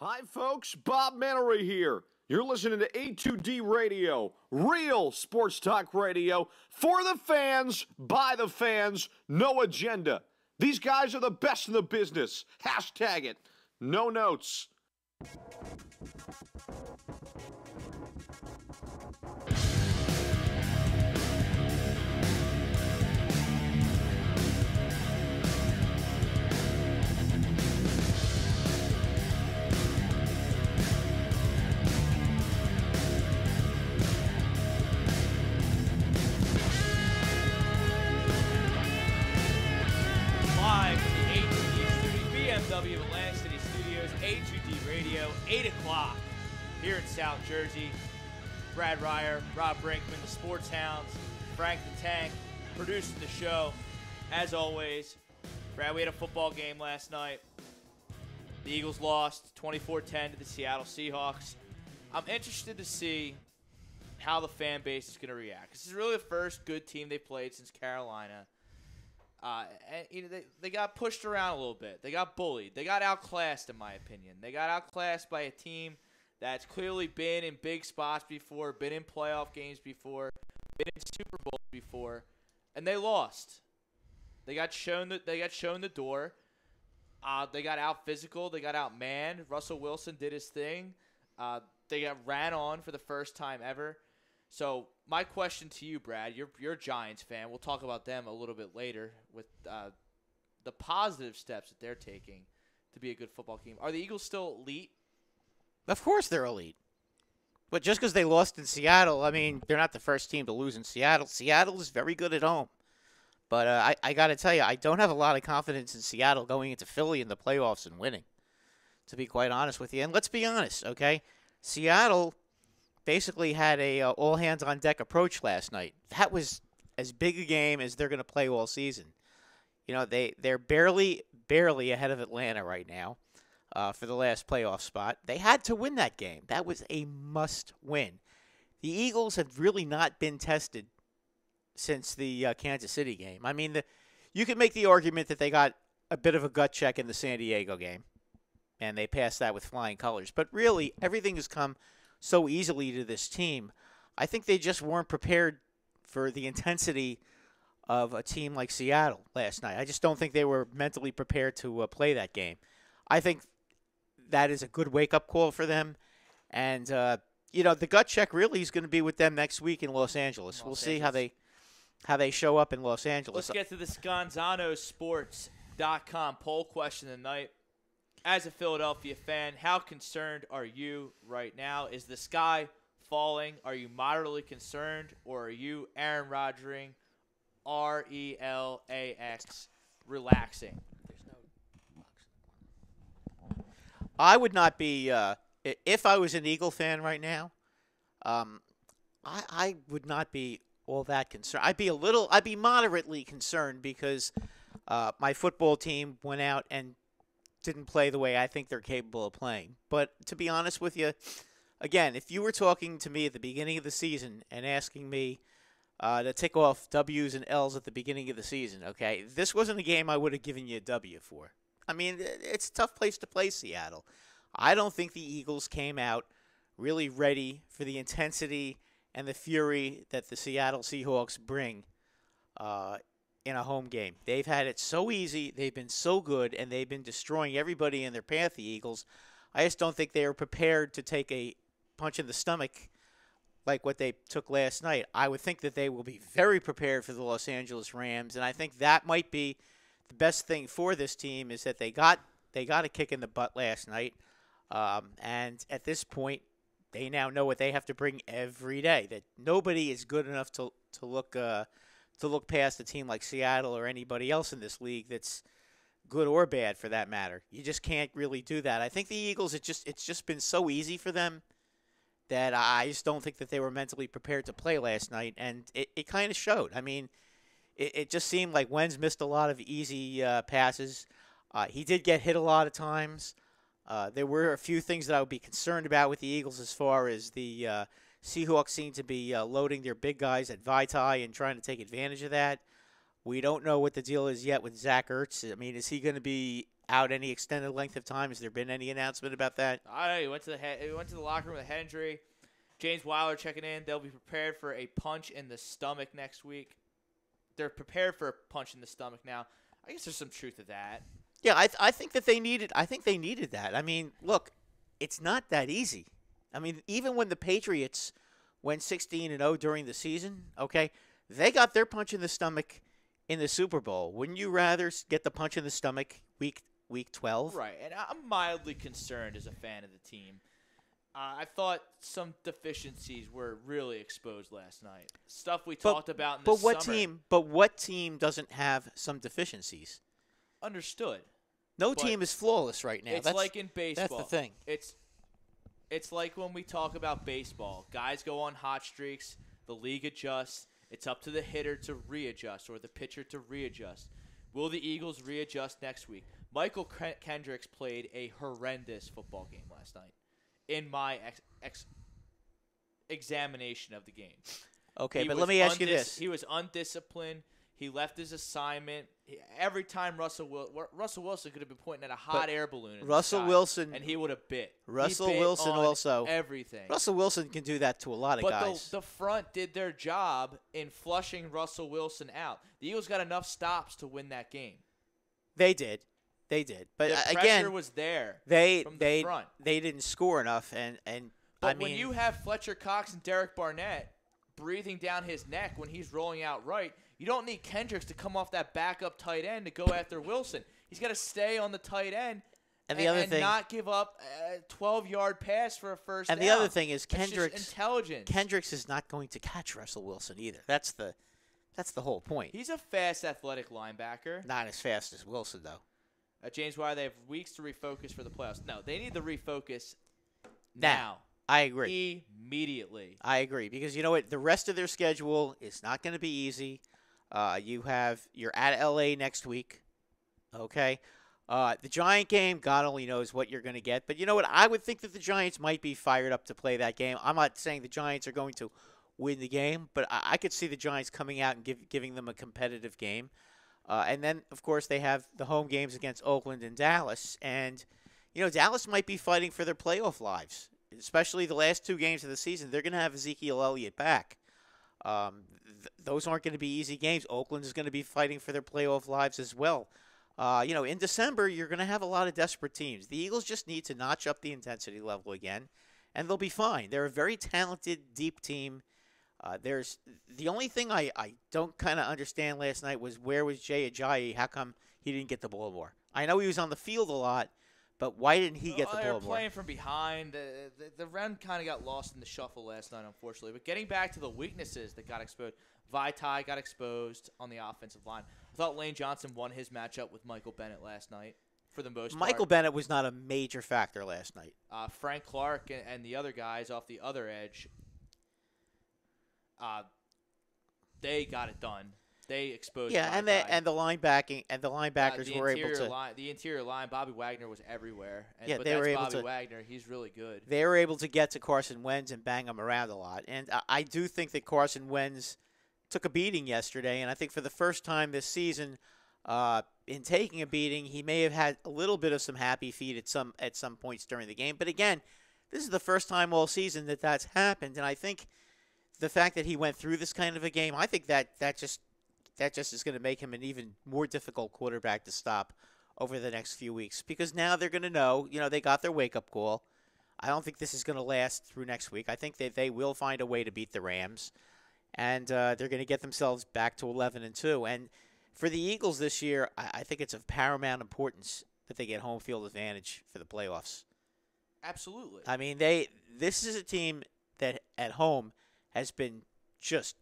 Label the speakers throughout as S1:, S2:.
S1: Hi, folks. Bob Mannery here. You're listening to A2D Radio, real sports talk radio for the fans, by the fans, no agenda. These guys are the best in the business. Hashtag it. No notes.
S2: Atlantic City Studios, A2D Radio, 8 o'clock here in South Jersey. Brad Ryer, Rob Brinkman, the Sports Hounds, Frank the Tank, producing the show. As always, Brad, we had a football game last night. The Eagles lost 24-10 to the Seattle Seahawks. I'm interested to see how the fan base is going to react. This is really the first good team they've played since Carolina. And they got pushed around a little bit. They got bullied. They got outclassed, in my opinion. They got outclassed by a team that's clearly been in big spots before, been in playoff games before, been in Super Bowls before, and they lost. They got shown the door. They got out physical. They got out manned. Russell Wilson did his thing. They got ran on for the first time ever. So my question to you, Brad, you're a Giants fan. We'll talk about them a little bit later with the positive steps that they're taking to be a good football team. Are the Eagles still elite?
S3: Of course they're elite. But just because they lost in Seattle, I mean, they're not the first team to lose in Seattle. Seattle is very good at home. But I got to tell you, I don't have a lot of confidence in Seattle going into Philly in the playoffs and winning, to be quite honest with you. And let's be honest, okay? Seattle basically had a all-hands-on-deck approach last night. That was as big a game as they're going to play all season. You know, they're barely ahead of Atlanta right now for the last playoff spot. They had to win that game. That was a must-win. The Eagles have really not been tested since the Kansas City game. I mean, you could make the argument that they got a bit of a gut check in the San Diego game, and they passed that with flying colors. But really, everything has come so easily to this team. I think they just weren't prepared for the intensity of a team like Seattle last night. I just don't think they were mentally prepared to play that game. I think that is a good wake-up call for them. And, the gut check really is going to be with them next week in Los Angeles. We'll see how they show up in Los Angeles.
S2: Let's get to the SconzanoSports.com poll question of the night. As a Philadelphia fan, how concerned are you right now? Is the sky falling? Are you moderately concerned? Or are you Aaron Rodgering, RELAX, relaxing?
S3: I would not be, if I was an Eagle fan right now, I would not be all that concerned. I'd be moderately concerned because my football team went out and didn't play the way I think they're capable of playing. But to be honest with you, again, if you were talking to me at the beginning of the season and asking me to tick off W's and L's at the beginning of the season, okay, this wasn't a game I would have given you a W for. I mean, it's a tough place to play Seattle. I don't think the Eagles came out really ready for the intensity and the fury that the Seattle Seahawks bring in a home game. They've had it so easy, they've been so good, and they've been destroying everybody in their path, the Eagles. I just don't think they are prepared to take a punch in the stomach like what they took last night. I would think that they will be very prepared for the Los Angeles Rams, and I think that might be the best thing for this team is that they got a kick in the butt last night, and at this point, they now know what they have to bring every day. That nobody is good enough to look past a team like Seattle or anybody else in this league that's good or bad for that matter. You just can't really do that. I think the Eagles, it's just been so easy for them that I just don't think that they were mentally prepared to play last night, and it kind of showed. I mean, it just seemed like Wentz missed a lot of easy passes. He did get hit a lot of times. There were a few things that I would be concerned about with the Eagles as far as the Seahawks seem to be loading their big guys at Vitae and trying to take advantage of that. We don't know what the deal is yet with Zach Ertz. I mean, is he going to be out any extended length of time? Has there been any announcement about that?
S2: I don't know. He went to the locker room with a head injury. James Wilder checking in. They'll be prepared for a punch in the stomach next week. They're prepared for a punch in the stomach now. I guess there's some truth to that.
S3: Yeah, I think that they needed. I think they needed that. I mean, look, it's not that easy. I mean, even when the Patriots went 16-0 during the season, okay, they got their punch in the stomach in the Super Bowl. Wouldn't you rather get the punch in the stomach week 12?
S2: Right, and I'm mildly concerned as a fan of the team. I thought some deficiencies were really exposed last night. Stuff we talked about in the summer.
S3: But what team doesn't have some deficiencies?
S2: Understood.
S3: No team is flawless right now.
S2: It's like in baseball.
S3: That's the thing.
S2: It's like when we talk about baseball. Guys go on hot streaks. The league adjusts. It's up to the hitter to readjust or the pitcher to readjust. Will the Eagles readjust next week? Michael Kendricks played a horrendous football game last night in my examination of the game.
S3: Okay, but let me ask you this.
S2: He was undisciplined. He left his assignment. Every time Russell Wilson could have been pointing at a hot air balloon.
S3: Russell Wilson,
S2: and he would have bit.
S3: Russell Wilson also
S2: everything.
S3: Russell Wilson can do that to a lot of guys.
S2: But the front did their job in flushing Russell Wilson out. The Eagles got enough stops to win that game.
S3: They did. But
S2: the
S3: again,
S2: pressure was there from
S3: the
S2: front.
S3: They didn't score enough,
S2: But when you have Fletcher Cox and Derek Barnett breathing down his neck when he's rolling out right, you don't need Kendricks to come off that backup tight end to go after Wilson. He's got to stay on the tight end and not give up a 12-yard pass for a first down.
S3: And the other thing is
S2: Kendricks' intelligence.
S3: Kendricks is not going to catch Russell Wilson either. That's the whole point.
S2: He's a fast, athletic linebacker.
S3: Not as fast as Wilson, though.
S2: James Wilder, they have weeks to refocus for the playoffs. No, they need to refocus now.
S3: I agree.
S2: Immediately.
S3: I agree because you know what? The rest of their schedule is not going to be easy. You're at LA next week. Okay. The Giant game, God only knows what you're going to get. But you know what? I would think that the Giants might be fired up to play that game. I'm not saying the Giants are going to win the game, but I could see the Giants coming out and giving them a competitive game. And then, of course, they have the home games against Oakland and Dallas. And, you know, Dallas might be fighting for their playoff lives, especially the last two games of the season. They're going to have Ezekiel Elliott back. Those aren't going to be easy games. Oakland is going to be fighting for their playoff lives as well. You know, in December, you're going to have a lot of desperate teams. The Eagles just need to notch up the intensity level again, and they'll be fine. They're a very talented, deep team. There's the only thing I don't kind of understand last night was where was Jay Ajayi? How come he didn't get the ball more? I know he was on the field a lot, but why didn't he get the ball more?
S2: They were playing from behind. The run kind of got lost in the shuffle last night, unfortunately. But getting back to the weaknesses that got exposed, Vaitai got exposed on the offensive line. I thought Lane Johnson won his matchup with Michael Bennett last night for the most part.
S3: Michael Bennett was not a major factor last night.
S2: Frank Clark and the other guys off the other edge, they got it done. They exposed.
S3: Yeah, and the linebackers were able to.
S2: The interior line, Bobby Wagner was everywhere. But
S3: they were able
S2: Bobby
S3: to.
S2: Wagner, he's really good.
S3: They were able to get to Carson Wentz and bang him around a lot, and I do think that Carson Wentz took a beating yesterday, and I think for the first time this season, in taking a beating, he may have had a little bit of some happy feet at some points during the game. But again, this is the first time all season that that's happened, and I think the fact that he went through this kind of a game, I think that just is going to make him an even more difficult quarterback to stop over the next few weeks because now they're going to know, you know, they got their wake-up call. I don't think this is going to last through next week. I think that they will find a way to beat the Rams, and they're going to get themselves back to 11-2. And for the Eagles this year, I think it's of paramount importance that they get home field advantage for the playoffs.
S2: Absolutely.
S3: I mean, this is a team that at home has been just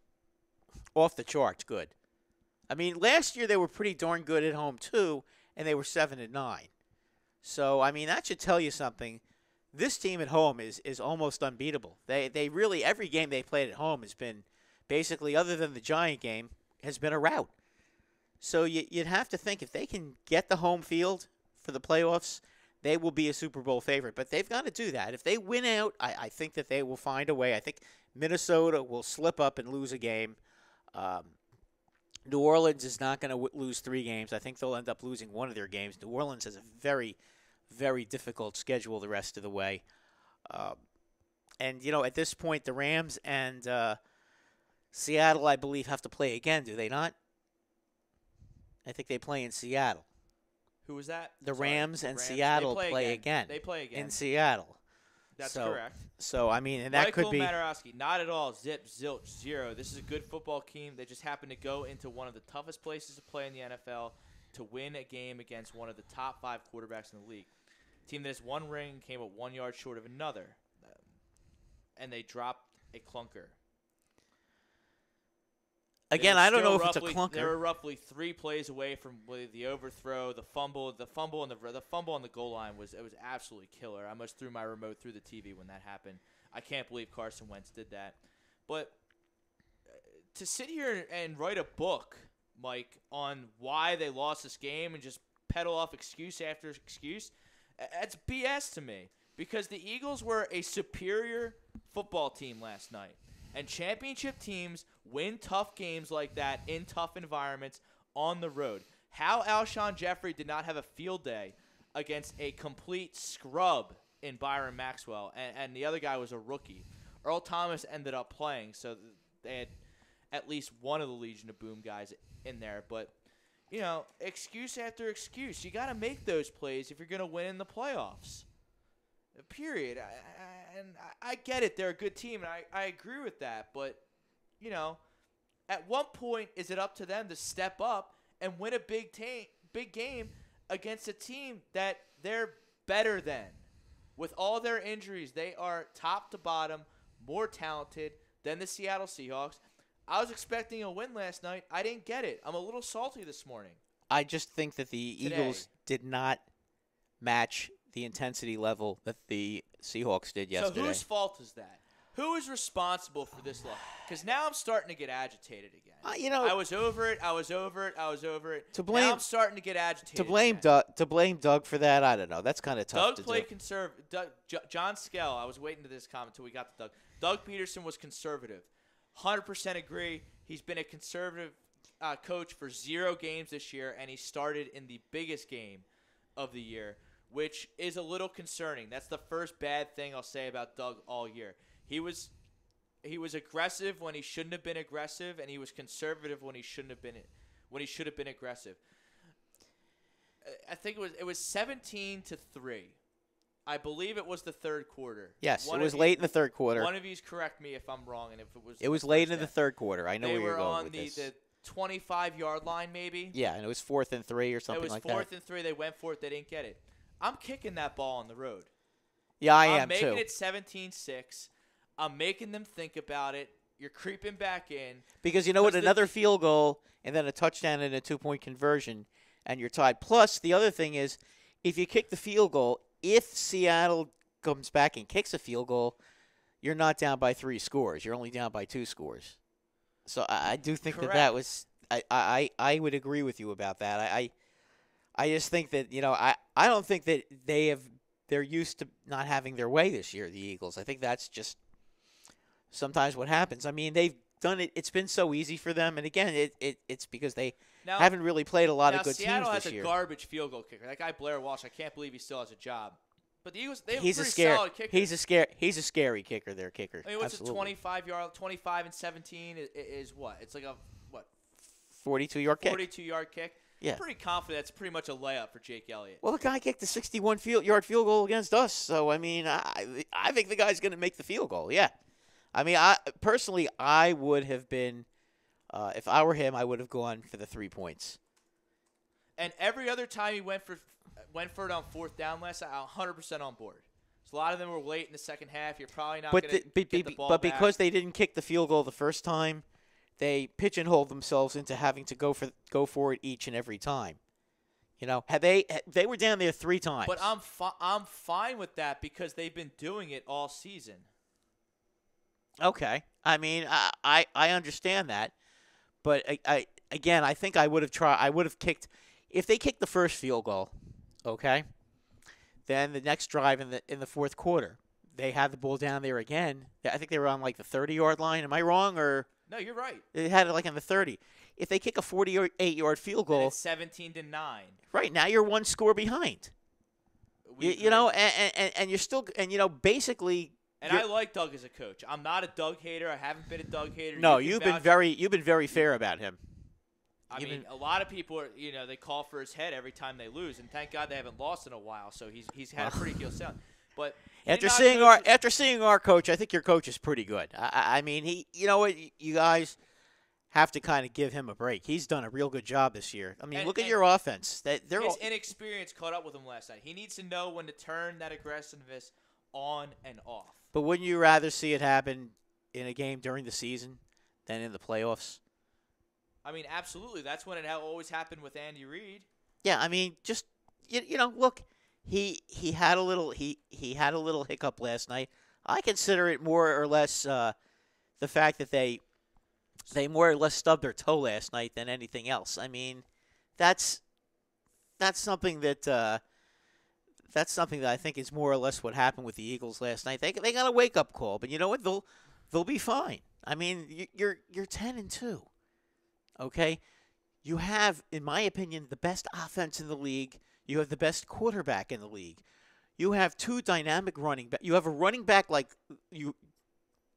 S3: off the charts good. I mean, last year they were pretty darn good at home too, and they were 7-9. So, I mean, that should tell you something. This team at home is almost unbeatable. They really, every game they played at home has been basically, other than the Giant game, has been a rout. So you'd have to think if they can get the home field for the playoffs, they will be a Super Bowl favorite. But they've got to do that. If they win out, I think that they will find a way. I think Minnesota will slip up and lose a game. New Orleans is not going to lose 3 games. I think they'll end up losing one of their games. New Orleans has a very, very difficult schedule the rest of the way. And, at this point, the Rams and Seattle, I believe, have to play again, do they not? I think they play in Seattle.
S2: Who was that?
S3: The Rams and Seattle play again.
S2: They play again.
S3: In Seattle.
S2: That's correct.
S3: So, I mean, and that could be...
S2: Michael Matarowski, not at all. Zip, zilch, zero. This is a good football team. They just happen to go into one of the toughest places to play in the NFL to win a game against one of the top 5 quarterbacks in the league. Team that has 1 ring came up 1 yard short of another. And they dropped a clunker.
S3: Again, I don't know if it's a clunker.
S2: They were roughly 3 plays away from the overthrow, the fumble on the goal line was absolutely killer. I almost threw my remote through the TV when that happened. I can't believe Carson Wentz did that. But to sit here and write a book, Mike, on why they lost this game and just peddle off excuse after excuse, that's BS to me. Because the Eagles were a superior football team last night. And championship teams win tough games like that in tough environments on the road. How Alshon Jeffrey did not have a field day against a complete scrub in Byron Maxwell, and the other guy was a rookie. Earl Thomas ended up playing, so they had at least one of the Legion of Boom guys in there. But, excuse after excuse. You got to make those plays if you're going to win in the playoffs. Period. I get it. They're a good team, and I agree with that. But, at what point is it up to them to step up and win a big game against a team that they're better than? With all their injuries, they are top to bottom, more talented than the Seattle Seahawks. I was expecting a win last night. I didn't get it. I'm a little salty this morning.
S3: I just think that the Eagles did not match the intensity level that the Seahawks did yesterday.
S2: So whose fault is that? Who is responsible for this loss? Because now I'm starting to get agitated again. I was over it. Now I'm starting to get agitated.
S3: To blame Doug for that, I don't know. That's kind of tough to do.
S2: Doug played conservative. John Skell, I was waiting to this comment until we got to Doug. Doug Peterson was conservative. 100% agree. He's been a conservative coach for 0 games this year, and he started in the biggest game of the year, which is a little concerning. That's the first bad thing I'll say about Doug all year. He was aggressive when he shouldn't have been aggressive, and he was conservative when he should have been aggressive. I think it was 17-3. I believe it was the third quarter.
S3: Yes, it was late in the third quarter.
S2: One of you's correct me if I'm wrong, and if it was.
S3: It was late in the third quarter. I know where you're going with this.
S2: They were on the 25-yard line, maybe.
S3: Yeah, and it was 4th and 3 or something like that.
S2: It was 4th and 3. They went for it. They didn't get it. I'm kicking that ball on the road.
S3: Yeah, I am too.
S2: I'm making it 17-6. I'm making them think about it. You're creeping back in.
S3: Because you know what? Another field goal and then a touchdown and a 2-point conversion, and you're tied. Plus, the other thing is, if you kick the field goal, if Seattle comes back and kicks a field goal, you're not down by 3 scores. You're only down by 2 scores. So I do think that was – I would agree with you about that. I just think that, I don't think that they're used to not having their way this year, the Eagles. I think that's just sometimes what happens. I mean, they've done it. It's been so easy for them. And, again, it's because they haven't really played a lot of good
S2: Seattle
S3: teams this year.
S2: Seattle has a garbage field goal kicker. That guy Blair Walsh, I can't believe he still has a job. But the Eagles, they have a pretty solid kicker.
S3: He's a scary kicker, their kicker.
S2: I mean, what's
S3: Absolutely.
S2: a 25-and-17 is what? It's like a,
S3: 42-yard kick.
S2: 42-yard kick.
S3: Yeah.
S2: I'm pretty confident that's pretty much a layup for Jake Elliott.
S3: Well, the guy kicked the 61-yard field goal against us. So, I mean, I think the guy's going to make the field goal, yeah. I mean, I would have been, if I were him, I would have gone for the 3 points.
S2: And every other time he went for it on 4th down last night, I'm 100% on board. So a lot of them were late in the second half. You're probably not going to get the ball
S3: But
S2: back.
S3: because they didn't kick the field goal the first time, they pigeonholed themselves into having to go for it each and every time. They were down there 3 times.
S2: But I'm fine with that because they've been doing it all season.
S3: Okay. I mean, I understand that. But I think I would have kicked if they kicked the first field goal, okay? Then the next drive in the 4th quarter, they had the ball down there again. I think they were on like the 30-yard line. Am I wrong? Or
S2: No, you're right.
S3: they had it like on the 30. If they kick a 48-yard field
S2: And
S3: goal,
S2: it's 17-9.
S3: right now you're one score behind. You know, and you're still, and you know, basically.
S2: And I like Doug as a coach. I'm not a Doug hater. I haven't been a Doug hater.
S3: No, you've been very fair about him.
S2: I mean, a lot of people are, you know, they call for his head every time they lose, and thank God they haven't lost in a while. So he's had a pretty good sound. But
S3: after seeing our coach, I think your coach is pretty good. I mean, you know what, you guys have to kind of give him a break. He's done a real good job this year. I mean, look at your offense.
S2: His inexperience caught up with him last night. He needs to know when to turn that aggressiveness on and off.
S3: But wouldn't you rather see it happen in a game during the season than in the playoffs?
S2: I mean, absolutely. That's when it always happened with Andy Reid.
S3: Yeah, I mean, just you know, look, he had a little hiccup last night. I consider it more or less the fact that they more or less stubbed their toe last night than anything else. I mean, that's something that I think is more or less what happened with the Eagles last night. They got a wake up call, but you know what? They'll be fine. I mean, you're 10-2. Okay, you have, in my opinion, the best offense in the league. You have the best quarterback in the league. You have two dynamic running backs. You have a running back like you.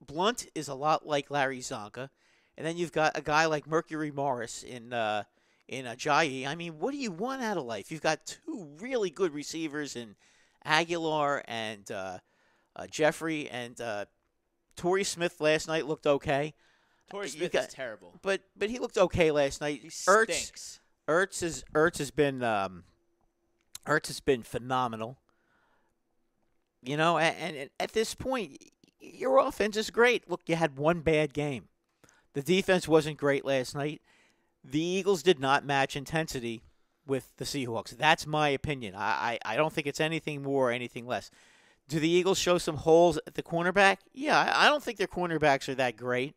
S3: Blunt is a lot like Larry Zonka, and then you've got a guy like Mercury Morris in Ajayi. I mean, what do you want out of life? You've got two really good receivers in Aguilar and Jeffrey, and Torrey Smith last night looked okay.
S2: Torrey Smith is terrible,
S3: but he looked okay last night.
S2: He stinks.
S3: Ertz has been phenomenal. You know, and at this point, your offense is great. Look, you had one bad game. The defense wasn't great last night. The Eagles did not match intensity with the Seahawks. That's my opinion. I don't think it's anything more or anything less. Do the Eagles show some holes at the cornerback? Yeah, I don't think their cornerbacks are that great.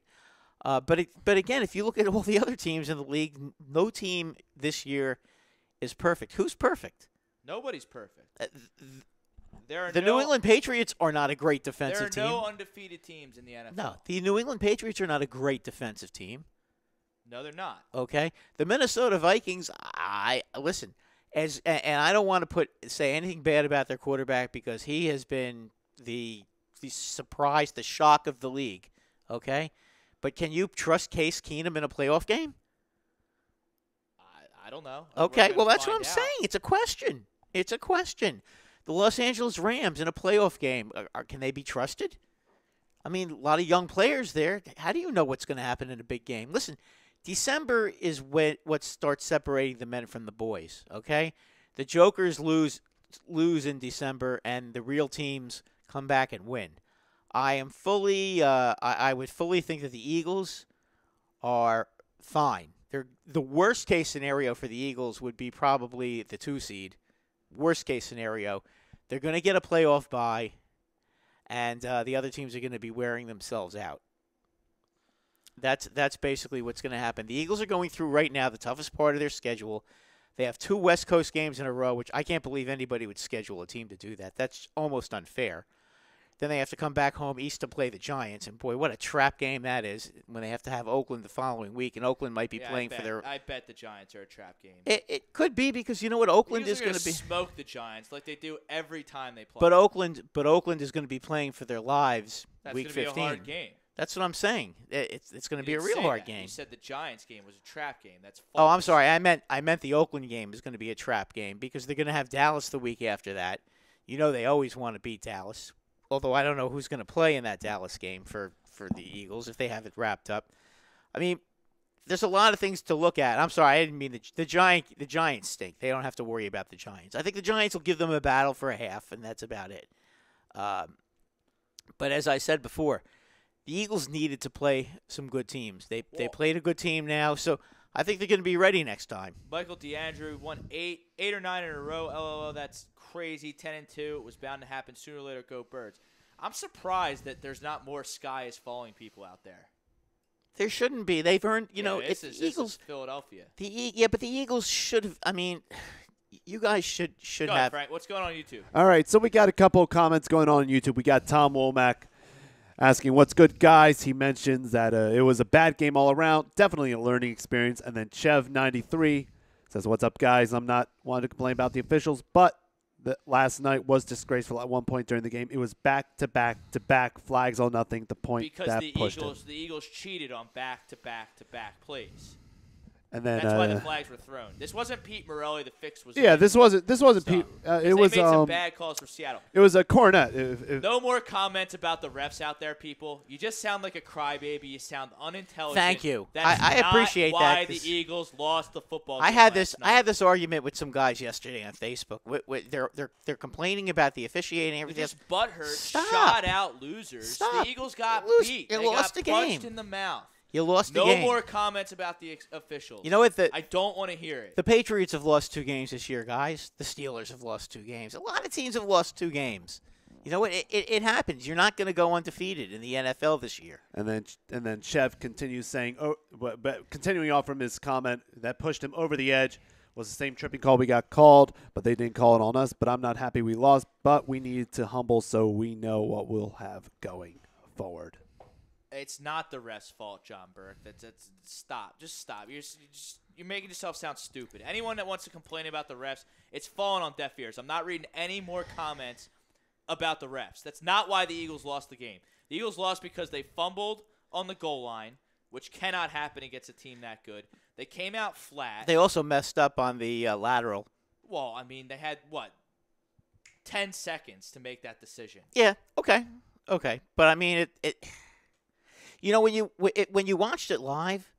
S3: But again, if you look at all the other teams in the league, no team this year is perfect. Who's perfect?
S2: Nobody's perfect.
S3: The New England Patriots are not a great defensive team.
S2: There are no undefeated teams in the NFL.
S3: No, the New England Patriots are not a great defensive team.
S2: No, they're not.
S3: Okay, the Minnesota Vikings. Listen, and I don't want to say anything bad about their quarterback because he has been the surprise, the shock of the league. Okay. But can you trust Case Keenum in a playoff game?
S2: I don't know.
S3: Okay, well, that's what I'm saying. It's a question. It's a question. The Los Angeles Rams in a playoff game, can they be trusted? I mean, a lot of young players there. How do you know what's going to happen in a big game? Listen, December is what starts separating the men from the boys, okay? The jokers lose in December, and the real teams come back and win. I am fully. I would fully think that the Eagles are fine. The worst case scenario for the Eagles would be probably the 2 seed. Worst case scenario, they're going to get a playoff bye, and the other teams are going to be wearing themselves out. That's basically what's going to happen. The Eagles are going through right now the toughest part of their schedule. They have 2 West Coast games in a row, which I can't believe anybody would schedule a team to do that. That's almost unfair. Then they have to come back home east to play the Giants. And, boy, what a trap game that is when they have to have Oakland the following week. And Oakland might be playing for their –
S2: I bet the Giants are a trap game.
S3: It could be because you know what Oakland is going to be –
S2: smoke the Giants like they do every time they play.
S3: But Oakland is going to be playing for their lives week 15.
S2: That's going to be a hard game.
S3: That's what I'm saying. It's going to be a real hard game.
S2: You said the Giants game was a trap game. That's false.
S3: Oh, I'm sorry. I meant the Oakland game is going to be a trap game because they're going to have Dallas the week after that. You know they always want to beat Dallas. Although I don't know who's going to play in that Dallas game for the Eagles if they have it wrapped up. I mean, there's a lot of things to look at. I'm sorry, I didn't mean the Giants stink. They don't have to worry about the Giants. I think the Giants will give them a battle for a half, and that's about it. But as I said before, the Eagles needed to play some good teams. They played a good team now, so I think they're going to be ready next time.
S2: Michael DeAndrew won 8 or 9 in a row. LOL, that's crazy. 10-2. It was bound to happen sooner or later. Go Birds. I'm surprised that there's not more sky is falling people out there.
S3: There shouldn't be. They've earned,
S2: this is Philadelphia.
S3: But the Eagles should have. I mean, You guys should
S2: Go ahead,
S3: have.
S2: Frank. What's going on YouTube?
S4: All right, so we got a couple of comments going on YouTube. We got Tom Womack asking, what's good, guys? He mentions that it was a bad game all around. Definitely a learning experience. And then Chev93 says, what's up, guys? I'm not wanting to complain about the officials, but last night was disgraceful at one point during the game. It was back-to-back-to-back flags on nothing. The point
S2: because
S4: that
S2: the
S4: pushed
S2: Eagles, the Eagles cheated on back-to-back-to-back plays.
S4: And then
S2: That's why the flags were thrown. This wasn't Pete Morelli. The fix was
S4: this wasn't Pete. It was
S2: they made some bad calls for Seattle.
S4: It was a Cornet.
S2: No more comments about the refs out there, people. You just sound like a crybaby. You sound unintelligent.
S3: Thank you.
S2: That's
S3: I appreciate
S2: not
S3: that.
S2: why the Eagles lost the football game
S3: I had
S2: last
S3: this.
S2: night.
S3: I had this argument with some guys yesterday on Facebook. They're complaining about the officiating and
S2: They're
S3: everything.
S2: just butthurt,
S3: Stop.
S2: shot out losers.
S3: Stop.
S2: The Eagles got beat.
S3: You
S2: They
S3: lost
S2: got
S3: the
S2: punched
S3: game.
S2: in the mouth.
S3: You lost the
S2: No
S3: game.
S2: more comments about the officials.
S3: You know what?
S2: I don't want to hear it.
S3: The Patriots have lost 2 games this year, guys. The Steelers have lost 2 games. A lot of teams have lost 2 games. You know what? It happens. You're not going to go undefeated in the NFL this year.
S4: And then Chev continues saying, but continuing off from his comment that pushed him over the edge was the same tripping call we got called, but they didn't call it on us. But I'm not happy we lost, but we needed to humble so we know what we'll have going forward.
S2: It's not the ref's fault, John Burke. That's stop. Just stop. You're making yourself sound stupid. Anyone that wants to complain about the refs, it's falling on deaf ears. I'm not reading any more comments about the refs. That's not why the Eagles lost the game. The Eagles lost because they fumbled on the goal line, which cannot happen against a team that good. They came out flat.
S3: They also messed up on the lateral.
S2: Well, I mean, they had, 10 seconds to make that decision.
S3: Yeah. Okay. But I mean, it. You know, when you watched it live,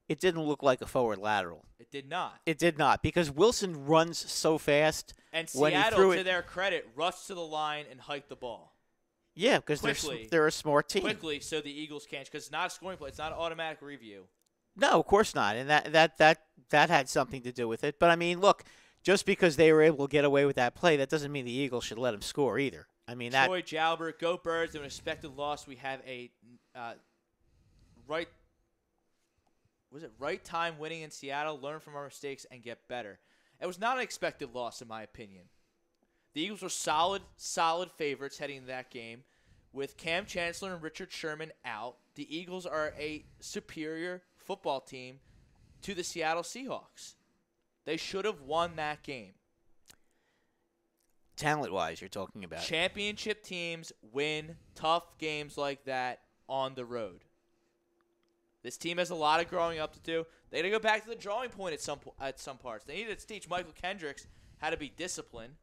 S3: it didn't look like a forward lateral.
S2: It did not.
S3: It did not, because Wilson runs so fast.
S2: And
S3: when he
S2: Seattle,
S3: threw
S2: to
S3: it,
S2: their credit, rushed to the line and hiked the ball.
S3: Yeah, because they're a smart team.
S2: Quickly, so the Eagles can't, because it's not a scoring play. It's not an automatic review.
S3: No, of course not, and that had something to do with it. But I mean, look, just because they were able to get away with that play, that doesn't mean the Eagles should let them score either. I mean,
S2: Troy Jalbert, go Birds. In an expected loss, we have a right time winning in Seattle, learn from our mistakes, and get better. It was not an expected loss, in my opinion. The Eagles were solid favorites heading into that game. With Cam Chancellor and Richard Sherman out, the Eagles are a superior football team to the Seattle Seahawks. They should have won that game.
S3: Talent-wise, you're talking about.
S2: Championship teams win tough games like that on the road. This team has a lot of growing up to do. They got to go back to the drawing point at some parts. They need to teach Michael Kendricks how to be disciplined.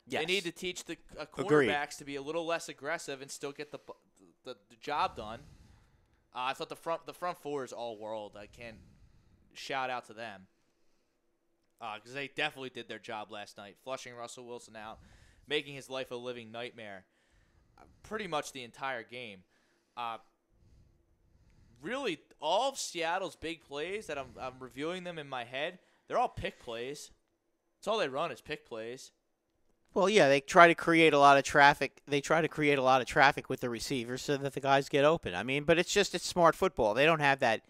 S3: Yes.
S2: They need to teach the quarterbacks to be a little less aggressive and still get the job done. I thought the front four is all world. I can't shout out to them because they definitely did their job last night, flushing Russell Wilson out, making his life a living nightmare pretty much the entire game. Really, all of Seattle's big plays that I'm reviewing them in my head, they're all pick plays. That's all they run is pick plays.
S3: Well, yeah, they try to create a lot of traffic. They try to create a lot of traffic with the receivers so that the guys get open. I mean, but it's smart football. They don't have that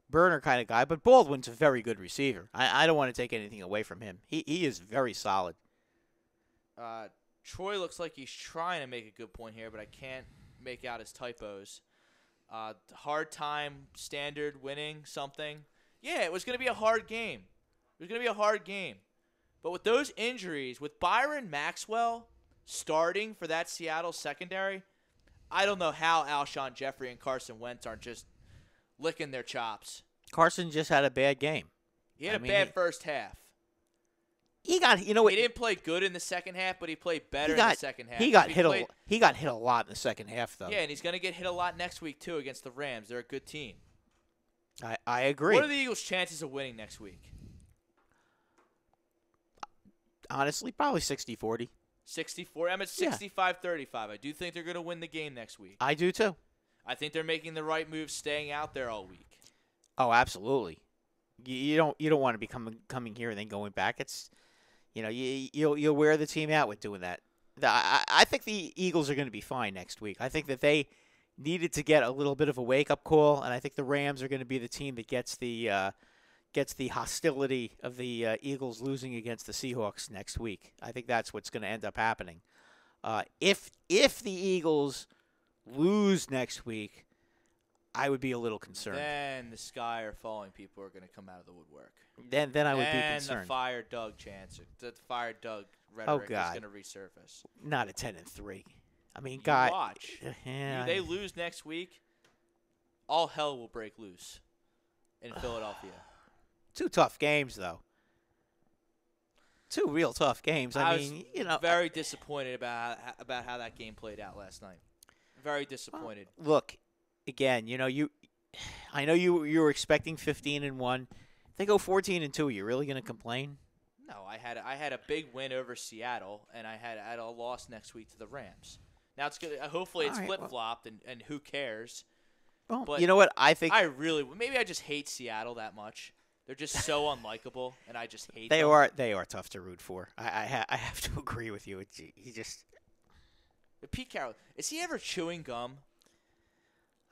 S3: burner kind of guy, but Baldwin's a very good receiver. I don't want to take anything away from him. He is very solid.
S2: Troy looks like he's trying to make a good point here, but I can't make out his typos. Hard time, standard, winning, something. Yeah, it was going to be a hard game. It was going to be a hard game. But with those injuries, with Byron Maxwell starting for that Seattle secondary, I don't know how Alshon Jeffrey and Carson Wentz aren't just licking their chops.
S3: Carson just had a bad game.
S2: He had a bad first half.
S3: He
S2: didn't play good in the second half, but he played better in the second half.
S3: He got hit a lot in the second half, though.
S2: Yeah, and he's going to get hit a lot next week, too, against the Rams. They're a good team.
S3: I agree.
S2: What are the Eagles' chances of winning next week?
S3: Honestly, probably 60-40.
S2: 64. I'm at 65-35. I do think they're going to win the game next week.
S3: I do, too.
S2: I think they're making the right move staying out there all week.
S3: Oh, absolutely. You don't want to be coming here and then going back. It's you'll wear the team out with doing that. I think the Eagles are going to be fine next week. I think that they needed to get a little bit of a wake-up call, and I think the Rams are going to be the team that gets the gets the hostility of the Eagles losing against the Seahawks next week. I think that's what's going to end up happening. If the Eagles lose next week, I would be a little concerned.
S2: Then the sky are falling. People are going to come out of the woodwork.
S3: Then I would be concerned.
S2: And the fire Doug chance, the fire Doug rhetoric is going to resurface.
S3: Not a 10-3. I mean,
S2: watch.
S3: Yeah,
S2: they lose next week, all hell will break loose in Philadelphia.
S3: 2 tough games, though. 2 real tough games. I mean,
S2: very disappointed about how that game played out last night. Very disappointed.
S3: Look, again, I know you were expecting 15-1. If they go 14-2, you're really going to complain?
S2: No, I had a big win over Seattle, and I had a loss next week to the Rams. Now it's good. Hopefully it's flip-flopped, and who cares?
S3: Well,
S2: but
S3: you know what? I think
S2: maybe I just hate Seattle that much. They're just so unlikable, and I just hate
S3: they
S2: them.
S3: They are tough to root for. I have to agree with you. He just
S2: Pete Carroll, is he ever chewing gum?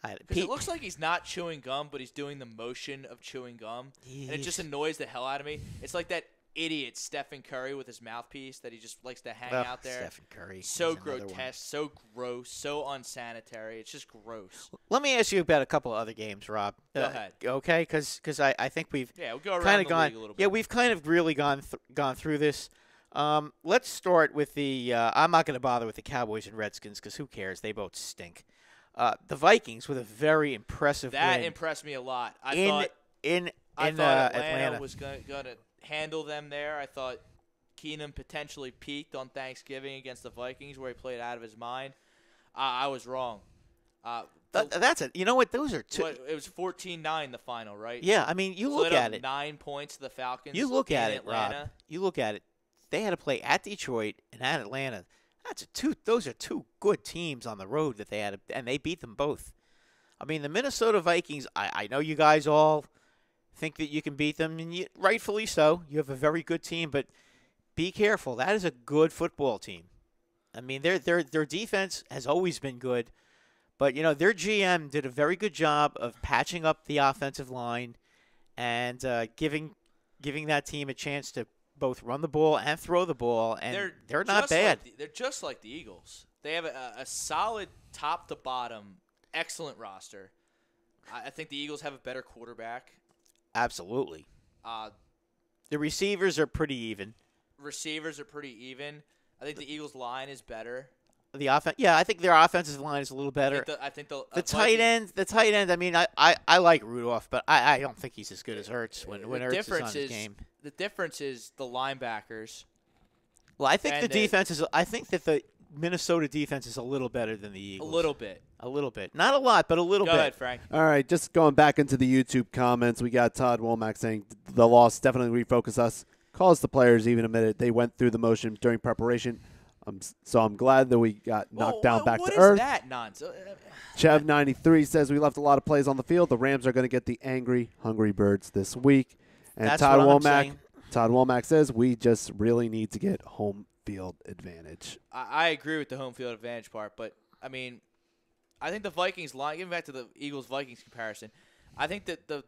S3: Because
S2: it looks like he's not chewing gum, but he's doing the motion of chewing gum, and it just annoys the hell out of me. It's like that idiot Stephen Curry with his mouthpiece that he just likes to hang out there.
S3: Stephen Curry.
S2: So grotesque, so gross, so unsanitary. It's just gross.
S3: Let me ask you about a couple of other games, Rob.
S2: Go ahead.
S3: Okay, because I think we've
S2: we'll go around
S3: kind of
S2: the
S3: gone.
S2: league a little bit.
S3: Yeah, we've kind of really gone through this. Let's start with the. I'm not going to bother with the Cowboys and Redskins because who cares? They both stink. The Vikings with a very impressive win.
S2: That impressed me a lot. I thought Atlanta was going to handle them there. I thought Keenum potentially peaked on Thanksgiving against the Vikings where he played out of his mind. I was wrong.
S3: That's it. You know what? Those are two.
S2: It was 14-9 the final, right?
S3: Yeah, I mean, you look at it.
S2: 9 points to the Falcons.
S3: You look at it,
S2: Atlanta.
S3: Rob. You look at it. They had to play at Detroit and at Atlanta. Those are 2 good teams on the road that they had, and they beat them both. I mean, the Minnesota Vikings. I know you guys all think that you can beat them, and rightfully so. You have a very good team, but be careful. That is a good football team. I mean, their defense has always been good, but their GM did a very good job of patching up the offensive line and giving that team a chance to both run the ball and throw the ball, and they're not bad.
S2: They're just like the Eagles. They have a solid top to bottom, excellent roster. I think the Eagles have a better quarterback.
S3: Absolutely. The receivers are pretty even.
S2: I think the Eagles' line is better.
S3: The offense, yeah, I think their offensive line is a little better.
S2: I think
S3: the tight end. I mean, I like Rudolph, but I don't think he's as good as Ertz when Ertz is on his game.
S2: The difference is the linebackers.
S3: Well, I think the defense is. I think that the Minnesota defense is a little better than the Eagles.
S2: A little bit.
S3: Not a lot, but a little bit.
S2: Go ahead, Frank.
S4: All right, just going back into the YouTube comments, we got Todd Womack saying the loss definitely refocused us. Calls the players even admitted they went through the motion during preparation. So I'm glad that we got knocked down back to earth.
S2: What is that nonsense?
S4: Chev93 says we left a lot of plays on the field. The Rams are going to get the angry, hungry birds this week. And
S3: That's
S4: Todd
S3: what I'm saying.
S4: Womack says we just really need to get home field advantage.
S2: I agree with the home field advantage part, but I mean, I think the Vikings line. Getting back to the Eagles-Vikings comparison, I think that the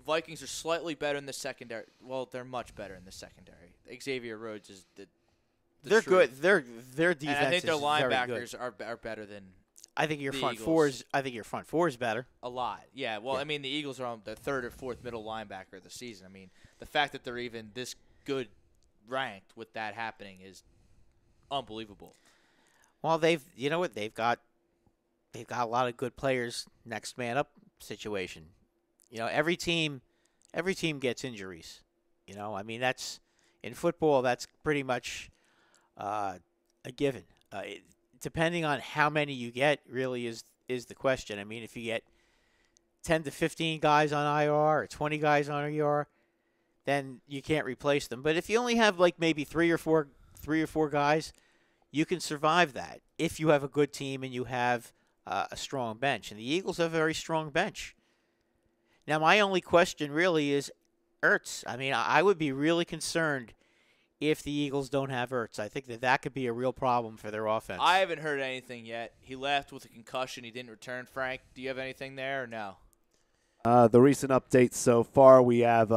S2: Vikings are slightly better in the secondary. Well, they're much better in the secondary. Xavier Rhodes is
S3: they're
S2: truth.
S3: good. Their defense.
S2: And I think their
S3: is
S2: linebackers are better than.
S3: I think your front
S2: Eagles.
S3: four is better.
S2: A lot, yeah. Well, I mean, the Eagles are on the 3rd or 4th middle linebacker of the season. I mean, the fact that they're even this good ranked with that happening is unbelievable.
S3: Well, they've got a lot of good players. Next man up situation. Every team gets injuries. I mean, that's in football. That's pretty much a given. Depending on how many you get, really is the question. I mean, if you get 10 to 15 guys on IR or 20 guys on IR, then you can't replace them. But if you only have like maybe three or four guys, you can survive that if you have a good team and you have a strong bench. And the Eagles have a very strong bench. Now, my only question really is Ertz. I mean, I would be really concerned if the Eagles don't have Ertz. I think that could be a real problem for their offense.
S2: I haven't heard anything yet. He left with a concussion. He didn't return. Frank, do you have anything there or no?
S4: The recent updates so far, we have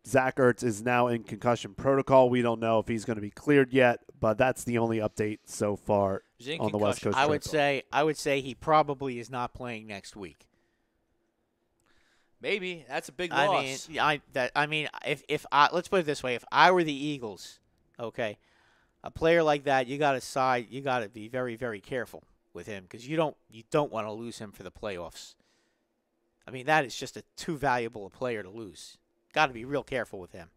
S4: Zach Ertz is now in concussion protocol. We don't know if he's going to be cleared yet, but that's the only update so far on the West Coast.
S3: I would say he probably is not playing next week.
S2: Maybe that's a big loss.
S3: If let's put it this way: if I were the Eagles, okay, a player like that, you got to be very, very careful with him because you don't want to lose him for the playoffs. I mean, that is just too valuable a player to lose. Got to be real careful with him.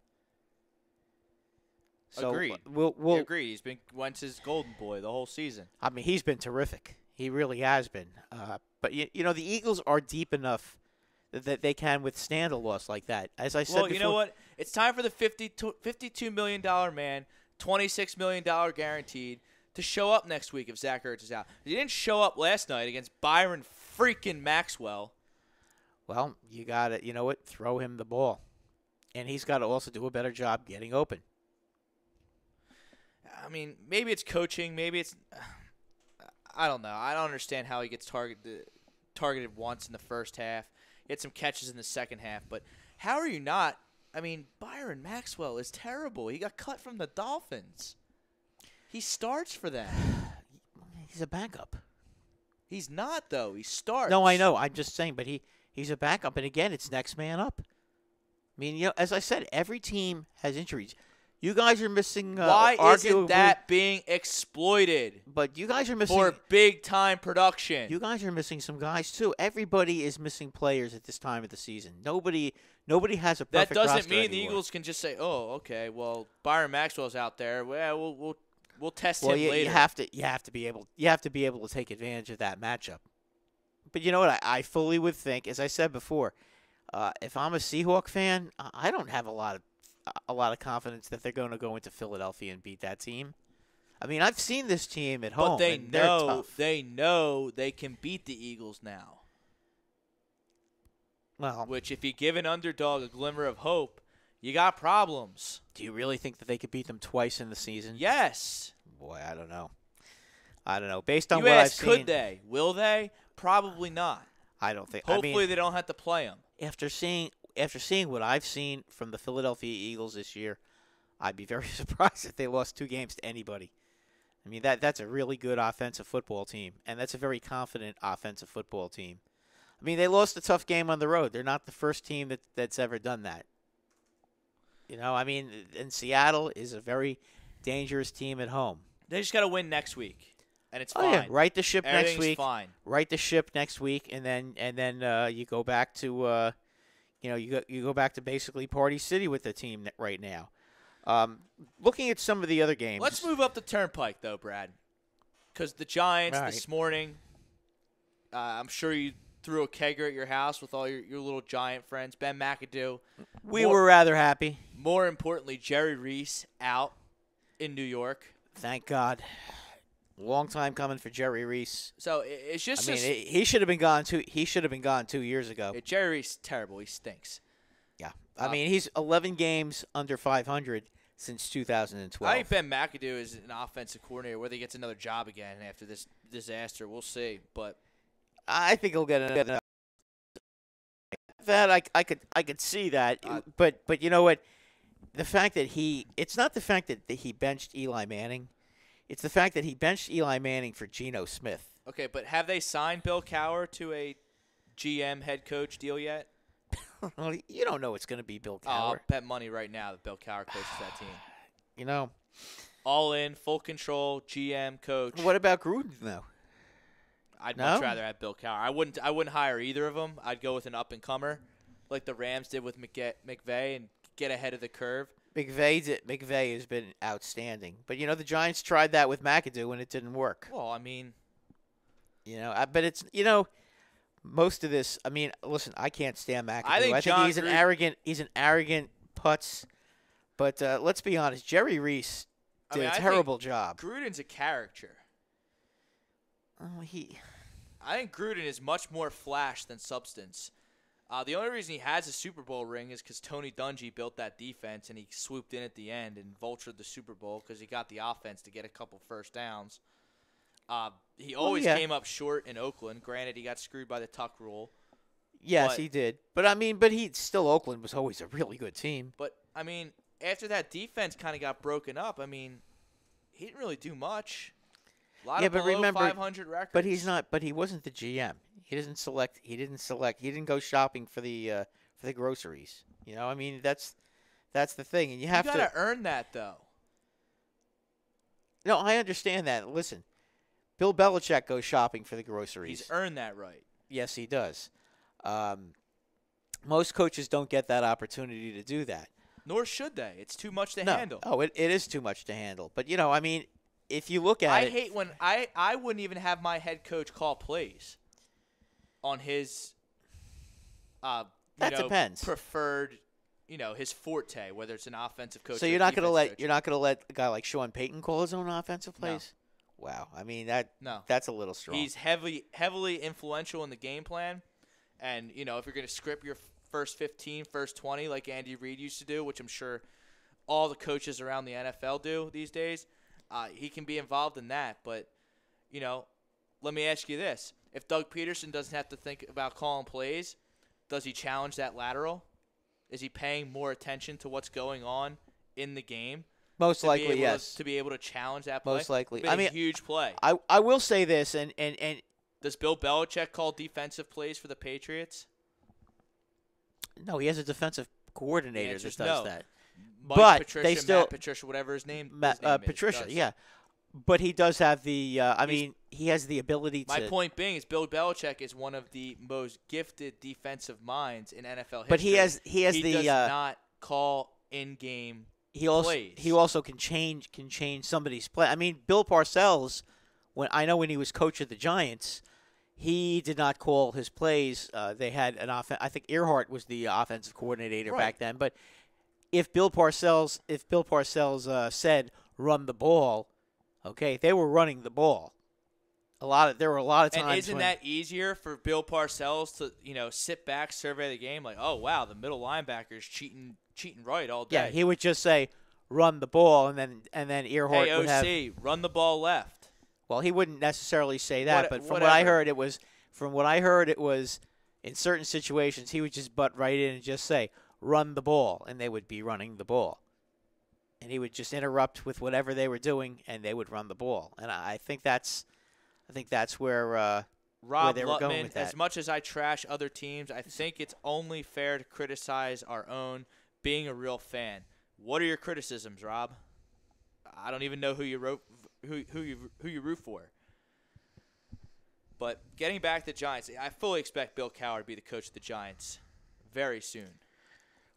S3: So
S2: Agreed.
S3: We'll
S2: agree. He's been Wentz's golden boy the whole season.
S3: I mean, he's been terrific. He really has been. But the Eagles are deep enough that they can withstand a loss like that. As I said before,
S2: you know what? It's time for the $52 million man, $26 million guaranteed, to show up next week if Zach Ertz is out. He didn't show up last night against Byron freaking Maxwell.
S3: Well, you got to, throw him the ball. And he's got to also do a better job getting open.
S2: I mean, maybe it's coaching. Maybe it's I don't know. I don't understand how he gets targeted once in the first half. He had some catches in the second half. But how are you not? I mean, Byron Maxwell is terrible. He got cut from the Dolphins. He starts for them.
S3: He's a backup.
S2: He's not, though. He starts.
S3: No, I know. I'm just saying. But he's a backup. And, again, it's next man up. I mean, as I said, every team has injuries. You guys are missing.
S2: Why isn't that being exploited?
S3: But you guys are missing
S2: for big time production.
S3: You guys are missing some guys too. Everybody is missing players at this time of the season. Nobody has a perfect roster
S2: That doesn't mean
S3: anymore.
S2: the Eagles can just say, "Oh, okay, well, Byron Maxwell's out there. Well, we'll test him
S3: later."
S2: You
S3: have to be able to take advantage of that matchup. But you know what? I fully would think, as I said before, if I'm a Seahawk fan, I don't have a lot of confidence that they're going to go into Philadelphia and beat that team. I mean, I've seen this team at home.
S2: But they know they can beat the Eagles now.
S3: Well,
S2: which if you give an underdog a glimmer of hope, you got problems.
S3: Do you really think that they could beat them twice in the season?
S2: Yes.
S3: Boy, I don't know. Based on
S2: you
S3: what
S2: ask,
S3: I've seen,
S2: could they? Will they? Probably not.
S3: I don't think.
S2: Hopefully, they don't have to play them.
S3: After seeing what I've seen from the Philadelphia Eagles this year, I'd be very surprised if they lost 2 games to anybody. I mean, that's a really good offensive football team, and that's a very confident offensive football team. I mean, they lost a tough game on the road. They're not the first team that's ever done that. I mean, and Seattle is a very dangerous team at home.
S2: They just got to win next week. And it's fine.
S3: Yeah. Right the ship next week.
S2: Fine.
S3: Right the ship next week, and then you go back to you go back to basically Party City with the team right now. Looking at some of the other games.
S2: Let's move up the turnpike though, Brad, because the Giants this morning. I'm sure you threw a kegger at your house with all your little Giant friends. Ben McAdoo.
S3: We were rather happy.
S2: More importantly, Jerry Reese out in New York.
S3: Thank God. Long time coming for Jerry Reese.
S2: So it's just.
S3: He should have been gone 2. He should have been gone 2 years ago.
S2: Jerry Reese is terrible. He stinks.
S3: Yeah, I mean he's 11 games under 500 since 2012.
S2: I think Ben McAdoo is an offensive coordinator. Whether he gets another job again after this disaster, we'll see. But
S3: I think he'll get another. That I could see that, but you know what? The fact that it's not the fact that he benched Eli Manning. It's the fact that he benched Eli Manning for Geno Smith.
S2: Okay, but have they signed Bill Cowher to a GM head coach deal yet?
S3: You don't know it's going to be Bill Cowher.
S2: I'll bet money right now that Bill Cowher coaches that team.
S3: All
S2: in, full control, GM coach.
S3: What about Gruden though?
S2: I'd much rather have Bill Cowher. I wouldn't hire either of them. I'd go with an up and comer, like the Rams did with McVay, and get ahead of the curve.
S3: McVay has been outstanding, but the Giants tried that with McAdoo and it didn't work.
S2: Well, I mean,
S3: but it's most of this. I mean, listen, I can't stand McAdoo.
S2: I think
S3: he's an arrogant putz. But let's be honest, Jerry Reese did a terrible job.
S2: Gruden's a character. I think Gruden is much more flash than substance. The only reason he has a Super Bowl ring is because Tony Dungy built that defense, and he swooped in at the end and vultured the Super Bowl because he got the offense to get a couple first downs. He always came up short in Oakland. Granted, he got screwed by the tuck rule.
S3: Yes, he did. But Oakland was always a really good team.
S2: But I mean, after that defense kind of got broken up, I mean, he didn't really do much. A lot of below 500 records.
S3: But he's not. But he wasn't the GM. He didn't select. He didn't go shopping for the groceries. You know, I mean, that's the thing, and you gotta
S2: earn that though.
S3: No, I understand that. Listen, Bill Belichick goes shopping for the groceries.
S2: He's earned that right.
S3: Yes, he does. Most coaches don't get that opportunity to do that.
S2: Nor should they. It's too much to handle.
S3: Oh, it is too much to handle. But, you know, I mean, if you look at
S2: it. I hate when I wouldn't even have my head coach call plays on his
S3: depends.
S2: Preferred, his forte, whether it's an offensive coach.
S3: So you're not going to let a guy like Sean Payton call his own offensive plays? No. Wow. I mean, that's a little strong.
S2: He's heavily influential in the game plan. And, if you're going to script your first 15, first 20 like Andy Reid used to do, which I'm sure all the coaches around the NFL do these days, he can be involved in that. But, let me ask you this. If Doug Peterson doesn't have to think about calling plays, does he challenge that lateral? Is he paying more attention to what's going on in the game?
S3: Most likely, yes.
S2: To be able to challenge that play?
S3: Most likely.
S2: I mean, huge play.
S3: I will say this, and
S2: does Bill Belichick call defensive plays for the Patriots?
S3: No, he has a defensive coordinator that does that.
S2: Mike Patricia, Matt Patricia, whatever his name is.
S3: Patricia, yeah. But he does have the he has the ability to.
S2: My point being is Bill Belichick is one of the most gifted defensive minds in NFL history.
S3: But he
S2: does not call in-game plays.
S3: He also can change somebody's play. I mean, Bill Parcells, when he was coach of the Giants, he did not call his plays. They had an offense. I think Earhart was the offensive coordinator back then. But if Bill Parcells said run the ball, okay, they were running the ball. There were a lot of times.
S2: And isn't that easier for Bill Parcells to sit back, survey the game, like, oh wow, the middle linebacker's cheating right all day.
S3: Yeah, he would just say run the ball, and then Earhart would have
S2: run the ball left.
S3: Well, he wouldn't necessarily say that, but from what I heard, it was in certain situations he would just butt right in and just say run the ball, and they would be running the ball. And he would just interrupt with whatever they were doing, and they would run the ball. And I think that's where
S2: Rob
S3: they were going with that.
S2: As much as I trash other teams, I think it's only fair to criticize our own. Being a real fan, what are your criticisms, Rob? I don't even know who you root for. But getting back to the Giants, I fully expect Bill Cowher to be the coach of the Giants very soon.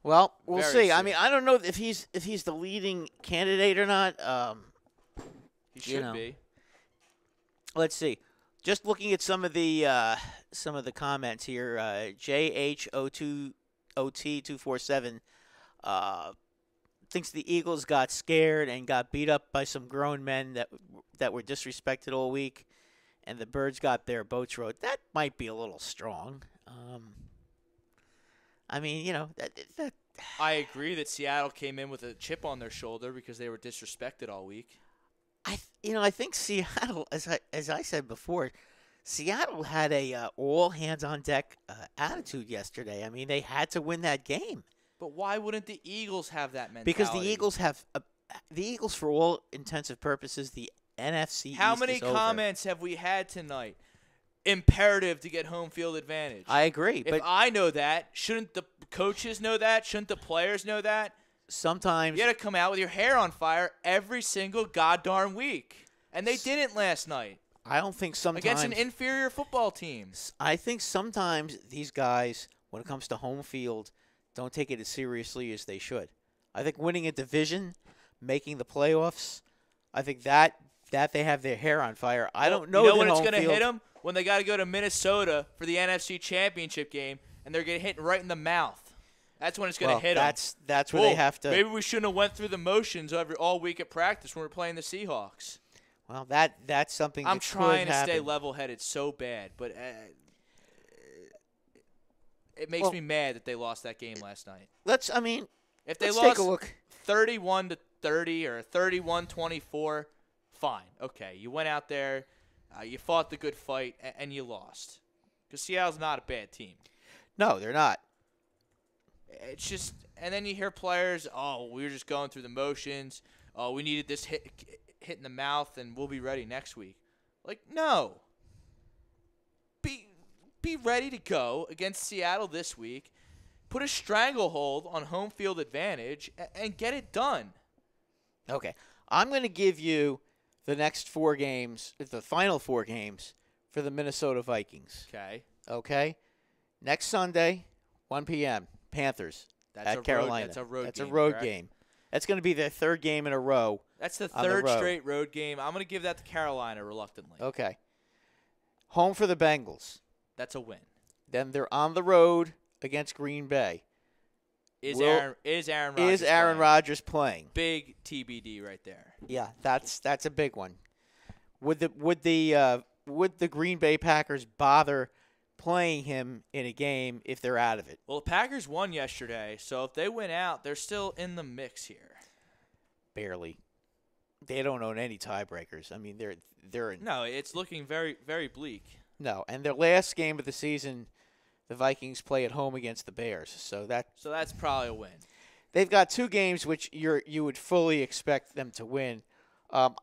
S3: Well, we'll see. I mean, I don't know if he's the leading candidate or not.
S2: He should be.
S3: Let's see. Just looking at some of the comments here, JHO2OT247 thinks the Eagles got scared and got beat up by some grown men that were disrespected all week, and the Birds got their boats rowed. That might be a little strong. I mean, that.
S2: I agree that Seattle came in with a chip on their shoulder because they were disrespected all week.
S3: I think Seattle, as I said before, Seattle had a all hands on deck attitude yesterday. I mean, they had to win that game.
S2: But why wouldn't the Eagles have that mentality?
S3: Because the Eagles for all intensive purposes, the NFC
S2: How
S3: East
S2: many
S3: is over.
S2: comments have we had tonight? Imperative to get home field advantage.
S3: I agree.
S2: If I know that, shouldn't the coaches know that? Shouldn't the players know that?
S3: Sometimes
S2: you got to come out with your hair on fire every single goddamn week. And they didn't last night.
S3: I don't think sometimes.
S2: Against an inferior football team.
S3: I think sometimes these guys, when it comes to home field, don't take it as seriously as they should. I think winning a division, making the playoffs, I think that they have their hair on fire. I don't know.
S2: You know when it's going to hit them? When they got to go to Minnesota for the NFC Championship game, and they're getting hit right in the mouth. That's when it's going to hit them.
S3: That's where they have to.
S2: Maybe we shouldn't have went through the motions all week at practice when we were playing the Seahawks.
S3: Well, that's something that
S2: I'm trying to
S3: happen.
S2: stay level-headed so bad, but it makes me mad that they lost that game last night.
S3: If
S2: they
S3: lost
S2: take
S3: a look.
S2: 31-30 or 31-24, fine. Okay, you went out there, you fought the good fight, and you lost. Because Seattle's not a bad team.
S3: No, they're not.
S2: It's just, and then you hear players, oh, we were just going through the motions. Oh, we needed this hit in the mouth, and we'll be ready next week. Like, no. Be ready to go against Seattle this week. Put a stranglehold on home field advantage and get it done.
S3: Okay. I'm going to give you the next 4 games, the final 4 games for the Minnesota Vikings.
S2: Okay.
S3: Okay? Next Sunday, 1 p.m., Panthers at Carolina.
S2: That's a road game.
S3: That's a road
S2: correct?
S3: game. That's going to be their 3rd game in a row.
S2: That's the
S3: on the
S2: 3rd
S3: road.
S2: straight road game. I'm going to give that to Carolina reluctantly.
S3: Okay. Home for the Bengals.
S2: That's a win.
S3: Then they're on the road against Green Bay.
S2: Is Aaron
S3: Rodgers playing?
S2: Big TBD right there.
S3: Yeah, that's a big one. Would the Green Bay Packers bother playing him in a game if they're out of it?
S2: Well, the Packers won yesterday, so if they win out, they're still in the mix here.
S3: Barely. They don't own any tiebreakers. I mean, they're
S2: No, it's looking very, very bleak.
S3: No, and their last game of the season, the Vikings play at home against the Bears. So
S2: that's probably a win.
S3: They've got 2 games which you would fully expect them to win. I'm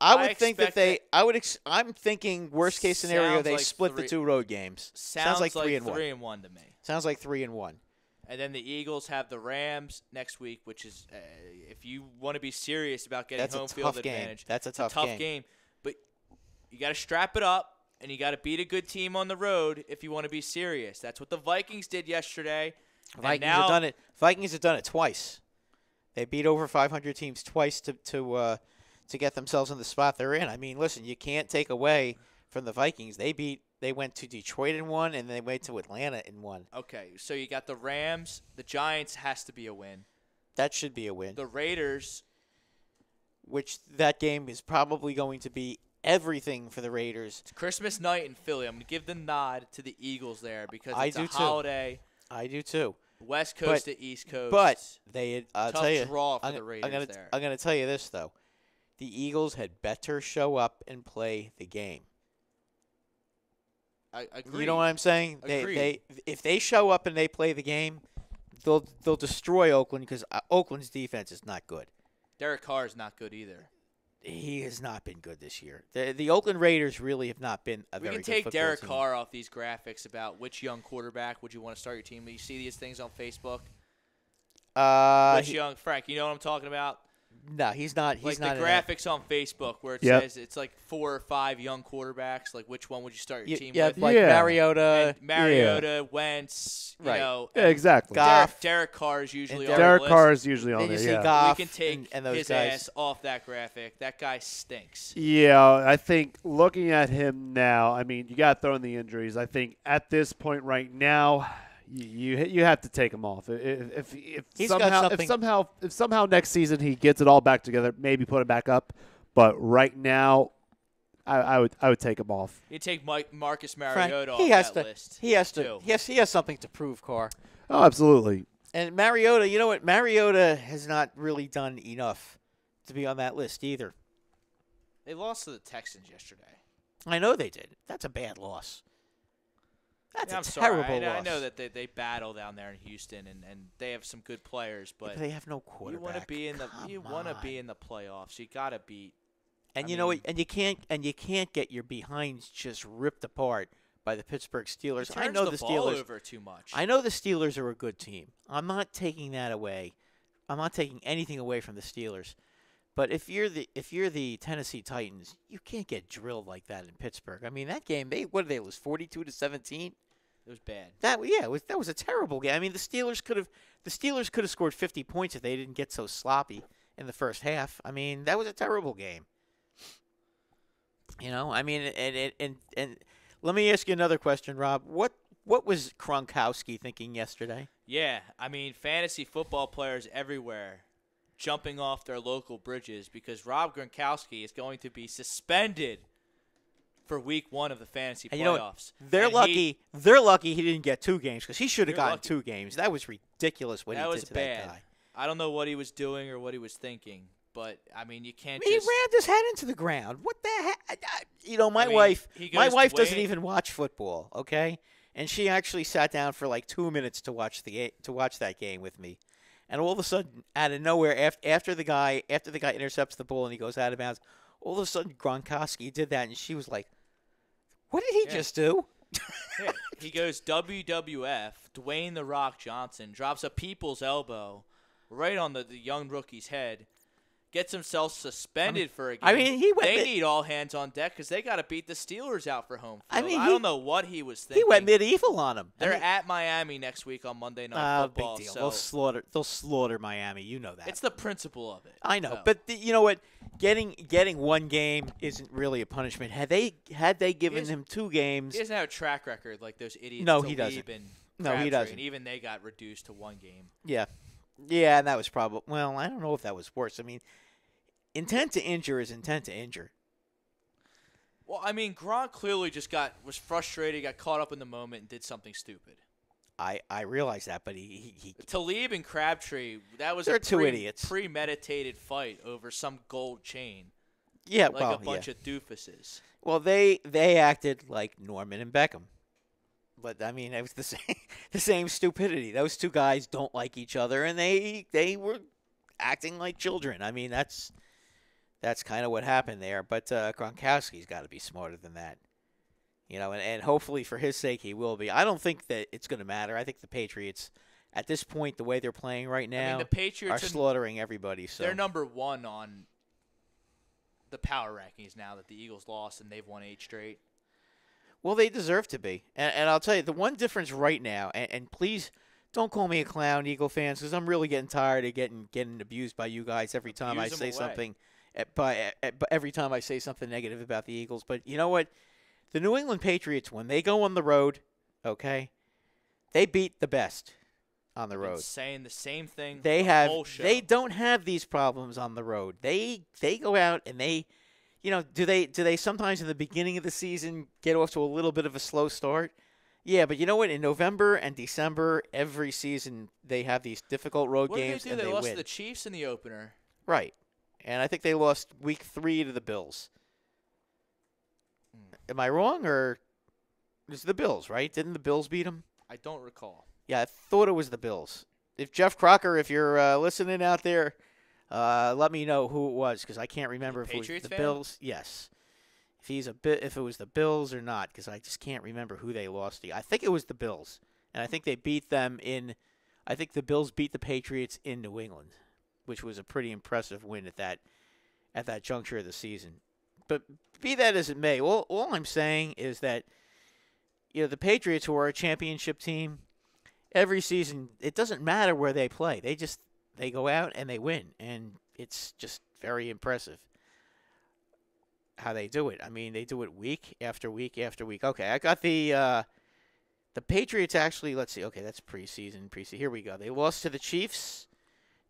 S3: thinking worst case scenario they split the 2 road games.
S2: Sounds like
S3: 3-1.
S2: 3-1 to me.
S3: Sounds like 3-1.
S2: And then the Eagles have the Rams next week, which is if you want to be serious about getting home field advantage,
S3: that's a tough
S2: game. But you got to strap it up. And you got to beat a good team on the road if you want to be serious. That's what the Vikings did yesterday.
S3: Vikings have done it twice. They beat over 500 teams twice to get themselves in the spot they're in. I mean, listen, you can't take away from the Vikings. They went to Detroit and won, and they went to Atlanta and won.
S2: Okay, so you got the Rams. The Giants has to be a win.
S3: That should be a win.
S2: The Raiders,
S3: which that game is probably going to be everything for the Raiders.
S2: It's Christmas night in Philly. I'm going to give the nod to the Eagles there because it's a holiday.
S3: I do too.
S2: West Coast to East Coast.
S3: But I'll
S2: tough
S3: tell you,
S2: draw for the Raiders there.
S3: I'm going to tell you this, though. The Eagles had better show up and play the game.
S2: I agree.
S3: You know what I'm saying?
S2: Agreed.
S3: If they show up and they play the game, they'll destroy Oakland because Oakland's defense is not good.
S2: Derek Carr is not good either.
S3: He has not been good this year. The Oakland Raiders really have not been a very good football team.
S2: We can take Derek Carr off these graphics about which young quarterback would you want to start your team. You see these things on Facebook? Young Frank, you know what I'm talking about?
S3: No, he's not. He's not.
S2: The graphics on Facebook where it says it's like 4 or 5 young quarterbacks. Like, which one would you start your team with? Mariota, Wentz, you know.
S4: Yeah, exactly.
S2: Derek Carr is usually on the
S4: Derek
S2: list.
S4: Carr is usually on there, yeah.
S3: Goff
S2: we can take
S3: and those
S2: his
S3: guys.
S2: ass off that graphic. That guy stinks.
S4: Yeah, I think looking at him now, I mean, you got to throw in the injuries. I think at this point right now, you have to take him off. If somehow next season he gets it all back together, maybe put it back up. But right now, I would take him off.
S2: You take Marcus Mariota off that list.
S3: He has something to prove, Carr.
S4: Oh, absolutely.
S3: And Mariota, you know what? Mariota has not really done enough to be on that list either.
S2: They lost to the Texans yesterday.
S3: I know they did. That's a bad loss. That's a terrible loss.
S2: I know that they battle down there in Houston, and they have some good players, but
S3: they have no quarterback.
S2: You want to be in the playoffs. You got to beat.
S3: And you know what? And you can't get your behinds just ripped apart by the Pittsburgh Steelers.
S2: I know the ball over too much.
S3: I know the Steelers are a good team. I'm not taking that away. I'm not taking anything away from the Steelers. But if you're the Tennessee Titans, you can't get drilled like that in Pittsburgh. I mean, that game, what did they lose? 42-17.
S2: It was bad.
S3: That was a terrible game. I mean, the Steelers could have scored 50 points if they didn't get so sloppy in the first half. I mean, that was a terrible game. You know, I mean, and let me ask you another question, Rob. What was Gronkowski thinking yesterday?
S2: Yeah, I mean, fantasy football players everywhere jumping off their local bridges because Rob Gronkowski is going to be suspended for week 1 of the fantasy playoffs.
S3: You know, they're lucky he didn't get 2 games because he should have gotten 2 games. That was ridiculous what he did to that guy.
S2: I don't know what he was doing or what he was thinking, but I mean, you can't.
S3: He rammed his head into the ground. What the heck? You know, my wife doesn't even watch football. Okay, and she actually sat down for like 2 minutes to watch that game with me. And all of a sudden, out of nowhere, after the guy intercepts the ball and he goes out of bounds, all of a sudden Gronkowski did that, and she was like, "What did he just do?"
S2: Yeah. He goes WWF, Dwayne The Rock Johnson, drops a people's elbow right on the young rookie's head, gets himself suspended for a game. They need all hands on deck because they got to beat the Steelers out for home field. I don't know what he was thinking.
S3: He went medieval on him.
S2: They're at Miami next week on Monday Night Football.
S3: Big deal.
S2: So
S3: They'll slaughter Miami. You know that.
S2: It's the principle of it.
S3: I know, but you know what? Getting one game isn't really a punishment. Had they given him 2 games,
S2: he doesn't have a track record like those idiots.
S3: No, he doesn't.
S2: No,
S3: he doesn't.
S2: And even they got reduced to 1 game.
S3: Yeah, and that was probably. Well, I don't know if that was worse. I mean, intent to injure is intent to injure.
S2: Well, I mean, Gronk clearly just was frustrated, got caught up in the moment, and did something stupid.
S3: I realize that, but he
S2: Talib and Crabtree, that was
S3: they're 2 idiots.
S2: Premeditated fight over some gold chain.
S3: Yeah,
S2: like a bunch of doofuses.
S3: Well, they acted like Norman and Beckham. But I mean, it was the same stupidity. Those 2 guys don't like each other, and they were acting like children. I mean, that's kind of what happened there. But Gronkowski's got to be smarter than that, you know. And hopefully for his sake, he will be. I don't think that it's going to matter. I think the Patriots, at this point, the way they're playing right now,
S2: the Patriots
S3: are slaughtering everybody. So
S2: they're number 1 on the power rankings now that the Eagles lost and they've won 8 straight.
S3: Well, they deserve to be. And I'll tell you, the one difference right now, and please don't call me a clown, Eagle fans, because I'm really getting tired of getting abused by you guys every time I say something. Every time I say something negative about the Eagles. But you know what? The New England Patriots, when they go on the road, okay, they beat the best on the road.
S2: Saying the same thing.
S3: The whole show. They don't have these problems on the road. They go out and they. You know, do they sometimes in the beginning of the season get off to a little bit of a slow start? Yeah, but you know what? In November and December, every season they have these difficult road games and they win.
S2: They lost to the Chiefs in the opener.
S3: Right. And I think they lost week 3 to the Bills. Am I wrong, or it's the Bills, right? Didn't the Bills beat them?
S2: I don't recall.
S3: Yeah, I thought it was the Bills. If Jeff Crocker, if you're listening out there, let me know who it was, because I can't remember if it was the Bills. Yes, if it was the Bills or not, because I just can't remember who they lost to. I think it was the Bills, and I think they beat them in. I think the Bills beat the Patriots in New England, which was a pretty impressive win at that juncture of the season. But be that as it may, all I'm saying is that the Patriots, who are a championship team, every season it doesn't matter where they play. They go out and they win, and it's just very impressive how they do it. I mean, they do it week after week after week. Okay, I got the Patriots actually. Let's see. Okay, that's preseason. Here we go. They lost to the Chiefs.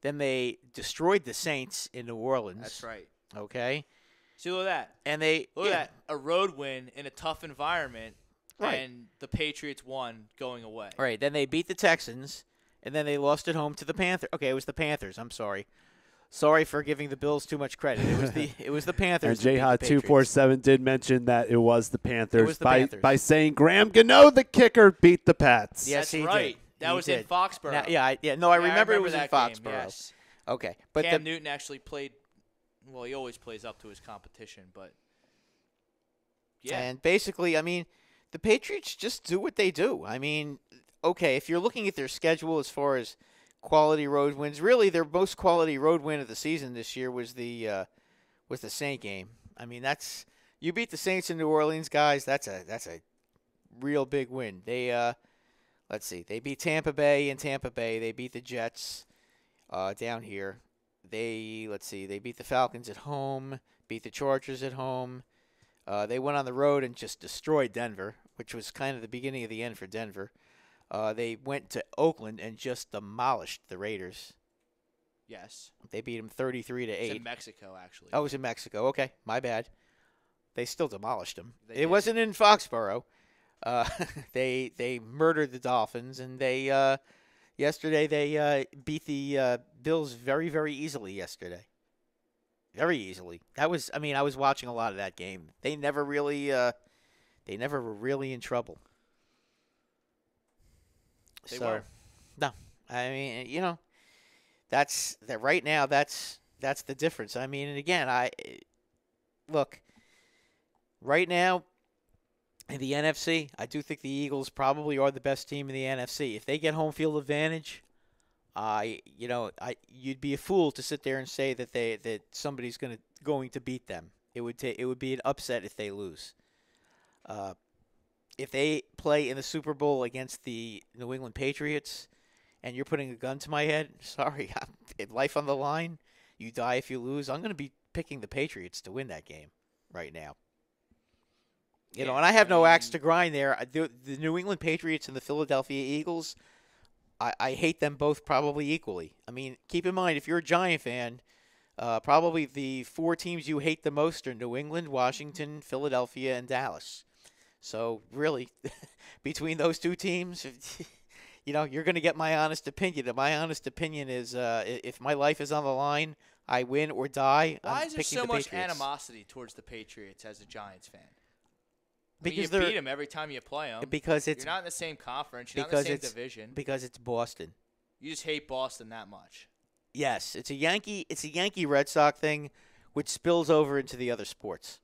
S3: Then they destroyed the Saints in New Orleans.
S2: That's right.
S3: Okay.
S2: See, look at that.
S3: And
S2: look at that. A road win in a tough environment,
S3: right.
S2: And the Patriots won going away.
S3: Right. Then they beat the Texans. And then they lost at home to the Panthers. Okay, it was the Panthers. I'm sorry. Sorry for giving the Bills too much credit. It was the Panthers.
S4: And JHOT247 did mention that it was the Panthers.
S3: It was the Panthers.
S4: By saying Graham Gano, the kicker, beat the Pats.
S3: Yes,
S2: That's right.
S3: Did.
S2: That was in Foxborough.
S3: I remember it was in Foxborough.
S2: Yes.
S3: Okay, but
S2: Cam Newton actually played. Well, he always plays up to his competition, but yeah.
S3: And basically, I mean, the Patriots just do what they do. I mean, okay, if you're looking at their schedule as far as quality road wins, really their most quality road win of the season this year was the Saint game. I mean, you beat the Saints in New Orleans, guys. That's a real big win. They let's see, they beat Tampa Bay in Tampa Bay. They beat the Jets down here. They beat the Falcons at home, beat the Chargers at home. They went on the road and just destroyed Denver, which was kind of the beginning of the end for Denver. They went to Oakland and just demolished the Raiders.
S2: Yes.
S3: They beat them 33-8.
S2: It's in Mexico, actually.
S3: Oh, it was in Mexico. Okay, my bad. They still demolished them. It wasn't in Foxborough. They murdered the Dolphins, and yesterday they beat the Bills very, very easily yesterday. Very easily. I was watching a lot of that game. They never were really in trouble.
S2: They
S3: So,
S2: were.
S3: no, I mean, that's that right now. That's the difference. I mean, and again, look right now in the NFC. I do think the Eagles probably are the best team in the NFC. If they get home field advantage, you'd be a fool to sit there and say that somebody's going to beat them. It would be an upset if they lose. If they play in the Super Bowl against the New England Patriots, and you're putting a gun to my head, sorry, life on the line, you die if you lose. I'm going to be picking the Patriots to win that game right now. And I have no axe to grind there. The New England Patriots and the Philadelphia Eagles, I hate them both probably equally. I mean, keep in mind, if you're a Giant fan, probably the 4 teams you hate the most are New England, Washington, Philadelphia, and Dallas. So, really, between those 2 teams, you're going to get my honest opinion. And my honest opinion is if my life is on the line, I win or die.
S2: Why
S3: I'm
S2: is there
S3: picking
S2: so
S3: the
S2: much
S3: Patriots.
S2: animosity towards the Patriots as a Giants fan?
S3: Because
S2: you beat them every time you play them.
S3: Because
S2: you're not in the same conference. You're not in the same division.
S3: Because it's Boston.
S2: You just hate Boston that much.
S3: Yes, it's a Yankee Red Sox thing, which spills over into the other sports.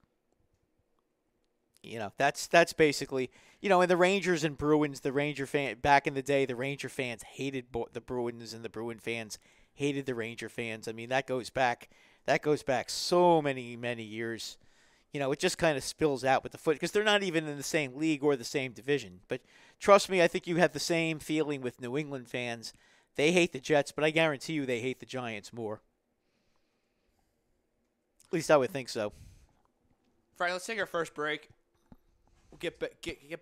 S3: That's basically, and the Rangers and Bruins, back in the day, the Ranger fans hated the Bruins and the Bruin fans hated the Ranger fans. I mean, that goes back so many years. It just kind of spills out with the foot because they're not even in the same league or the same division. But trust me, I think you have the same feeling with New England fans. They hate the Jets, but I guarantee you they hate the Giants more. At least I would think so.
S2: Frank, let's take our first break. We'll get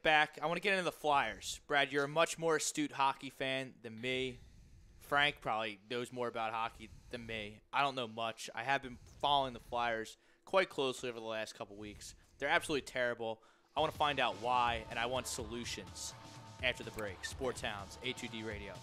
S2: back. I want to get into the Flyers. Brad, you're a much more astute hockey fan than me. Frank probably knows more about hockey than me. I don't know much. I have been following the Flyers quite closely over the last couple weeks. They're absolutely terrible. I want to find out why, and I want solutions after the break. Sports Hounds, A2D Radio.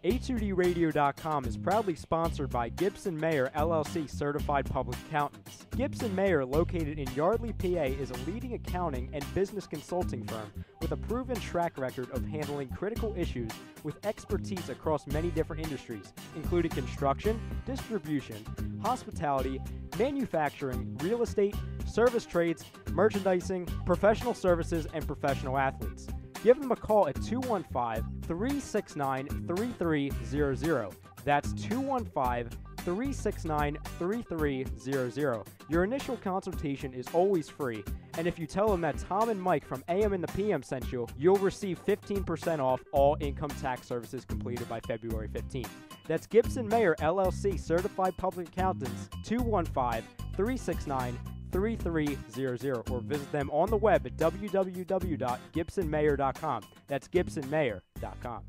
S5: A2DRadio.com is proudly sponsored by Gibson Mayer LLC Certified Public Accountants. Gibson Mayer, located in Yardley, PA, is a leading accounting and business consulting firm with a proven track record of handling critical issues with expertise across many different industries, including construction, distribution, hospitality, manufacturing, real estate, service trades, merchandising, professional services, and professional athletes. Give them a call at 215-369-3300. That's 215-369-3300. Your initial consultation is always free, and if you tell them that Tom and Mike from AM and the PM sent you, you'll receive 15% off all income tax services completed by February 15th. That's Gibson Mayer LLC Certified Public Accountants, 215-369-3300, or visit them on the web at www.gibsonmayer.com. That's gibsonmayer.com.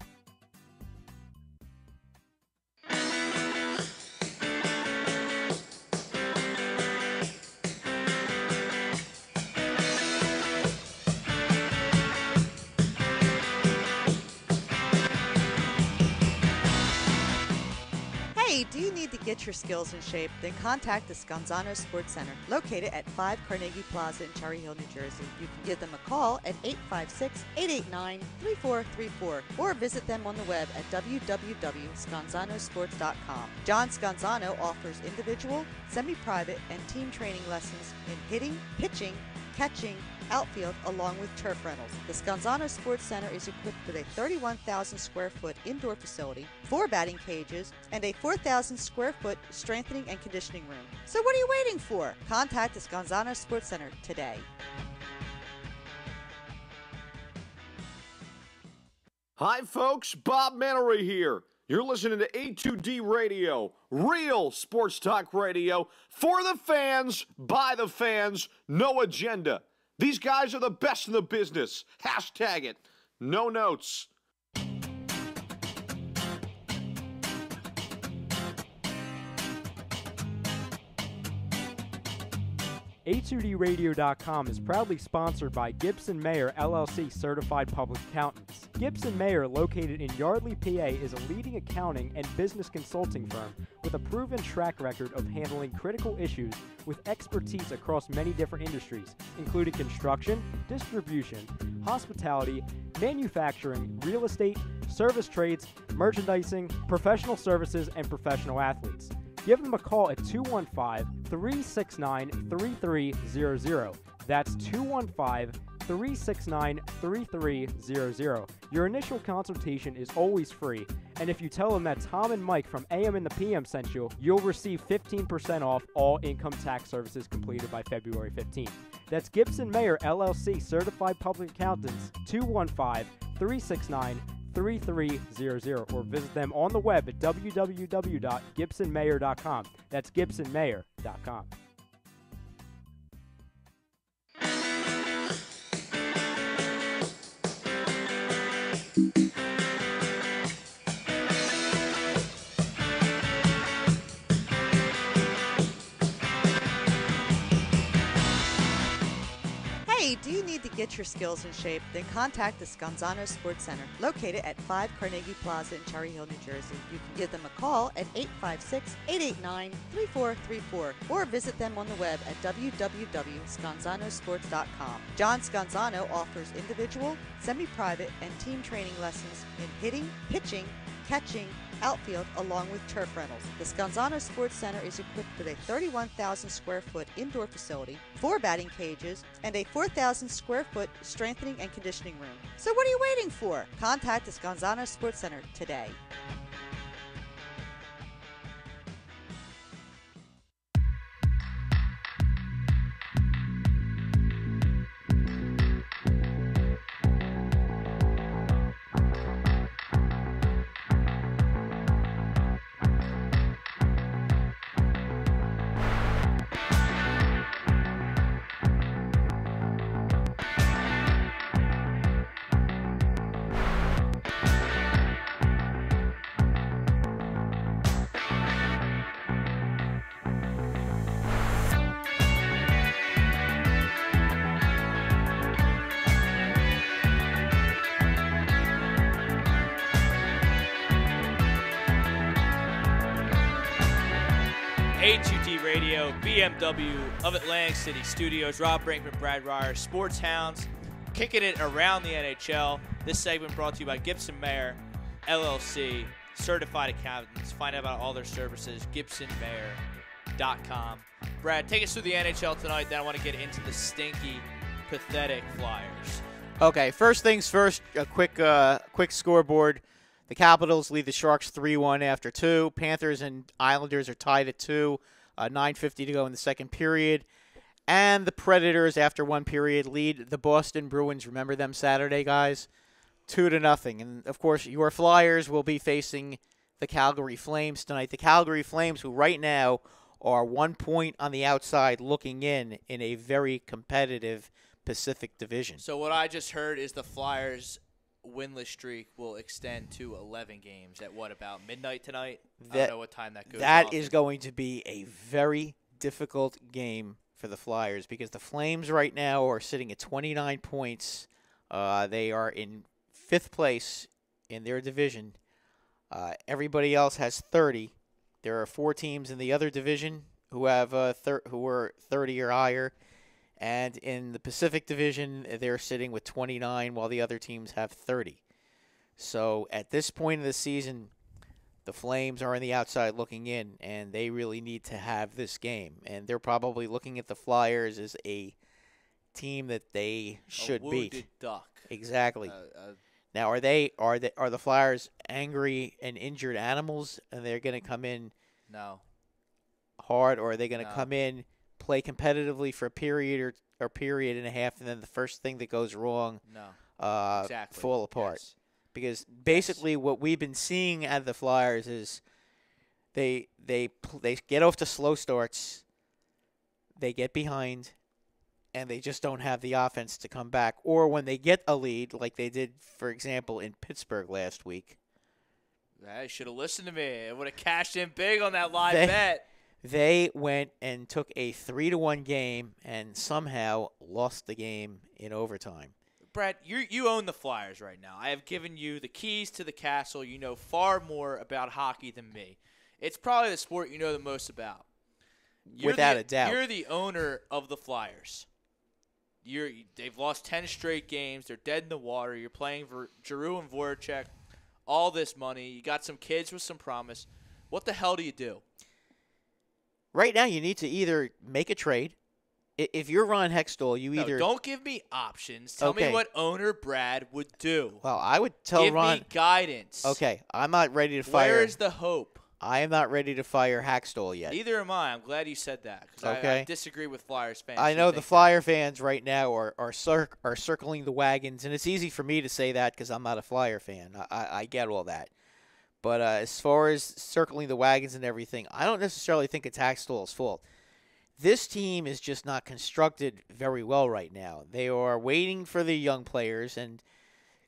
S6: Hey, do you need to get your skills in shape? Then contact the Scanzano Sports Center, located at 5 Carnegie Plaza in Cherry Hill, New Jersey. You can give them a call at 856-889-3434 or visit them on the web at www.scanzanosports.com. John Scanzano offers individual, semi-private, and team training lessons in hitting, pitching, catching, outfield, along with turf rentals. The Scanzano Sports Center is equipped with a 31,000 square foot indoor facility, 4 batting cages, and a 4,000 square foot strengthening and conditioning room. So what are you waiting for? Contact the Scanzano Sports Center today.
S1: Hi, folks. Bob Mannery here. You're listening to A2D Radio, real sports talk radio for the fans, by the fans, no agenda. These guys are the best in the business. Hashtag it. No notes.
S5: A2DRadio.com is proudly sponsored by Gibson Mayer LLC Certified Public Accountants. Gibson Mayer, located in Yardley, PA, is a leading accounting and business consulting firm with a proven track record of handling critical issues with expertise across many different industries, including construction, distribution, hospitality, manufacturing, real estate, service trades, merchandising, professional services, and professional athletes. Give them a call at 215-369-3300. That's 215-369-3300. Your initial consultation is always free, and if you tell them that Tom and Mike from AM and the PM sent you, you'll receive 15% off all income tax services completed by February 15th. That's Gibson Mayer LLC Certified Public Accountants, 215-369-3300, or visit them on the web at www.gibsonmayer.com. That's gibsonmayer.com.
S6: Hey, do you need to get your skills in shape? Then contact the Scanzano Sports Center, located at 5 Carnegie Plaza in Cherry Hill, New Jersey. You can give them a call at 856-889-3434 or visit them on the web at www.scanzanosports.com. John Scanzano offers individual, semi-private, and team training lessons in hitting, pitching, catching, outfield, along with turf rentals. The Scanzano Sports Center is equipped with a 31,000 square foot indoor facility, 4 batting cages, and a 4,000 square foot strengthening and conditioning room. So what are you waiting for? Contact the Scanzano Sports Center today.
S2: A2D Radio, BMW of Atlantic City Studios. Rob Brinkman, Brad Ryer, Sports Hounds, kicking it around the NHL. This segment brought to you by Gibson Mayer, LLC, Certified Accountants. Find out about all their services, gibsonmayer.com. Brad, take us through the NHL tonight. Then I want to get into the stinky, pathetic Flyers.
S3: Okay, first things first, a quick scoreboard. The Capitals lead the Sharks 3-1 after 2. Panthers and Islanders are tied at 2. 9:50 to go in the second period. And the Predators, after 1 period, lead the Boston Bruins. Remember them Saturday, guys? 2-0. And, of course, your Flyers will be facing the Calgary Flames tonight. The Calgary Flames, who right now are 1 point on the outside looking in a very competitive Pacific Division.
S2: So what I just heard is the Flyers' winless streak will extend to 11 games at what, about midnight tonight? I don't know what time that goes
S3: That
S2: off.
S3: is going to be a very difficult game for the Flyers because the Flames right now are sitting at 29 points. They are in 5th place in their division. Everybody else has 30. There are 4 teams in the other division who have who are 30 or higher. And in the Pacific Division, they're sitting with 29, while the other teams have 30. So at this point of the season, the Flames are on the outside looking in, and they really need to have this game. And they're probably looking at the Flyers as a team that they should
S2: A wounded
S3: beat.
S2: duck.
S3: Exactly. Now, are the Flyers angry and injured animals, and they're going to come in
S2: No.
S3: hard, or are they going to
S2: No.
S3: come in, play competitively for a period or period and a half, and then the first thing that goes wrong,
S2: No. Exactly.
S3: fall apart?
S2: Yes.
S3: Because basically, what we've been seeing out of the Flyers is they get off to slow starts, they get behind, and they just don't have the offense to come back. Or when they get a lead, like they did, for example, in Pittsburgh last week.
S2: I should have listened to me. I would have cashed in big on that live bet.
S3: They went and took a 3-1 game and somehow lost the game in overtime.
S2: Brett, you own the Flyers right now. I have given you the keys to the castle. You know far more about hockey than me. It's probably the sport you know the most about.
S3: Without a doubt.
S2: You're the owner of the Flyers. They've lost 10 straight games. They're dead in the water. You're playing for Giroux and Voracek, all this money. You got some kids with some promise. What the hell do you do?
S3: Right now, you need to either make a trade. If you're Ron Hextall,
S2: No, don't give me options. Tell me what owner Brad would do.
S3: Well, I would tell Ron.
S2: Give me guidance.
S3: Okay, I'm not ready to fire.
S2: Where's the hope?
S3: I am not ready to fire Hextall yet.
S2: Neither am I. I'm glad you said that because I disagree with Flyers fans.
S3: I know the Flyer fans right now are circling the wagons, and it's easy for me to say that because I'm not a Flyer fan. I get all that. But as far as circling the wagons and everything, I don't necessarily think it's Hextall's fault. This team is just not constructed very well right now. They are waiting for the young players, and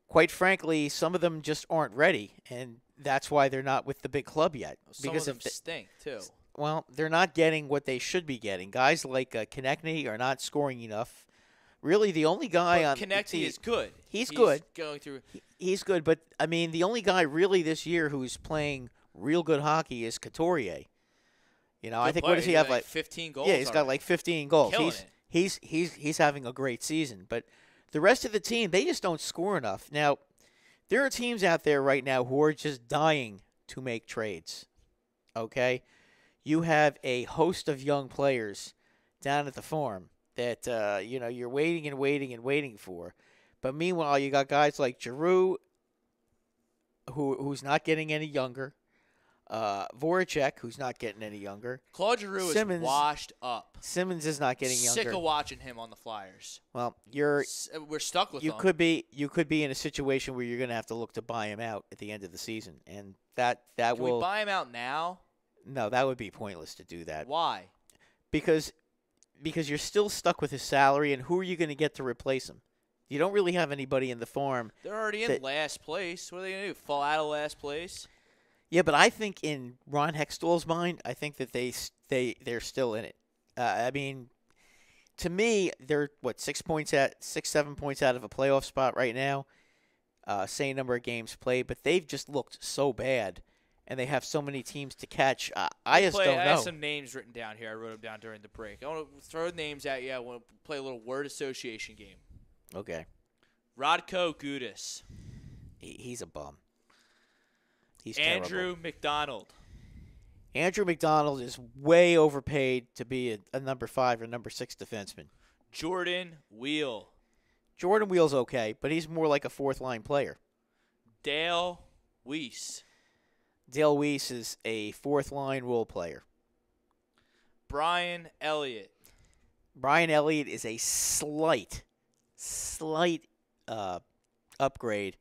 S3: quite frankly, some of them just aren't ready, and that's why they're not with the big club yet.
S2: Some of them stink, too.
S3: Well, they're not getting what they should be getting. Guys like Konechny are not scoring enough. Really, the only guy on
S2: Konechny
S3: the team
S2: is good.
S3: He's good.
S2: Going through.
S3: He's good, but I mean, the only guy really this year who's playing real good hockey is Couturier. You know,
S2: Good
S3: I think
S2: player.
S3: what does he have like
S2: 15 goals?
S3: Yeah, he's got like 15 goals.
S2: Killing
S3: He's having a great season, but the rest of the team, they just don't score enough. Now, there are teams out there right now who are just dying to make trades. Okay? You have a host of young players down at the farm that you're waiting and waiting and waiting for. But meanwhile, you got guys like Giroux who's not getting any younger. Voracek, who's not getting any younger.
S2: Claude Giroux is washed up.
S3: Simmons is not getting younger.
S2: Sick of watching him on the Flyers.
S3: Well,
S2: we're stuck with him.
S3: You could be in a situation where you're going to have to look to buy him out at the end of the season, and that
S2: Can
S3: will.
S2: we buy him out now?
S3: No, that would be pointless to do that.
S2: Why?
S3: Because you're still stuck with his salary, and who are you going to get to replace him? You don't really have anybody in the farm.
S2: They're already in last place. What are they going to do? Fall out of last place?
S3: Yeah, but I think in Ron Hextall's mind, I think that they're still in it. I mean, to me, they're 7 points out of a playoff spot right now. Same number of games played, but they've just looked so bad, and they have so many teams to catch. I don't know.
S2: I have some names written down here. I wrote them down during the break. I want to throw names at you. I want to play a little word association game.
S3: Okay.
S2: Radko Gudas.
S3: He's a bum. He's
S2: Andrew
S3: terrible.
S2: McDonald.
S3: Andrew McDonald is way overpaid to be a number 5 or number 6 defenseman.
S2: Jordan Wheel.
S3: Jordan Wheel's okay, but he's more like a fourth-line player.
S2: Dale Weiss.
S3: Dale Weiss is a fourth-line role player.
S2: Brian Elliott.
S3: Brian Elliott is a slight upgrade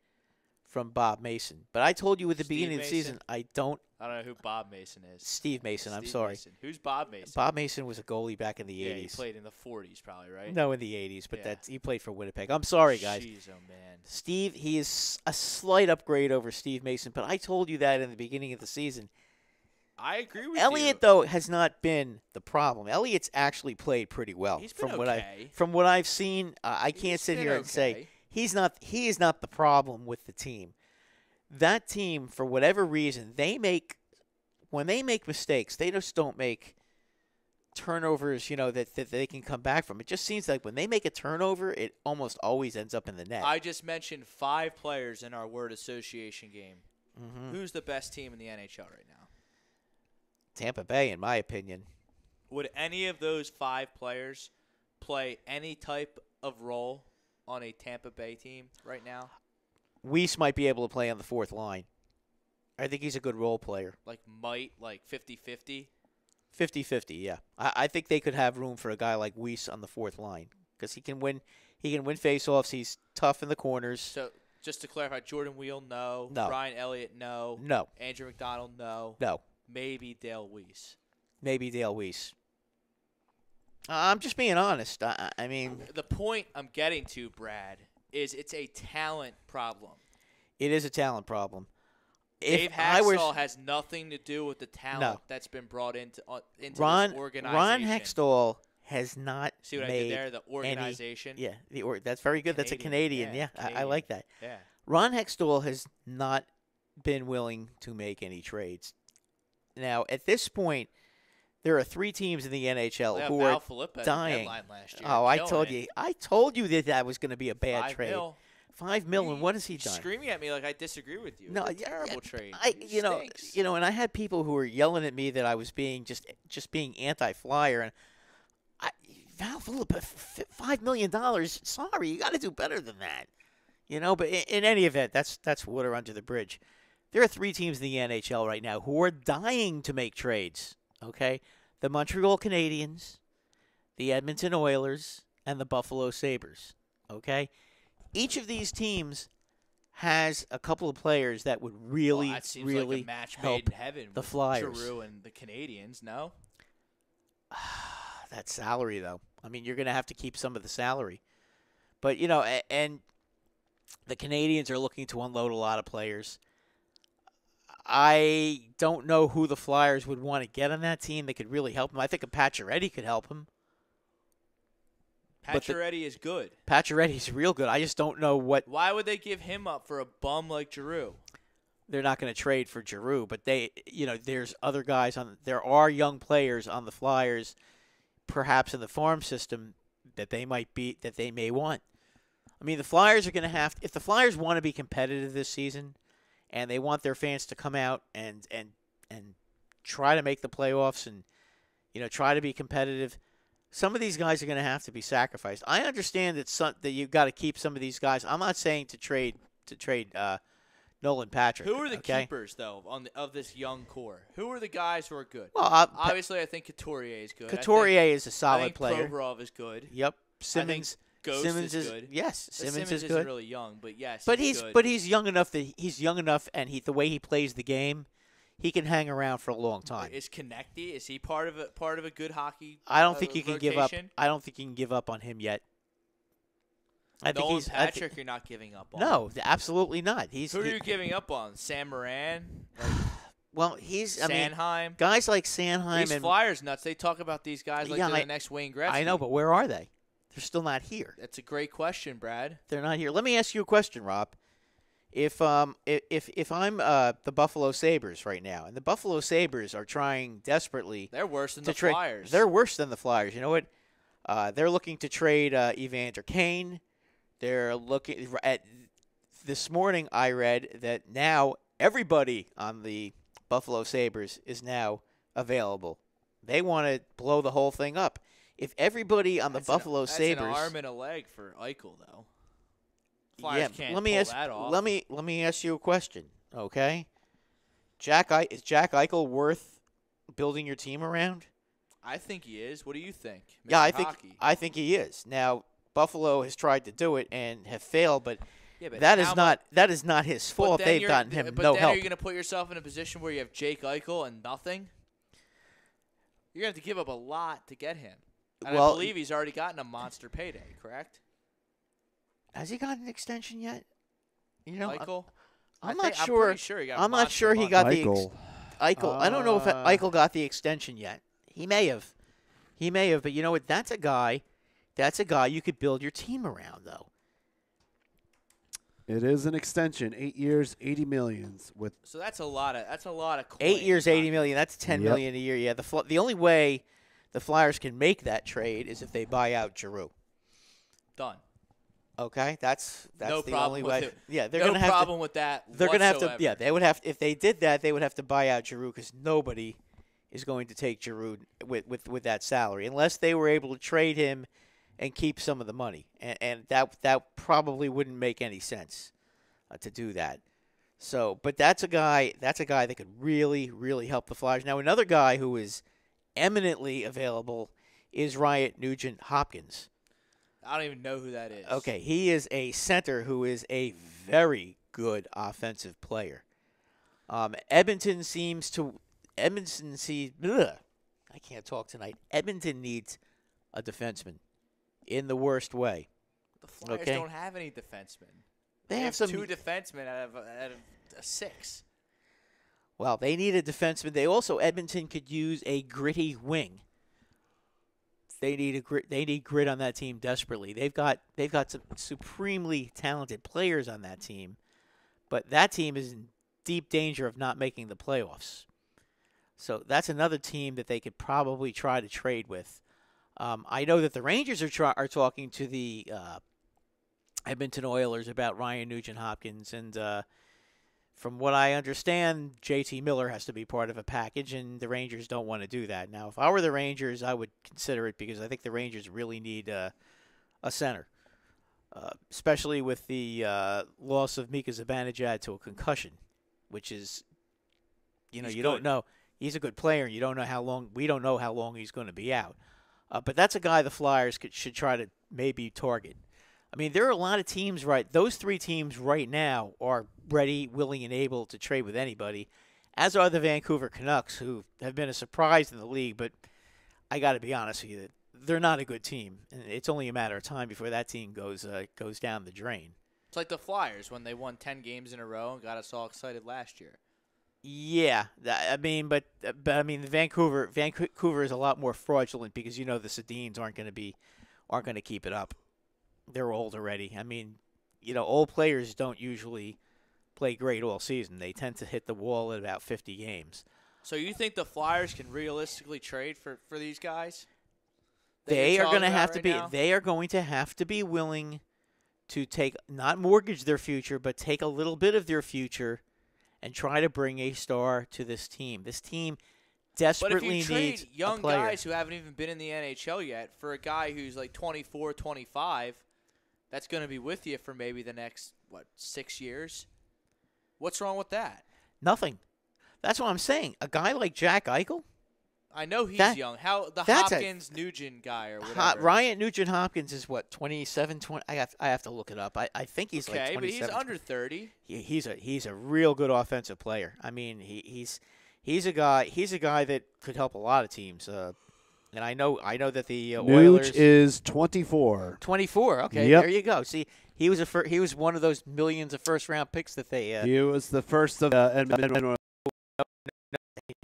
S3: from Bob Mason. But I told you at the beginning of the season, I don't
S2: know who Bob Mason is.
S3: Steve Mason, I'm
S2: Steve
S3: sorry.
S2: Mason. Who's Bob Mason?
S3: Bob Mason was a goalie back in the 80s.
S2: Yeah, he played in the 40s probably, right?
S3: No, in the 80s, but he played for Winnipeg. I'm sorry, guys.
S2: Jeez, oh man.
S3: Steve, he is a slight upgrade over Steve Mason, but I told you that in the beginning of the season.
S2: I agree with
S3: Elliott,
S2: you.
S3: though, has not been the problem. Elliott's actually played pretty well.
S2: He's been
S3: from what I've seen. I can't sit here and say he is not the problem with the team. That team, for whatever reason, when they make mistakes, they just don't make turnovers, that they can come back from. It just seems like when they make a turnover, it almost always ends up in the net.
S2: I just mentioned 5 players in our word association game.
S3: Mm-hmm.
S2: Who's the best team in the NHL right now?
S3: Tampa Bay, in my opinion.
S2: Would any of those 5 players play any type of role on a Tampa Bay team right now?
S3: Weiss might be able to play on the fourth line. I think he's a good role player.
S2: Like 50-50?
S3: 50-50, yeah. I think they could have room for a guy like Weiss on the fourth line because he can win faceoffs. He's tough in the corners.
S2: So just to clarify, Jordan Wheel, no.
S3: No.
S2: Ryan Elliott, no.
S3: No.
S2: Andrew McDonald, no.
S3: No.
S2: Maybe Dale Weiss.
S3: Maybe Dale Weiss. I'm just being honest. I mean,
S2: the point I'm getting to, Brad, is it's a talent problem.
S3: It is a talent problem.
S2: Dave Haxtell has nothing to do with the talent that's been brought into this organization.
S3: Ron Hextall has not
S2: See what
S3: made
S2: I did there? The organization?
S3: That's very good.
S2: Canadian.
S3: That's a Canadian. Yeah,
S2: Canadian.
S3: I like that.
S2: Yeah.
S3: Ron Hextall has not been willing to make any trades. Now, at this point, there are 3 teams in the NHL who are dying.
S2: Last year,
S3: I told you that was going to be a bad
S2: $5
S3: trade.
S2: million.
S3: $5 million. What has he done?
S2: Screaming at me like I disagree with you.
S3: No,
S2: it's a terrible trade.
S3: And I had people who were yelling at me that I was being just being anti-Flyer, and Val Philip, $5 million. Sorry, you got to do better than that. But in any event, that's water under the bridge. There are 3 teams in the NHL right now who are dying to make trades. Okay, the Montreal Canadiens, the Edmonton Oilers, and the Buffalo Sabres. Okay. Each of these teams has a couple of players that would really,
S2: that seems
S3: really
S2: like a match
S3: help
S2: made in heaven
S3: the
S2: with
S3: Flyers.
S2: Giroux and the Canadians, no?
S3: That salary, though. I mean, you're going to have to keep some of the salary. But, and the Canadians are looking to unload a lot of players. I don't know who the Flyers would want to get on that team that could really help them. I think a Pacioretty could help him.
S2: Pacioretty is good.
S3: Pacioretty's real good. I just don't know what.
S2: Why would they give him up for a bum like Giroux?
S3: They're not going to trade for Giroux, but there's other guys there are young players on the Flyers, perhaps in the farm system that they may want. I mean, the Flyers are going to have, if the Flyers want to be competitive this season, and they want their fans to come out and try to make the playoffs and try to be competitive. Some of these guys are going to have to be sacrificed. I understand that you've got to keep some of these guys. I'm not saying to trade Nolan Patrick.
S2: Who are the keepers though of this young core? Who are the guys who are good?
S3: Well,
S2: obviously, I think Couturier is good.
S3: Couturier is a solid
S2: I think
S3: player.
S2: Provorov is good.
S3: Yep. Simmons.
S2: Simmons is good.
S3: Yes, Simmons is
S2: isn't
S3: good.
S2: really young, but yes.
S3: But
S2: he's good.
S3: But he's young enough and the way he plays the game, he can hang around for a long time.
S2: Is Konechny? Is he part of a good hockey?
S3: I don't think you can
S2: rotation?
S3: give up. I don't think you can give up on him yet.
S2: Nolan Patrick, you're not giving up on.
S3: No, absolutely not.
S2: Who are you giving up on? Sam Moran?
S3: Well, Sanheim.
S2: Guys
S3: like Sanheim
S2: these
S3: and
S2: Flyers nuts. They talk about these guys like they're the next Wayne Gretzky.
S3: I know, but where are they? They're still not here.
S2: That's a great question, Brad.
S3: They're not here. Let me ask you a question, Rob. If I'm the Buffalo Sabres right now, and the Buffalo Sabres are trying desperatly,
S2: they're worse than the Flyers.
S3: They're worse than the Flyers. You know what? They're looking to trade Evander Kane. They're looking at this morning. I read that now everybody on the Buffalo Sabres is now available. They want to blow the whole thing up. If everybody on the Buffalo Sabres,
S2: that's an arm and a leg for Eichel, though. Flyers can't pull that off.
S3: Let me ask you a question, okay? Is Jack Eichel worth building your team around?
S2: I think he is. What do you think, Mr.
S3: Yeah,
S2: Hockey?
S3: I think he is. Now, Buffalo has tried to do it and have failed, but
S2: but
S3: that is not his fault. They've gotten him no help.
S2: But then are you going to put yourself in a position where you have Jake Eichel and nothing? You're going to have to give up a lot to get him. And I believe he's already gotten a monster payday, correct?
S3: Has he gotten an extension yet?
S2: Eichel?
S3: I'm not sure.
S2: I'm pretty sure he got
S3: I'm not sure he got
S4: Eichel.
S3: Eichel. I don't know if Eichel got the extension yet. He may have. But you know what? That's a guy you could build your team around, though.
S4: It is an extension, 8 years, $80 million.
S2: So that's a lot of coin.
S3: 8 years, $80 million. That's $10 million a year. Yeah. The only way the Flyers can make that trade is if they buy out Giroux.
S2: Done.
S3: Okay, that's
S2: no
S3: the
S2: problem
S3: only
S2: with
S3: way.
S2: it.
S3: Yeah, they're
S2: no
S3: gonna have
S2: problem
S3: to,
S2: with that.
S3: They're
S2: going to
S3: have to. Yeah, they would have. If they did that, they would have to buy out Giroux because nobody is going to take Giroux with that salary unless they were able to trade him and keep some of the money. And that probably wouldn't make any sense to do that. So, but that's a guy that could really, really help the Flyers. Now, another guy who is eminently available is Ryan Nugent-Hopkins.
S2: I don't even know who that is.
S3: Okay, he is a center who is a very good offensive player. Edmonton needs a defenseman in the worst way.
S2: The Flyers don't have any defensemen.
S3: They have
S2: two defensemen out of a 6.
S3: Well, they need a defenseman. Edmonton could use a gritty wing. They need grit on that team desperately. They've got some supremely talented players on that team, but that team is in deep danger of not making the playoffs. So that's another team that they could probably try to trade with. I know that the Rangers are talking to the Edmonton Oilers about Ryan Nugent-Hopkins, and from what I understand, JT Miller has to be part of a package, and the Rangers don't want to do that. Now, if I were the Rangers, I would consider it because I think the Rangers really need a center, especially with the loss of Mika Zibanejad to a concussion, which is, don't know. He's a good player, and you don't know how long. We don't know how long he's going to be out. But that's a guy the Flyers should try to maybe target. I mean, there are a lot of teams, right? Those 3 teams right now are ready, willing, and able to trade with anybody, as are the Vancouver Canucks, who have been a surprise in the league. But I got to be honest with you, they're not a good team, and it's only a matter of time before that team goes down the drain.
S2: It's like the Flyers when they won 10 games in a row and got us all excited last year.
S3: Yeah, but Vancouver is a lot more fraudulent because the Sedins aren't going to keep it up. They're old already. I mean, old players don't usually play great all season. They tend to hit the wall at about 50 games.
S2: So you think the Flyers can realistically trade for these guys?
S3: They are going to have to be. They are going to have to be willing to not mortgage their future, but take a little bit of their future and try to bring a star to this team. This team desperately needs a player.
S2: But if you trade young guys who haven't even been in the NHL yet for a guy who's like 24, 25, that's going to be with you for maybe the next, 6 years? What's wrong with that?
S3: Nothing. That's what I'm saying. A guy like Jack Eichel?
S2: I know he's young. Hopkins-Nugent guy or whatever.
S3: Ryan Nugent-Hopkins is what, 27, 20? I have to look it up. I think he's like 27.
S2: Okay, but he's under 30.
S3: He's a real good offensive player. I mean, he's a guy that could help a lot of teams. And I know that the Oilers
S4: is 24.
S3: 24. Okay,
S4: yep.
S3: There you go. See, he was one of those millions of first-round picks that they.
S4: He was the first of Edmonton.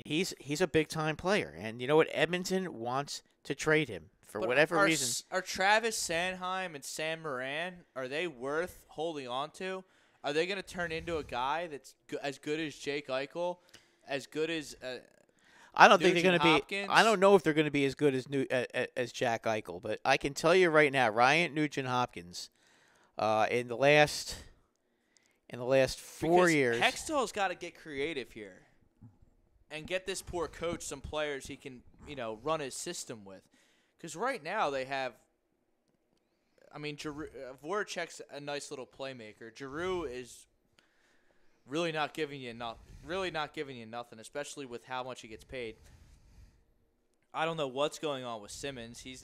S3: He's a big-time player, and you know what? Edmonton wants to trade him for whatever reason.
S2: Are Travis Sanheim and Sam Morin, are they worth holding on to? Are they going to turn into a guy that's as good as Jake Eichel, as good as
S3: I don't think they're going to be.
S2: Hopkins?
S3: I don't know if they're going to be as good as Jack Eichel, but I can tell you right now, Ryan Nugent-Hopkins, in the last 4 years,
S2: Hextall's got to get creative here and get this poor coach some players he can, run his system with. Because right now they have, Voracek's a nice little playmaker. Giroux is really not giving you nothing, especially with how much he gets paid. I don't know what's going on with Simmons. He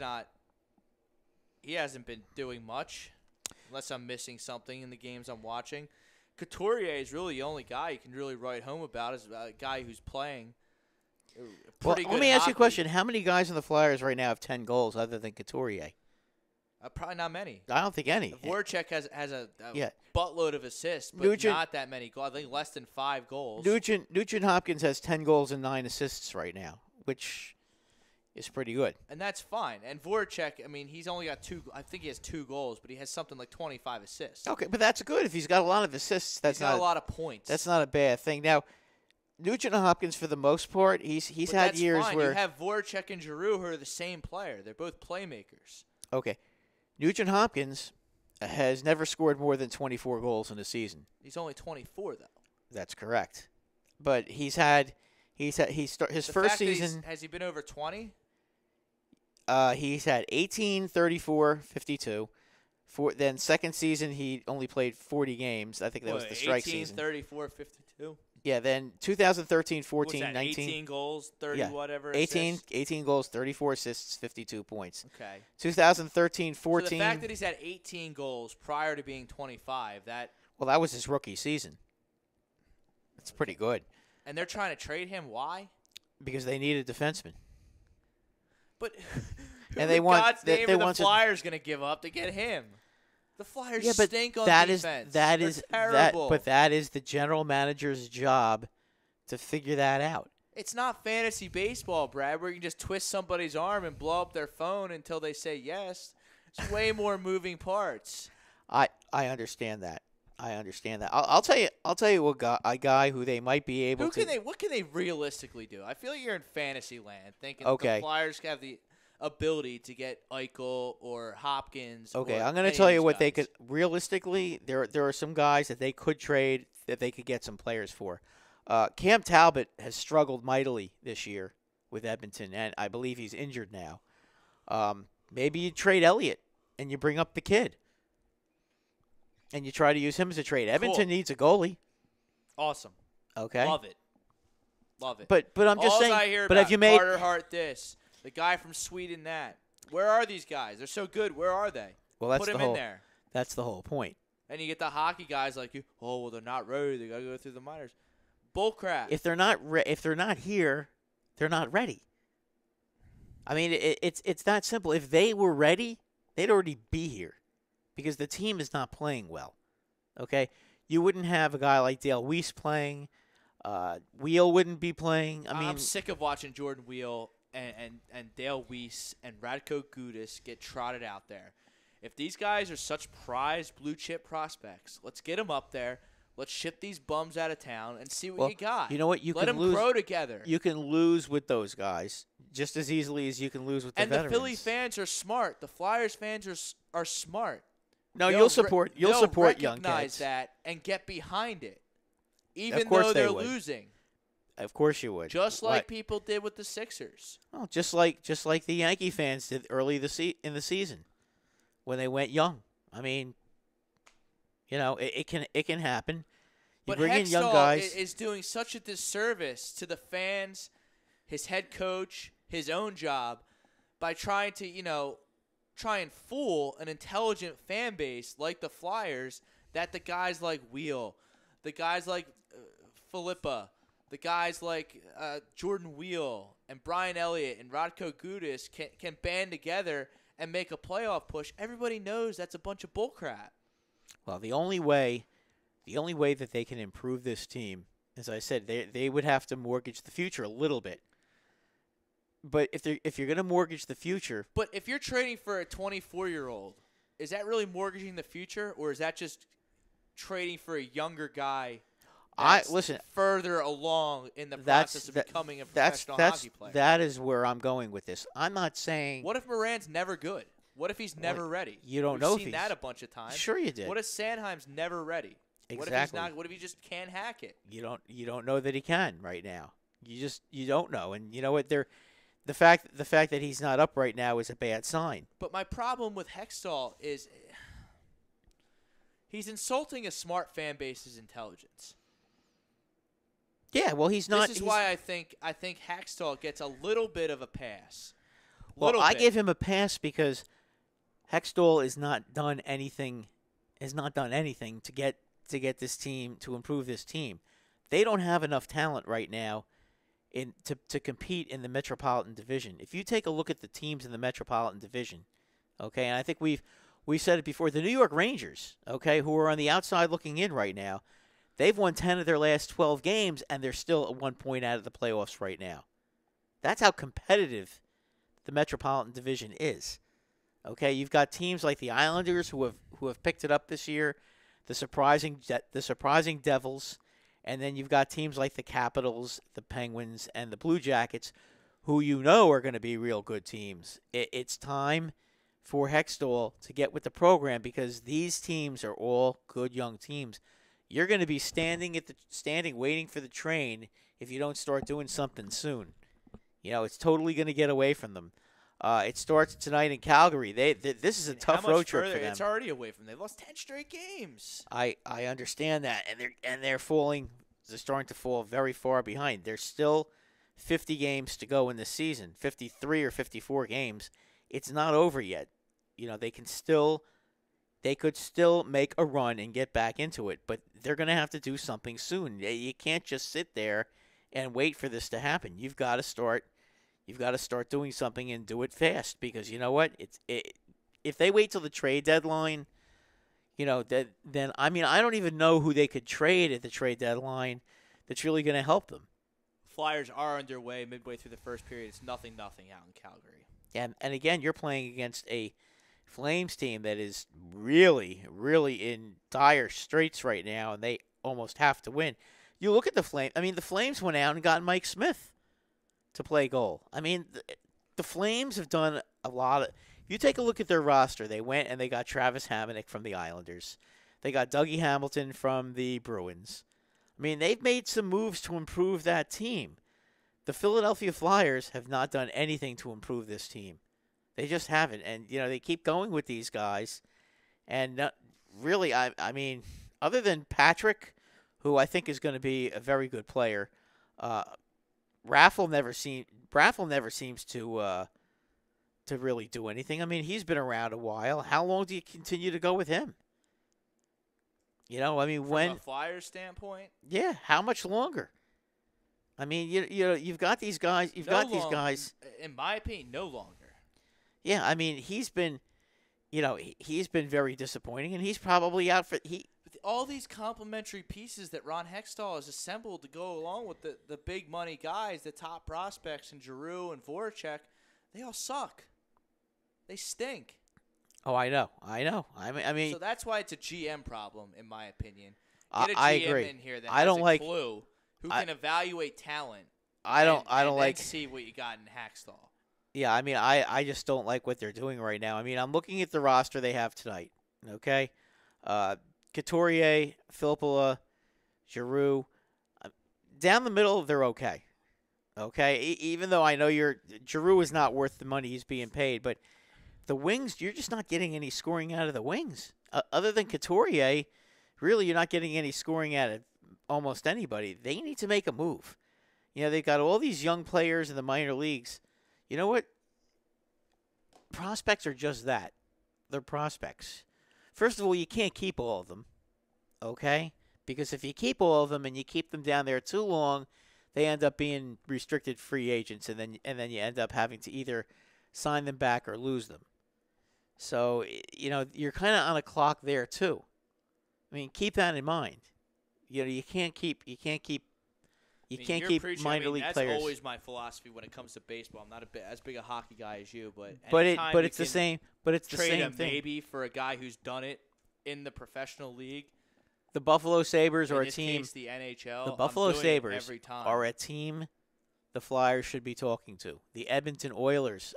S2: hasn't been doing much, unless I'm missing something in the games I'm watching. Couturier is really the only guy you can really write home about is a guy who's playing pretty good
S3: let me ask
S2: hockey.
S3: you a question. How many guys in the Flyers right now have 10 goals other than Couturier?
S2: Probably not many.
S3: I don't think any.
S2: Voracek has a buttload of assists, but not that many goals. I think less than 5 goals.
S3: Nugent-Hopkins has 10 goals and 9 assists right now, which is pretty good.
S2: And that's fine. And Voracek, he's only got 2. I think he has 2 goals, but he has something like 25 assists.
S3: Okay, but that's good. If he's got a lot of assists,
S2: he's got a lot of points.
S3: That's not a bad thing. Now, Nugent-Hopkins, for the most part, he's had years
S2: fine.
S3: where
S2: You have Voracek and Giroux who are the same player. They're both playmakers.
S3: Okay. Nugent-Hopkins has never scored more than 24 goals in a season.
S2: He's only 24, though.
S3: That's correct. But his first season.
S2: Has he been over 20?
S3: He's had 18, 34, 52. Then second season, he only played 40 games. I think that was the strike
S2: 18,
S3: season.
S2: 34, 52.
S3: Yeah, then 2013, 14,
S2: What's that,
S3: 19.
S2: 18 goals, 30 whatever.
S3: 18
S2: assists?
S3: goals, 34 assists, 52 points.
S2: Okay.
S3: 2013, 14.
S2: So the fact that he's had 18 goals prior to being 25, that
S3: was his rookie season. That's pretty good.
S2: And they're trying to trade him. Why?
S3: Because they need a defenseman.
S2: But
S3: And they want
S2: God's name
S3: they
S2: are the
S3: want
S2: Flyers going to give up to get him? The Flyers
S3: but
S2: stink on
S3: that
S2: defense.
S3: That
S2: They're
S3: is
S2: terrible.
S3: but that is the general manager's job to figure that out.
S2: It's not fantasy baseball, Brad, where you can just twist somebody's arm and blow up their phone until they say yes. It's way more moving parts.
S3: I understand that. I'll tell you a guy who they might be able to.
S2: What can they realistically do? I feel like you're in fantasy land thinking
S3: Okay.
S2: the Flyers have the ability to get Eichel or Hopkins.
S3: Okay,
S2: or
S3: I'm going
S2: any
S3: to tell
S2: of
S3: you
S2: these
S3: what they
S2: guys.
S3: could realistically. There are some guys that they could trade that they could get some players for. Cam Talbot has struggled mightily this year with Edmonton, and I believe he's injured now. Maybe you trade Elliott and you bring up the kid, and you try to use him as a trade. Edmonton needs a goalie.
S2: Awesome.
S3: Okay,
S2: Love it.
S3: But I'm just saying.
S2: I hear
S3: but
S2: about
S3: have you made
S2: Carter Hart this, the guy from Sweden that? Where are these guys? They're so good. Where are they?
S3: Well, that's
S2: Put
S3: the
S2: him
S3: whole.
S2: in there.
S3: That's the whole point.
S2: And you get the hockey guys like you. Oh well, they're not ready. They gotta go through the minors. Bull crap.
S3: If they're not here, they're not ready. I mean, it's that simple. If they were ready, they'd already be here, because the team is not playing well. Okay, you wouldn't have a guy like Dale Weiss playing. Wheel wouldn't be playing. I mean,
S2: I'm sick of watching Jordan Wheel and Dale Weiss and Radko Gudas get trotted out there. If these guys are such prized blue chip prospects, let's get them up there. Let's ship these bums out of town and see what you got.
S3: You know what?
S2: Let them grow together.
S3: You can lose with those guys just as easily as you can lose with the veterans.
S2: And the Philly fans are smart. The Flyers fans are smart.
S3: No,
S2: They'll
S3: you'll support young
S2: recognize
S3: kids.
S2: that and get behind it, even
S3: Of course
S2: though they're
S3: they would.
S2: losing.
S3: Of course you would.
S2: Just like people did with the Sixers.
S3: Oh, just like the Yankee fans did early in the season when they went young. I mean, it can happen. You
S2: But
S3: bring in young
S2: Hextall
S3: guys.
S2: is doing such a disservice to the fans, his head coach, his own job, by trying to, try and fool an intelligent fan base like the Flyers that the guys like Wheel, the guys like Filippa, the guys like Jordan Wheel and Brian Elliott and Radko Gudas can band together and make a playoff push. Everybody knows that's a bunch of bullcrap.
S3: Well, the only way that they can improve this team, as I said, they would have to mortgage the future a little bit. But if you're going to mortgage the future,
S2: but if you're trading for a 24-year-old, is that really mortgaging the future, or is that just trading for a younger guy?
S3: Listen,
S2: further along in the process of becoming a professional hockey player.
S3: That is where I'm going with this. I'm not saying.
S2: What if Moran's never good? What if he's never ready?
S3: You don't
S2: We've
S3: know.
S2: seen that a bunch of times.
S3: Sure, you did.
S2: What if Sanheim's never ready?
S3: Exactly.
S2: What if he just can't hack it?
S3: You don't know that he can right now. You don't know, and you know what? The fact that he's not up right now is a bad sign.
S2: But my problem with Hextall is he's insulting a smart fan base's intelligence.
S3: Yeah, well, he's not.
S2: This is why I think Hextall gets a little bit of a pass.
S3: Well, I give him a pass because Hextall has not done anything to get this team to improve this team. They don't have enough talent right now to compete in the Metropolitan Division. If you take a look at the teams in the Metropolitan Division, okay, and I think we've said it before, the New York Rangers, okay, who are on the outside looking in right now, they've won 10 of their last 12 games, and they're still at 1 point out of the playoffs right now. That's how competitive the Metropolitan Division is. Okay, you've got teams like the Islanders who have picked it up this year, the surprising Devils, and then you've got teams like the Capitals, the Penguins, and the Blue Jackets, who are going to be real good teams. It's time for Hextall to get with the program because these teams are all good young teams. You're going to be standing waiting for the train if you don't start doing something soon. It's totally going to get away from them. It starts tonight in Calgary. This is a tough road trip for them.
S2: It's already away from them. They've lost 10 straight games.
S3: I understand that, and they're falling. They're starting to fall very far behind. There's still 50 games to go in the season, 53 or 54 games. It's not over yet. They could still make a run and get back into it, but they're going to have to do something soon. You can't just sit there and wait for this to happen. You've got to start doing something and do it fast, because you know what? If they wait till the trade deadline, then I don't even know who they could trade at the trade deadline that's really going to help them.
S2: Flyers are underway midway through the first period. It's 0-0 out in Calgary.
S3: And again, you're playing against a Flames team that is really, really in dire straits right now, and they almost have to win. You look at the Flames. The Flames went out and got Mike Smith to play goal. The Flames have done a lot of. If you take a look at their roster, they went and they got Travis Hamonic from the Islanders. They got Dougie Hamilton from the Bruins. They've made some moves to improve that team. The Philadelphia Flyers have not done anything to improve this team. They just haven't. And, they keep going with these guys. And really, other than Patrick, who I think is going to be a very good player, Raffle never seems to really do anything. He's been around a while. How long do you continue to go with him? When
S2: from a Flyers standpoint,
S3: yeah, how much longer? You've got these guys. These guys.
S2: In my opinion, no longer.
S3: Yeah, he's been very disappointing, and he's probably out for
S2: With all these complementary pieces that Ron Hextall has assembled to go along with the big money guys, the top prospects, and Giroux and Voracek, they all suck. They stink.
S3: Oh, I know.
S2: So that's why it's a GM problem, in my opinion. Get a GM
S3: I agree.
S2: in here that has a clue who can evaluate talent.
S3: And
S2: see what you got in Hextall.
S3: Yeah, I just don't like what they're doing right now. I'm looking at the roster they have tonight. Okay, Couturier, Filppula, Giroux, down the middle they're okay. Okay, even though I know Giroux is not worth the money he's being paid, but the wings, you're just not getting any scoring out of the wings. Other than Couturier, really you're not getting any scoring out of almost anybody. They need to make a move. They've got all these young players in the minor leagues. You know what? Prospects are just that. They're prospects. First of all, you can't keep all of them, okay? Because if you keep all of them and you keep them down there too long, they end up being restricted free agents, and then you end up having to either sign them back or lose them. So, you're kind of on a clock there too. Keep that in mind. You can't keep minor league players.
S2: That's always my philosophy when it comes to baseball. I'm not as big a hockey guy as you, but
S3: it's the same. But it's the same thing.
S2: Maybe for a guy who's done it in the professional league.
S3: The Buffalo Sabres are
S2: in
S3: a team.
S2: Case, the NHL.
S3: The Buffalo Sabres are a team the Flyers should be talking to. The Edmonton Oilers.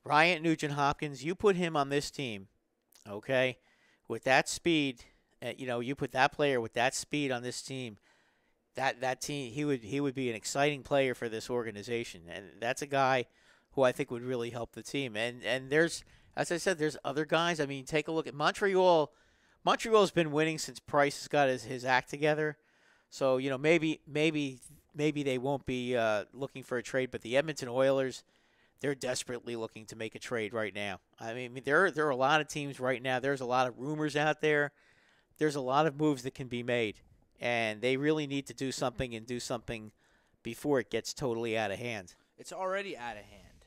S3: Ryan Nugent-Hopkins. You put him on this team, okay, with that speed. You put that player with that speed on this team. That team, he would be an exciting player for this organization, and that's a guy who I think would really help the team. And there's, as I said, there's other guys. Take a look at Montreal. Montreal's been winning since Price has got his act together. So maybe they won't be looking for a trade. But the Edmonton Oilers, they're desperately looking to make a trade right now. There are a lot of teams right now. There's a lot of rumors out there. There's a lot of moves that can be made. And they really need to do something before it gets totally out of hand.
S2: It's already out of hand.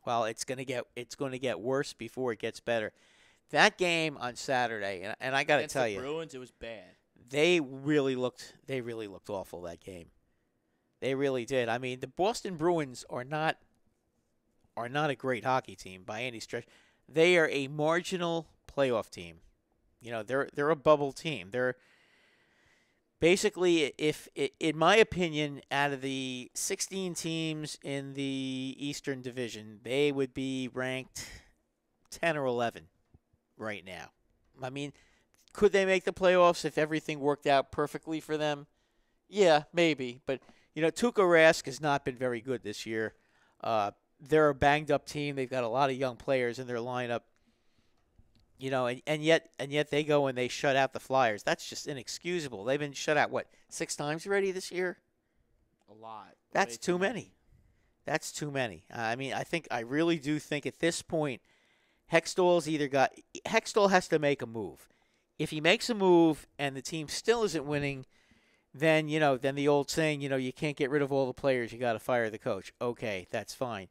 S3: Well, it's going to get worse before it gets better. That game on Saturday, and I got to tell you,
S2: Bruins, it was bad.
S3: They really looked awful that game. They really did. The Boston Bruins are not a great hockey team by any stretch. They are a marginal playoff team. They're a bubble team. They're basically, in my opinion, out of the 16 teams in the Eastern Division, they would be ranked 10 or 11 right now. Could they make the playoffs if everything worked out perfectly for them? Yeah, maybe. But, Tuukka Rask has not been very good this year. they're a banged up team. They've got a lot of young players in their lineup. And yet they go and they shut out the Flyers. That's just inexcusable. They've been shut out, 6 times already this year?
S2: A lot.
S3: That's too many. That's too many. I really do think at this point, Hextall has to make a move. If he makes a move and the team still isn't winning, then the old saying, you can't get rid of all the players, you got to fire the coach. Okay, that's fine.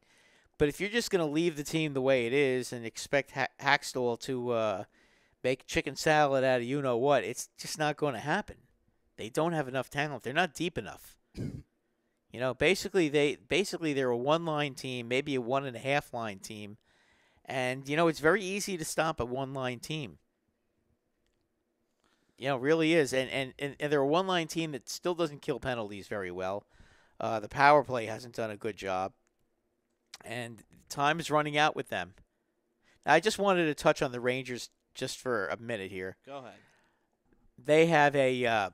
S3: But if you're just going to leave the team the way it is and expect Hackstall to make chicken salad out of you-know-what, it's just not going to happen. They don't have enough talent. They're not deep enough. Basically they're a one-line team, maybe a 1.5-line team. And, it's very easy to stop a one-line team. It really is. And they're a one-line team that still doesn't kill penalties very well. The power play hasn't done a good job. And time is running out with them. Now, I just wanted to touch on the Rangers just for a minute here.
S2: Go ahead.
S3: They have a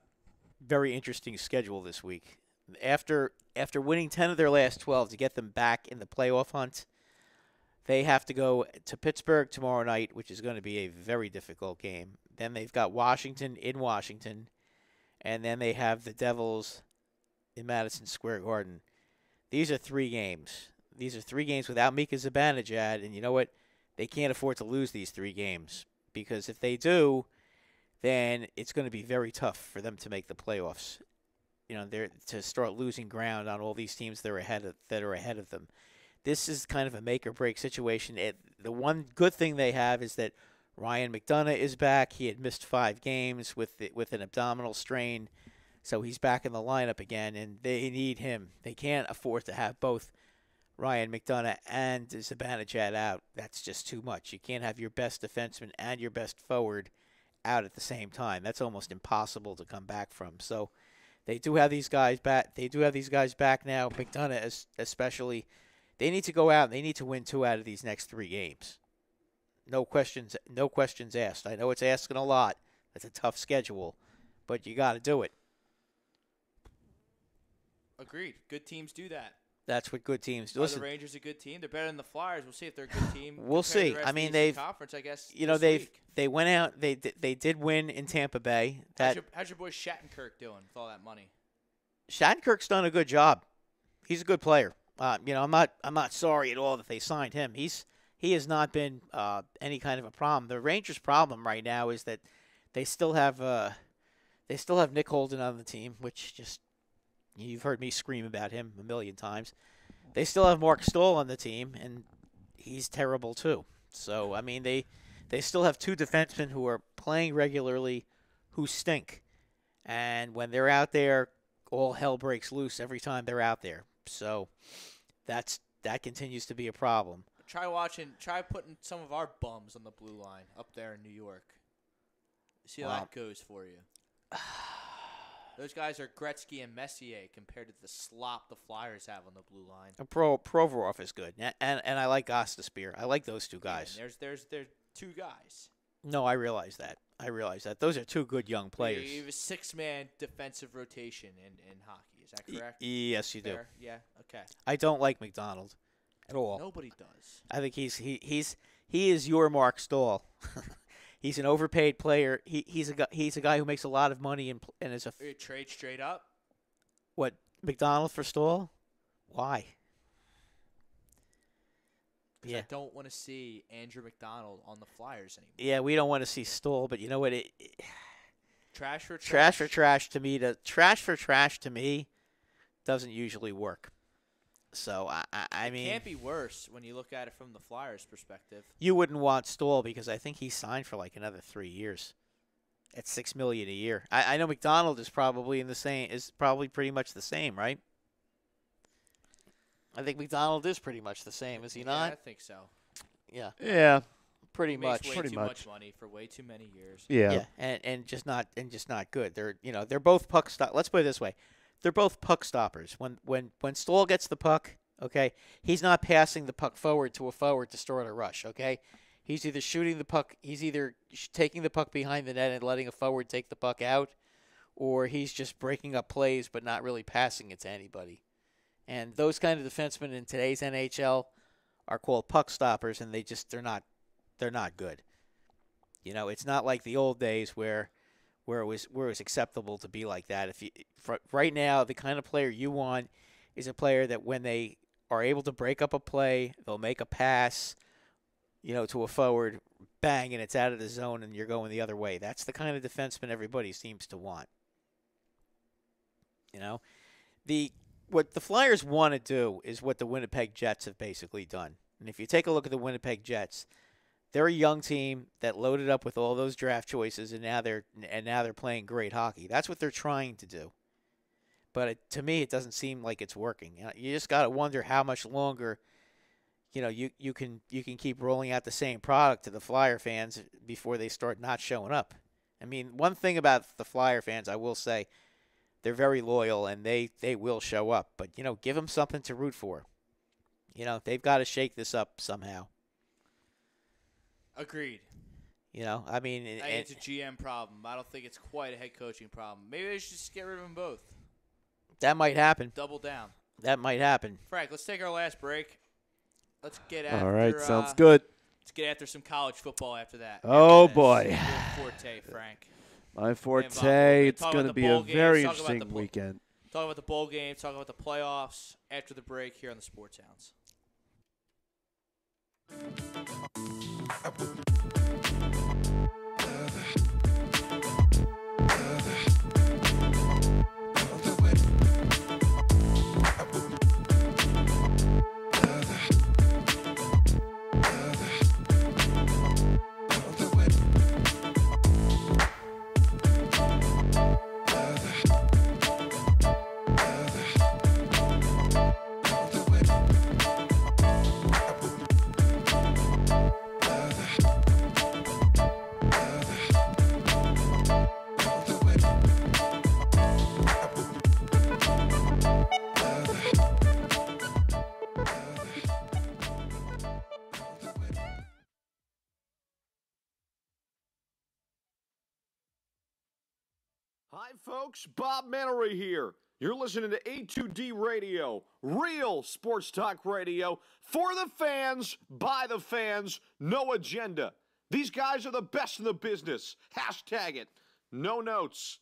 S3: very interesting schedule this week. After winning 10 of their last 12 to get them back in the playoff hunt, they have to go to Pittsburgh tomorrow night, which is going to be a very difficult game. Then they've got Washington in Washington, and then they have the Devils in Madison Square Garden. These are 3 games. These are 3 games without Mika Zibanejad, and you know what? They can't afford to lose these 3 games because if they do, then it's going to be very tough for them to make the playoffs. They're to start losing ground on all these teams that are ahead of them. This is kind of a make or break situation. The one good thing they have is that Ryan McDonough is back. He had missed 5 games with an abdominal strain, so he's back in the lineup again, and they need him. They can't afford to have both Ryan McDonough and Zibanejad out. That's just too much. You can't have your best defenseman and your best forward out at the same time. That's almost impossible to come back from. So they do have these guys back. They do have these guys back now. McDonough especially. They need to go out and they need to win 2 out of these next 3 games. No questions asked. I know it's asking a lot. It's a tough schedule, but you got to do it.
S2: Agreed. Good teams do that.
S3: That's what good teams do.
S2: Are
S3: Listen,
S2: the Rangers a good team? Th're better than the Flyers. We'll see if they're a good team.
S3: We'll see.
S2: The rest of the
S3: they've
S2: conference, I guess.
S3: They went out. They did win in Tampa Bay.
S2: How's your boy Shattenkirk doing with all that money?
S3: Shattenkirk's done a good job. He's a good player. I'm not sorry at all that they signed him. He has not been any kind of a problem. The Rangers' problem right now is that they still have Nick Holden on the team, which just you've heard me scream about him a million times. They still have Mark Stoll on the team, and he's terrible too. So they still have 2 defensemen who are playing regularly, who stink, and when they're out there, all hell breaks loose every time they're out there. So that continues to be a problem.
S2: Try putting some of our bums on the blue line up there in New York. See how that goes for you. Those guys are Gretzky and Messier compared to the slop the Flyers have on the blue line.
S3: Provorov is good, and I like Gostisbehere. I like those 2 guys.
S2: Yeah, there's 2 guys.
S3: No, I realize that. Those are 2 good young players.
S2: You have a 6-man defensive rotation in hockey. Is that correct?
S3: Yes, you
S2: Fair?
S3: do.
S2: Yeah. Okay.
S3: I don't like McDonald at all.
S2: Nobody does.
S3: I think he is your Mark Stoll. He's an overpaid player. He's a guy who makes a lot of money and is a
S2: trade straight up.
S3: What, McDonald for Stoll? Why?
S2: Yeah. I don't want to see Andrew McDonald on the Flyers anymore.
S3: Yeah, we don't want to see Stoll, but you know what?
S2: Trash for
S3: trash to me doesn't usually work. So I mean,
S2: it can't be worse when you look at it from the Flyers' perspective.
S3: You wouldn't want Stoll because I think he signed for like another 3 years at $6 million a year. I know McDonald is probably pretty much the same, right? I think McDonald is pretty much the same, is he not?
S2: Yeah, I think so.
S3: Yeah.
S4: Yeah.
S3: Pretty much.
S2: Way too much money for way too many years.
S4: Yeah.
S3: And just not good. They're both puck stop. Let's put it this way. They're both puck stoppers. When Stoll gets the puck, okay, he's not passing the puck forward to a forward to start a rush, okay? He's either shooting the puck, he's either taking the puck behind the net and letting a forward take the puck out, or he's just breaking up plays but not really passing it to anybody. And those kind of defensemen in today's NHL are called puck stoppers, and they're not good. It's not like the old days where it was acceptable to be like that. Right now, the kind of player you want is a player that when they are able to break up a play, they'll make a pass, to a forward, bang, and it's out of the zone, and you're going the other way. That's the kind of defenseman everybody seems to want. What the Flyers want to do is what the Winnipeg Jets have basically done. And if you take a look at the Winnipeg Jets, they're a young team that loaded up with all those draft choices, and now they're playing great hockey. That's what they're trying to do. But to me, it doesn't seem like it's working. You just got to wonder how much longer, you can keep rolling out the same product to the Flyer fans before they start not showing up. I mean, one thing about the Flyer fans, I will say, they're very loyal and they will show up. But give them something to root for. They've got to shake this up somehow.
S2: Agreed.
S3: I mean,
S2: it's a GM problem. I don't think it's quite a head coaching problem. Maybe they should just get rid of them both.
S3: That might happen.
S2: Double down.
S3: That might happen.
S2: Frank, let's take our last break. Let's get after.
S4: All right, sounds good.
S2: Let's get after some college football after that.
S4: Oh, boy.
S2: Your forte, Frank.
S4: My forte. It's going to be a very interesting
S2: weekend.
S4: weekend.
S2: Talk about the bowl game. Talk about the playoffs after the break here on the Sports Hounds.
S1: Hi, folks. Bob Mannery here. You're listening to A2D Radio, real sports talk radio for the fans, by the fans, no agenda. These guys are the best in the business. Hashtag it. No notes.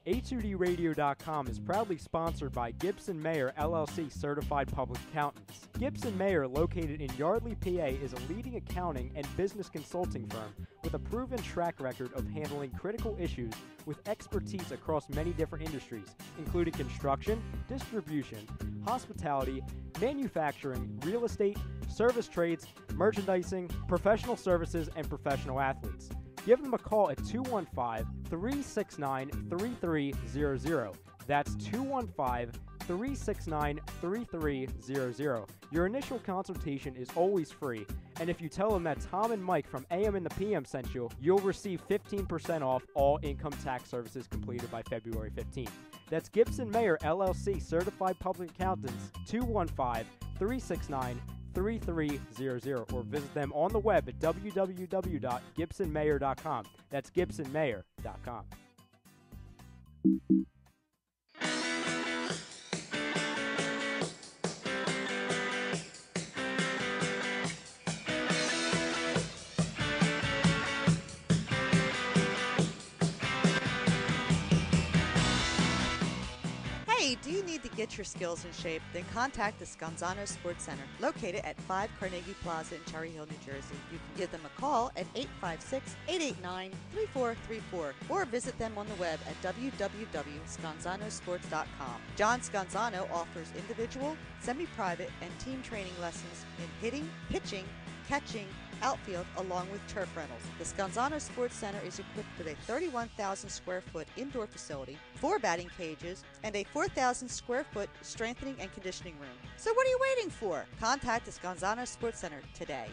S5: A2DRadio.com is proudly sponsored by Gibson Mayer LLC Certified Public Accountants. Gibson Mayer, located in Yardley, PA, is a leading accounting and business consulting firm with a proven track record of handling critical issues with expertise across many different industries, including construction, distribution, hospitality, manufacturing, real estate, service trades, merchandising, professional services, and professional athletes. Give them a call at 215-369-3300. That's 215-369-3300. Your initial consultation is always free, and if you tell them that Tom and Mike from AM and the PM sent you, you'll receive 15% off all income tax services completed by February 15th. That's Gibson Mayer LLC Certified Public Accountants, 215-369-3300, or visit them on the web at www.gibsonmayer.com. That's gibsonmayer.com.
S6: Hey, do you need to get your skills in shape? Then contact the Scanzano Sports Center, located at 5 Carnegie Plaza in Cherry Hill, New Jersey. You can give them a call at 856-889-3434 or visit them on the web at www.scanzanosports.com. John Scanzano offers individual, semi-private, and team training lessons in hitting, pitching, catching, outfield, along with turf rentals. The Scanzano Sports Center is equipped with a 31,000 square foot indoor facility, 4 batting cages, and a 4,000 square foot strengthening and conditioning room. So what are you waiting for? Contact the Scanzano Sports Center today.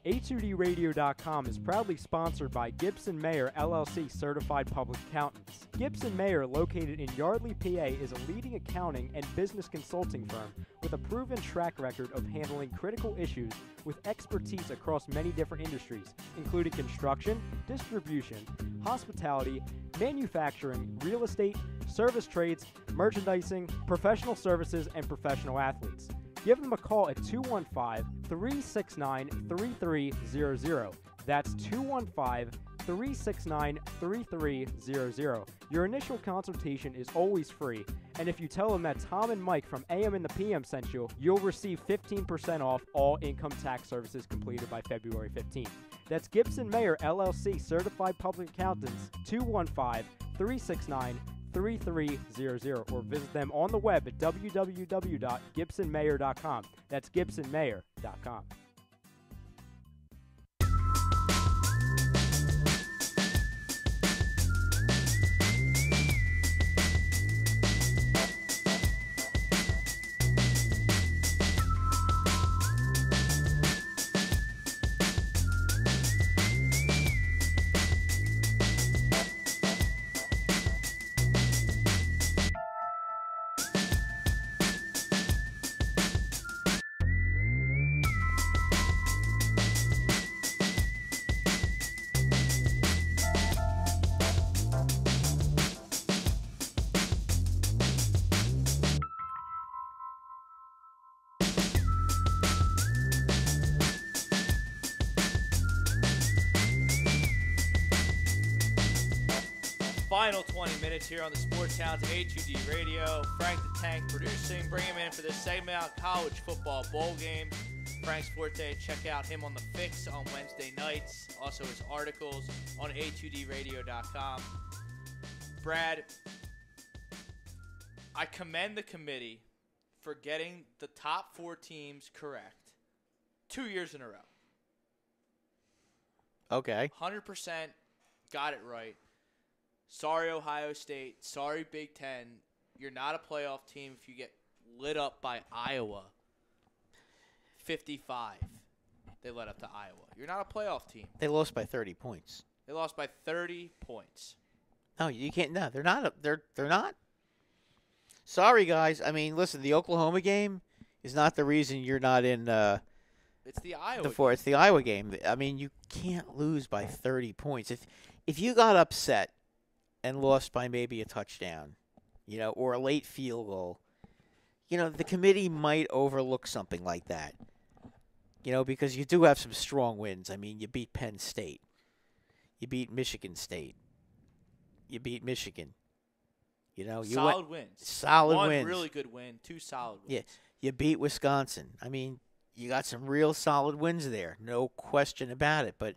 S5: A2DRadio.com is proudly sponsored by Gibson Mayer LLC Certified Public Accountants. Gibson Mayer, located in Yardley, PA, is a leading accounting and business consulting firm with a proven track record of handling critical issues with expertise across many different industries, including construction, distribution, hospitality, manufacturing, real estate, service trades, merchandising, professional services, and professional athletes. Give them a call at 215-369-3300. That's 215-369-3300. Your initial consultation is always free, and if you tell them that Tom and Mike from AM and the PM sent you, you'll receive 15% off all income tax services completed by February 15th. That's Gibson Mayer LLC Certified Public Accountants, 215-369-3300, or visit them on the web at www.gibsonmayer.com. That's gibsonmayer.com.
S2: Final 20 minutes here on the Sports Hounds A2D Radio. Frank the Tank producing. Bring him in for this segment on college football bowl games. Frank's forte. Check out him on The Fix on Wednesday nights. Also his articles on A2DRadio.com. Brad, I commend the committee for getting the top 4 teams correct 2 years in a row.
S3: Okay.
S2: 100% got it right. Sorry, Ohio State. Sorry, Big Ten. You're not a playoff team if you get lit up by Iowa. 55. They led up to Iowa. You're not a playoff team.
S3: They lost by 30 points.
S2: They lost by 30 points.
S3: No, you can't. No, they're not. They're not. Sorry, guys. I mean, listen. The Oklahoma game is not the reason you're not in.
S2: It's the Iowa.
S3: It's the Iowa game. I mean, you can't lose by 30 points. If you got upset and lost by maybe a touchdown, or a late field goal, the committee might overlook something like that. Because you do have some strong wins. I mean, you beat Penn State. You beat Michigan State. You beat Michigan.
S2: Solid wins.
S3: Solid
S2: One
S3: wins.
S2: One really good win. 2 solid wins.
S3: Yeah, you beat Wisconsin. I mean, you got some real solid wins there. No question about it. But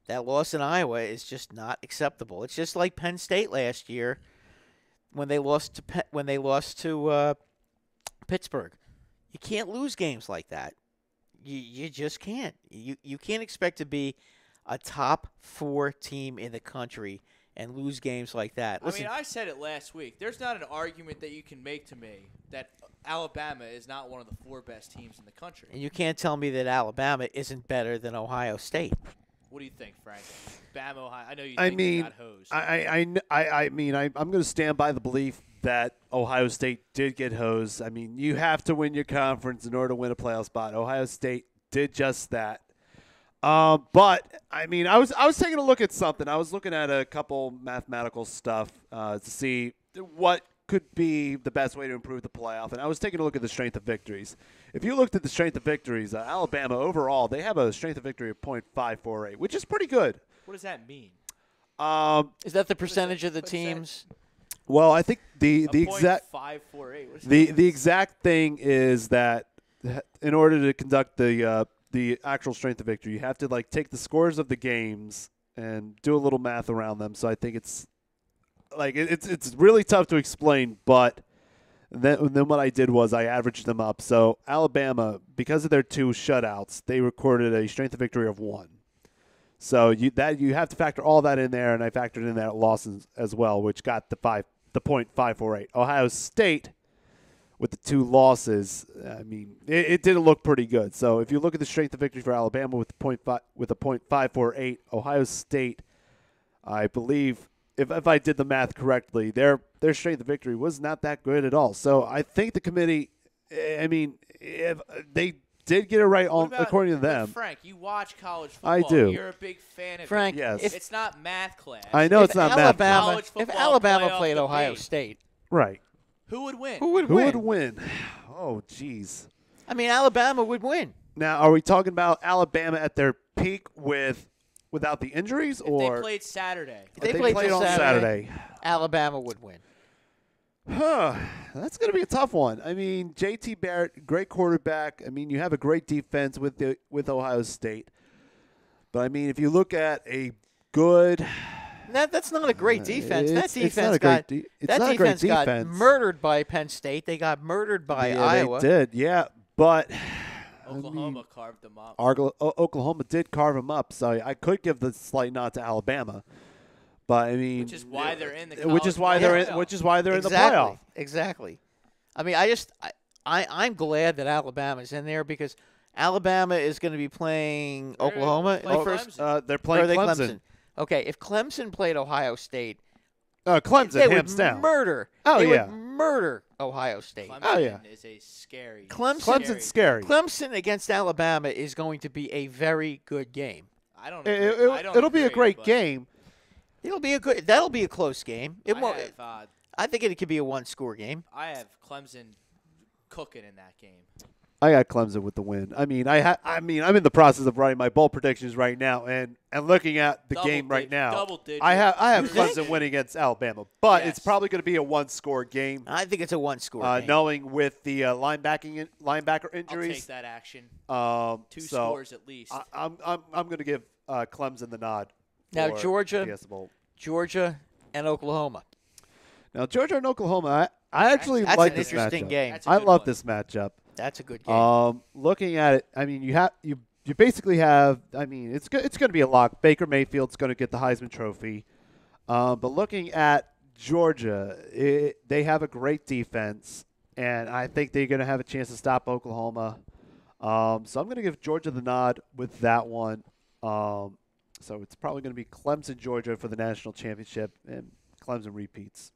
S3: that loss in Iowa is just not acceptable. It's just like Penn State last year when they lost to Pittsburgh. You can't lose games like that. You just can't. You can't expect to be a top 4 team in the country and lose games like that. Listen,
S2: I said it last week. There's not an argument that you can make to me that Alabama is not one of the 4 best teams in the country.
S3: And you can't tell me that Alabama isn't better than Ohio State.
S2: What do you think, Frank? Bama, Ohio. I know you think they got hosed.
S4: I'm going to stand by the belief that Ohio State did get hosed. I mean, you have to win your conference in order to win a playoff spot. Ohio State did just that. But I was taking a look at something. I was looking at a couple mathematical stuff to see what could be the best way to improve the playoff, and I was taking a look at the strength of victories. If you looked at the strength of victories, Alabama overall, they have a strength of victory of .548, which is pretty good.
S2: What does that mean?
S3: Is that the percentage of the teams?
S4: Well, I think the exact
S2: .548.
S4: The exact thing is that in order to conduct the actual strength of victory, you have to take the scores of the games and do a little math around them. So I think it's really tough to explain, but then what I did was I averaged them up. So Alabama, because of their 2 shutouts, they recorded a strength of victory of 1. So you have to factor all that in there, and I factored in that losses as well, which got the .548. Ohio State with the 2 losses, I mean, it didn't look pretty good. So if you look at the strength of victory for Alabama with a .548, Ohio State, I believe, if I did the math correctly, their strength of victory was not that good at all. So I think the committee, I mean, if they did get it right according to them.
S2: Frank, you watch college football.
S4: I do.
S2: You're a big fan of
S3: Frank,
S2: it.
S4: Yes.
S2: It's not math class.
S4: I know it's not math.
S2: College
S3: If
S2: football
S3: Alabama
S2: playoff
S3: played Ohio
S2: debate.
S3: State,
S4: Right.
S2: Who would win?
S3: who would
S4: Who
S3: win?
S4: would win? Oh, jeez.
S3: I mean, Alabama would win.
S4: Now, are we talking about Alabama at their peak without the injuries,
S2: If
S4: or
S2: they played Saturday.
S3: If they
S4: played
S3: played
S4: on Saturday?
S3: Alabama would win.
S4: Huh. That's going to be a tough one. I mean, J.T. Barrett, great quarterback. I mean, you have a great defense with Ohio State. But, I mean, if you look at a good
S3: That's not a great defense. That
S4: it's not
S3: defense
S4: a great
S3: got
S4: defense.
S3: murdered by Penn State. They got murdered by
S4: Yeah,
S3: Iowa.
S4: They did, yeah. But
S2: Oklahoma carved them up.
S4: Oklahoma did carve them up, so I could give the slight nod to Alabama. But I mean,
S2: Which is why they're in the
S4: which is why they're in, which is why they're in the playoff.
S3: Exactly. I mean, I'm glad that Alabama's in there because Alabama is going to be playing Oklahoma in the
S2: play
S3: first.
S2: Clemson.
S4: They're
S3: Or
S4: playing
S3: are they
S4: Clemson.
S3: Okay, if Clemson played Ohio State,
S4: Clemson,
S3: they would
S4: hands down.
S3: murder.
S4: Oh,
S3: they
S4: yeah.
S3: would murder Ohio State.
S2: Clemson
S4: Oh, yeah.
S2: is a scary.
S4: Clemson's scary.
S3: Clemson against Alabama is going to be a very good game.
S2: I don't. Agree. I don't
S4: It'll be a
S2: agree,
S4: great
S2: but
S4: game.
S3: That'll be a close game. It
S2: I
S3: won't.
S2: have,
S3: I think it could be a one-score game.
S2: I have Clemson cooking in that game.
S4: I got Clemson with the win. I mean, I'm in the process of writing my bowl predictions right now, and looking at the game right now.
S2: Double digit.
S4: I have
S2: You
S4: Clemson
S2: think?
S4: winning against Alabama, but
S2: Yes.
S4: it's probably going to be a one-score game.
S3: I think it's a one-score game.
S4: Knowing with the linebacker
S2: I'll
S4: injuries,
S2: take that action.
S4: Two
S2: Scores at least.
S4: I'm going to give Clemson the nod.
S3: Now,
S4: for
S3: Georgia-
S4: the Fiesta Bowl.
S3: Georgia and Oklahoma.
S4: Now Georgia and Oklahoma, I actually
S3: That's
S4: like
S3: an
S4: this
S3: interesting
S4: matchup.
S3: game.
S2: That's a
S4: I
S2: good
S4: love
S2: one.
S4: this matchup.
S3: That's a good game.
S4: Looking at it, I mean, you basically have. I mean, it's going to be a lock. Baker Mayfield's going to get the Heisman Trophy. But looking at Georgia, they have a great defense, and I think they're going to have a chance to stop Oklahoma. So I'm going to give Georgia the nod with that one. So it's probably going to be Clemson, Georgia for the national championship, and Clemson repeats.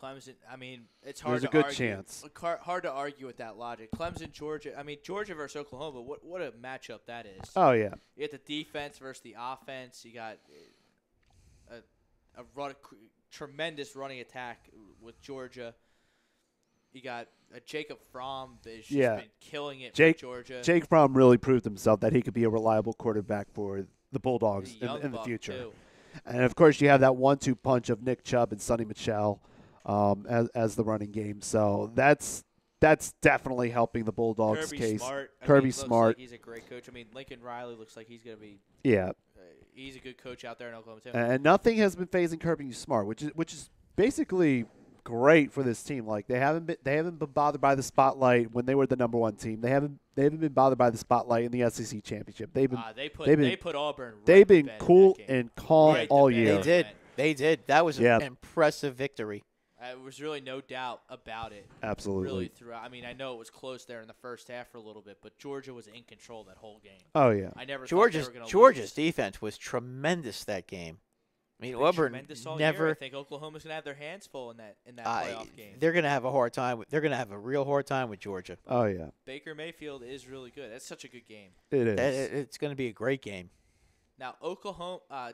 S2: Clemson. I mean, it's hard.
S4: There's a
S2: to
S4: good
S2: argue.
S4: chance.
S2: Hard to argue with that logic. Clemson, Georgia. I mean, Georgia versus Oklahoma. What a matchup that is.
S4: Oh yeah.
S2: You got the defense versus the offense. You got a tremendous running attack with Georgia. You got Jacob Fromm has just been killing it with Georgia.
S4: Jake Fromm really proved himself that he could be a reliable quarterback for the Bulldogs
S2: He's a young
S4: in the
S2: buck,
S4: future.
S2: too.
S4: And of course, you have that 1-2 punch of Nick Chubb and Sonny Michel as the running game. So that's definitely helping the Bulldogs'
S2: Kirby
S4: case.
S2: Smart.
S4: Kirby
S2: looks
S4: Smart.
S2: Like he's a great coach. I mean, Lincoln Riley looks like he's going to be.
S4: Yeah.
S2: He's a good coach out there in Oklahoma too.
S4: And nothing has been phasing Kirby Smart, which is basically great for this team. Like they haven't been bothered by the spotlight when they were the number 1 team. They haven't been bothered by the spotlight in the SEC championship. They
S2: put Auburn.
S4: They've been
S2: to bed in
S4: cool
S2: that game.
S4: and calm
S2: Right to
S4: all
S2: bed.
S4: year.
S3: They did. That was an impressive victory.
S2: There was really no doubt about it.
S4: Absolutely.
S2: Really throughout. I mean, I know it was close there in the first half for a little bit, but Georgia was in control that whole game.
S4: Oh yeah.
S2: I never
S3: Georgia's
S2: thought they were going to
S3: Georgia's defense was tremendous that game. I mean, Auburn
S2: tremendous all
S3: never.
S2: Year. I think Oklahoma's going to have their hands full in that playoff game.
S3: They're going to have a hard time. They're going to have a real hard time with Georgia.
S4: Oh yeah.
S2: Baker Mayfield is really good. That's such a good game.
S4: It is.
S3: It's going to be a great game.
S2: Now,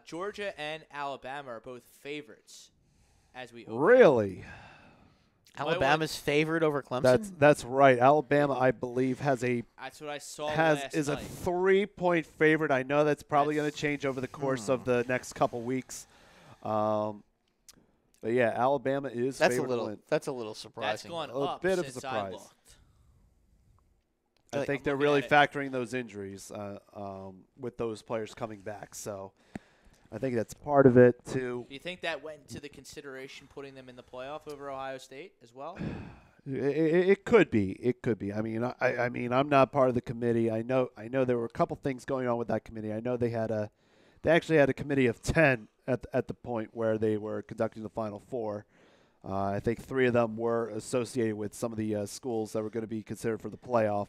S2: Georgia and Alabama are both favorites as we open.
S4: Really?
S3: Alabama's favored over Clemson.
S4: That's right. Alabama, I believe, has
S2: That's what I saw
S4: is a 3-point favorite. I know that's probably going to change over the course of the next couple weeks. But yeah, Alabama is favored.
S3: That's a little surprising.
S2: That's gone
S4: A
S2: up
S4: bit of a
S2: since I
S4: surprise.
S2: looked.
S4: I think
S2: I'm
S4: they're
S2: looking
S4: really
S2: at it.
S4: factoring those injuries with those players coming back. So I think that's part of it too.
S2: Do you think that went into the consideration putting them in the playoff over Ohio State as well?
S4: It could be. It could be. I mean, I mean, I'm not part of the committee. I know there were a couple things going on with that committee. I know they actually had a committee of 10 at the point where they were conducting the Final Four. I think 3 of them were associated with some of the schools that were going to be considered for the playoff.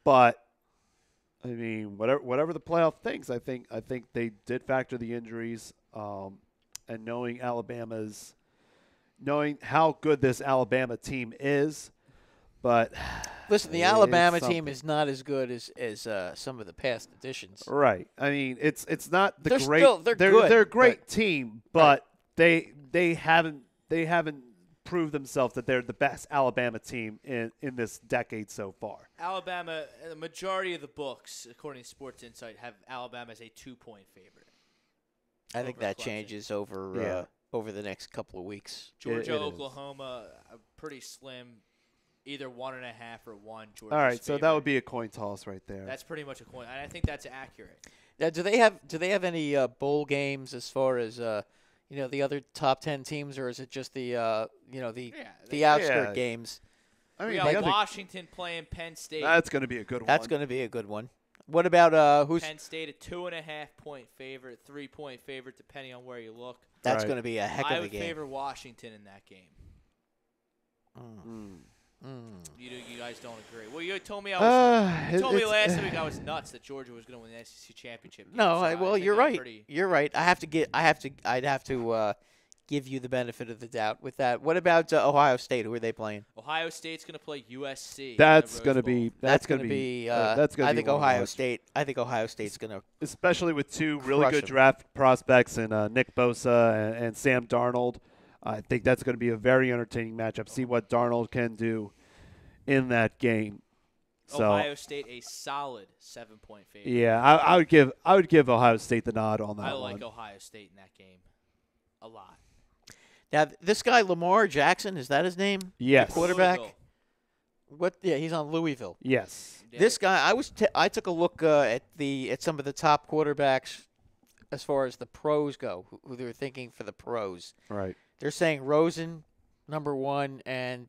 S4: But I mean, whatever the playoff thinks, I think they did factor the injuries, and knowing how good this Alabama team is. But
S3: listen, the Alabama team is not as good as some of the past editions.
S4: Right. I mean, it's not the
S3: They're
S4: great.
S3: still- they're good,
S4: They're a great
S3: but-
S4: team, but they haven't proved themselves that they're the best Alabama team in this decade so far.
S2: Alabama, the majority of the books, according to Sports Insight, have Alabama as a 2-point favorite.
S3: I think
S2: over
S3: that
S2: Clemson.
S3: changes over the next couple of weeks.
S2: Georgia,
S4: It is.
S2: Oklahoma, pretty slim, either 1.5 or 1. Georgia's
S4: All right, so that would
S2: favorite.
S4: be a coin toss right there.
S2: That's pretty much a coin, and I think that's accurate.
S3: Now, do they have any bowl games as far as the other top 10 teams, or is it just the outskirt games?
S4: I mean,
S2: We
S4: the
S2: got
S4: other-
S2: Washington playing Penn State.
S4: that's going to be a good one.
S3: That's going to be a good one. What about who's?
S2: Penn State a 2.5-point favorite, 3-point favorite, depending on where you look.
S3: That's
S4: Right.
S3: going to be a heck of
S2: I
S3: a
S2: would
S3: game.
S2: favor Washington in that game.
S3: Mm.
S2: You guys don't agree. Well, you told me last week I was nuts that Georgia was going to win the SEC championship game.
S3: No,
S2: so I
S3: well,
S2: think
S3: you're
S2: I'm
S3: right.
S2: pretty-
S3: You're right. I'd have to give you the benefit of the doubt with that. What about Ohio State? Who are they playing?
S2: Ohio State's going to play USC.
S4: That's
S2: going to
S4: be.
S3: That's
S4: going
S3: going to be.
S4: that's going to
S3: I
S4: be
S3: think
S4: one to
S3: Ohio
S4: watch.
S3: State. I think Ohio State's going to.
S4: Especially with 2 really
S3: Crush
S4: good
S3: 'em.
S4: draft prospects in Nick Bosa and Sam Darnold. I think that's going to be a very entertaining matchup. See what Darnold can do in that game. So
S2: Ohio State a solid 7-point favorite.
S4: yeah, I would give Ohio State the nod on that
S2: I
S4: one.
S2: like Ohio State in that game a lot.
S3: Now this guy Lamar Jackson, is that his name?
S4: Yes.
S3: The quarterback.
S2: Louisville.
S3: What? Yeah, he's on Louisville.
S4: Yes.
S2: Yeah.
S3: This guy, I took a look at some of the top quarterbacks as far as the pros go, who they're thinking for the pros.
S4: Right.
S3: They're saying Rosen, number 1, and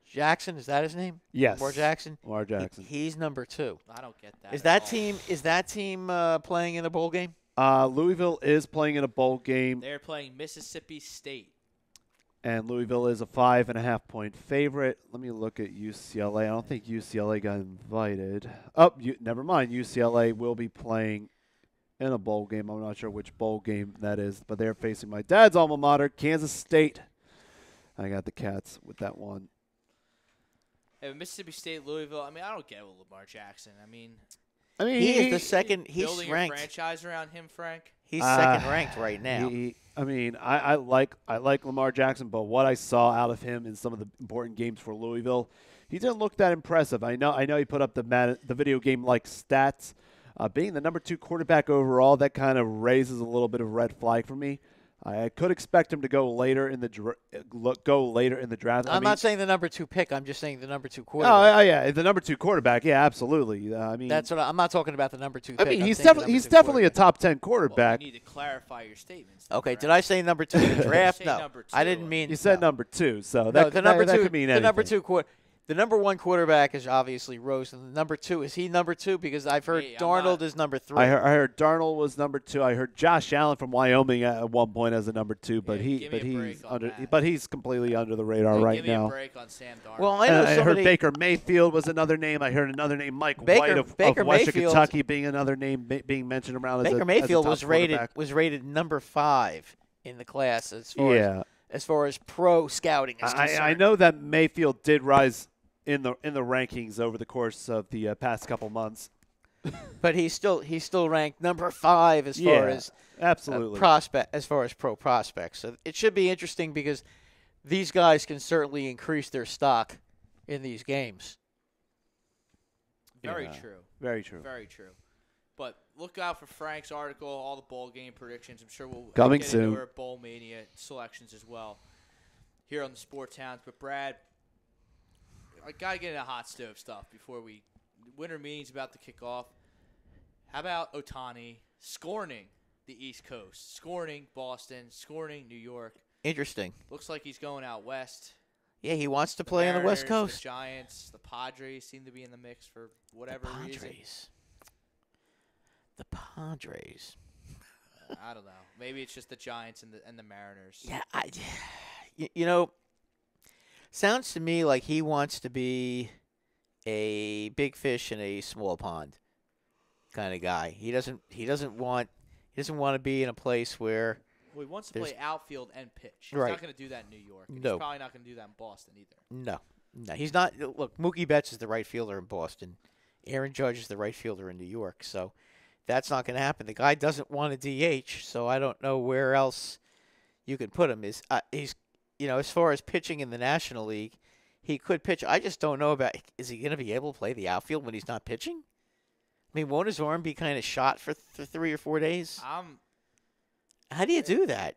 S3: Jackson, is that his name?
S4: Yes.
S3: Lamar Jackson.
S4: Lamar Jackson.
S3: He's number 2.
S2: I don't get that.
S3: Is
S2: at
S3: that
S2: all.
S3: team playing in a bowl game?
S4: Louisville is playing in a bowl game,
S2: They're playing Mississippi State.
S4: and Louisville is a 5.5-point favorite. Let me look at UCLA. I don't think UCLA got invited. Never mind. UCLA will be playing in a bowl game. I'm not sure which bowl game that is, but they're facing my dad's alma mater, Kansas State. I got the Cats with that one.
S2: Hey, Mississippi State, Louisville. I mean, I don't get it with Lamar Jackson. I mean,
S3: He is the second. He's
S2: building
S3: ranked.
S2: a franchise around him, Frank.
S3: He's second ranked right now.
S4: I like Lamar Jackson, but what I saw out of him in some of the important games for Louisville, he didn't look that impressive. I know he put up the video game like stats. Being the number 2 quarterback overall, that kind of raises a little bit of red flag for me. I could expect him to go later in the draft.
S3: I'm not saying the number 2 pick. I'm just saying the number 2 quarterback.
S4: Oh yeah, the number 2 quarterback. Yeah, absolutely. I mean,
S3: That's what I'm not talking about the number 2
S4: I
S3: pick.
S4: mean,
S3: I'm
S4: he's
S3: saying the number
S4: he's
S3: 2
S4: definitely a
S3: quarterback.
S4: top 10
S2: Well,
S4: quarterback.
S2: you need to clarify your statements.
S3: Okay,
S2: Frank.
S3: did I say number 2 in the draft?
S2: Say
S3: No,
S2: number
S3: I
S2: 2.
S3: didn't mean.
S4: You said
S3: no.
S4: number 2, so
S3: No,
S4: that
S3: the number
S4: that
S3: 2.
S4: could mean
S3: The
S4: anything.
S3: number 2 The number 1 quarterback is obviously Rosen. The number 2 is he number 2? Because I've heard
S2: Hey, I'm
S3: Darnold
S2: not-
S3: is number 3.
S4: I heard Darnold was number 2. I heard Josh Allen from Wyoming at one point as a number 2, but
S2: Yeah, give me a
S4: he's
S2: break on that.
S4: but he's completely under the radar
S2: Hey,
S4: right
S2: give me
S4: now.
S2: a break on Sam Darnold.
S3: Well, I know
S4: I heard
S3: somebody.
S4: Baker Mayfield was another name. I heard another name, Mike
S3: Baker-
S4: White of
S3: Baker
S4: Western
S3: Mayfield-
S4: Kentucky, being another name being mentioned around as
S3: Baker
S4: a
S3: Mayfield
S4: as a top
S3: was rated number 5 in the class as far
S4: Yeah,
S3: as far as pro scouting is concerned.
S4: I know that Mayfield did rise in the rankings over the course of the past couple months.
S3: But he's still ranked number 5 as far as
S4: absolutely.
S3: as far as pro prospects. So it should be interesting because these guys can certainly increase their stock in these games.
S2: Very
S4: Yeah.
S2: true.
S4: Very true.
S2: Very true. But look out for Frank's article, all the bowl game predictions. I'm sure we'll
S4: Coming
S2: get
S4: soon.
S2: into our bowl mania selections as well here on the Sports Hounds. But Brad, I gotta get into hot stove stuff before winter meeting's about to kick off. How about Ohtani scorning the East Coast, scorning Boston, scorning New York?
S3: Interesting.
S2: Looks like he's going out west.
S3: Yeah, he wants to play on the West
S2: Mariners,
S3: Coast.
S2: The Giants, the Padres seem to be in the mix for whatever reason.
S3: The Padres.
S2: I don't know. Maybe it's just the Giants and the Mariners.
S3: Yeah, you know, sounds to me like he wants to be a big fish in a small pond kind of guy. He doesn't want to be in a place where
S2: Well, he wants to play outfield and pitch. He's
S3: Right.
S2: not going to do that in New York. And
S3: No.
S2: He's probably not going to do that in Boston either.
S3: no, he's not. Look, Mookie Betts is the right fielder in Boston. Aaron Judge is the right fielder in New York. So that's not going to happen. The guy doesn't want to DH, so I don't know where else you could put him. He's as far as pitching in the National League, he could pitch. I just don't know about is he going to be able to play the outfield when he's not pitching? I mean, won't his arm be kind of shot for 3 or 4 days? How do you do that?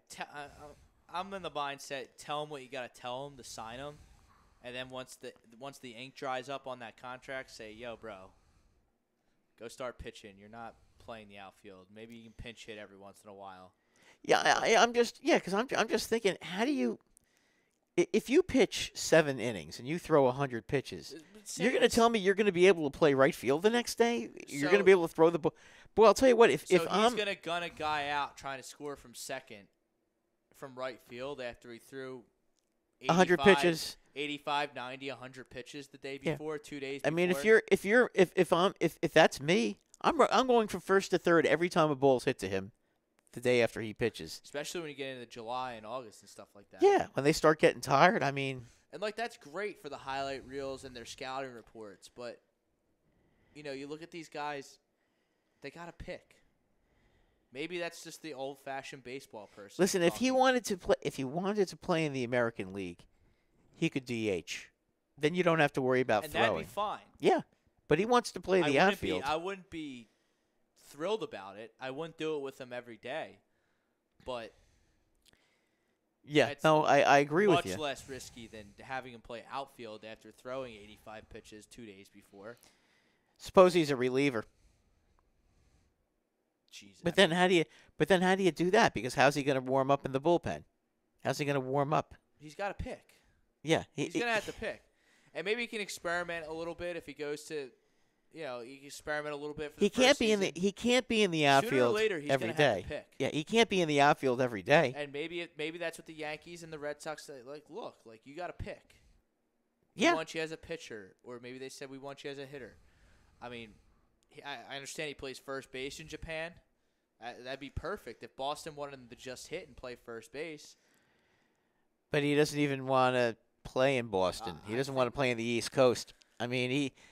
S2: I'm in the mindset, tell him what you got to tell him to sign him. And then once the ink dries up on that contract, say, yo, bro, go start pitching. You're not playing the outfield. Maybe you can pinch hit every once in a while.
S3: Yeah, I'm just thinking, how do you if you pitch 7 innings and you throw 100 pitches, you're going to tell me you're going to be able to play right field the next day? You're going to be able to throw the ball? Boy, I'll tell you what, if
S2: he's
S3: I'm
S2: going to gun a guy out trying to score from second from right field after he threw
S3: 100 pitches,
S2: 85, 90, 100 pitches the day before, 2 days before.
S3: I mean, if that's me, I'm going from first to third every time a ball's hit to him the day after he pitches.
S2: Especially when you get into July and August and stuff like that.
S3: Yeah, when they start getting tired, I mean.
S2: And, that's great for the highlight reels and their scouting reports. But, you look at these guys, they got to pick. Maybe that's just the old-fashioned baseball person.
S3: Listen, if he wanted to play in the American League, he could DH. Then you don't have to worry about throwing.
S2: That'd be fine.
S3: Yeah, but he wants to play the outfield.
S2: I wouldn't be thrilled about it. I wouldn't do it with him every day. But
S3: yeah, no, I agree with you.
S2: Much less risky than having him play outfield after throwing 85 pitches 2 days before.
S3: Suppose he's a reliever.
S2: Jesus.
S3: But then how do you do that? Because how's he going to warm up in the bullpen? How's he going to warm up?
S2: He's got to pick.
S3: Yeah,
S2: he's going to have to pick, and maybe he can experiment a little bit if he goes to, he can experiment a little bit. For
S3: he can't be in the outfield
S2: Sooner or later, he's
S3: every
S2: gonna
S3: day.
S2: Have to pick.
S3: Yeah, he can't be in the outfield every day.
S2: And maybe that's what the Yankees and the Red Sox say. Look, you got to pick.
S3: Yeah.
S2: We want you as a pitcher, or maybe they said we want you as a hitter. I mean, I understand he plays first base in Japan. That'd be perfect if Boston wanted him to just hit and play first base.
S3: But he doesn't even want to play in Boston. He doesn't want to play in the East Coast. I mean,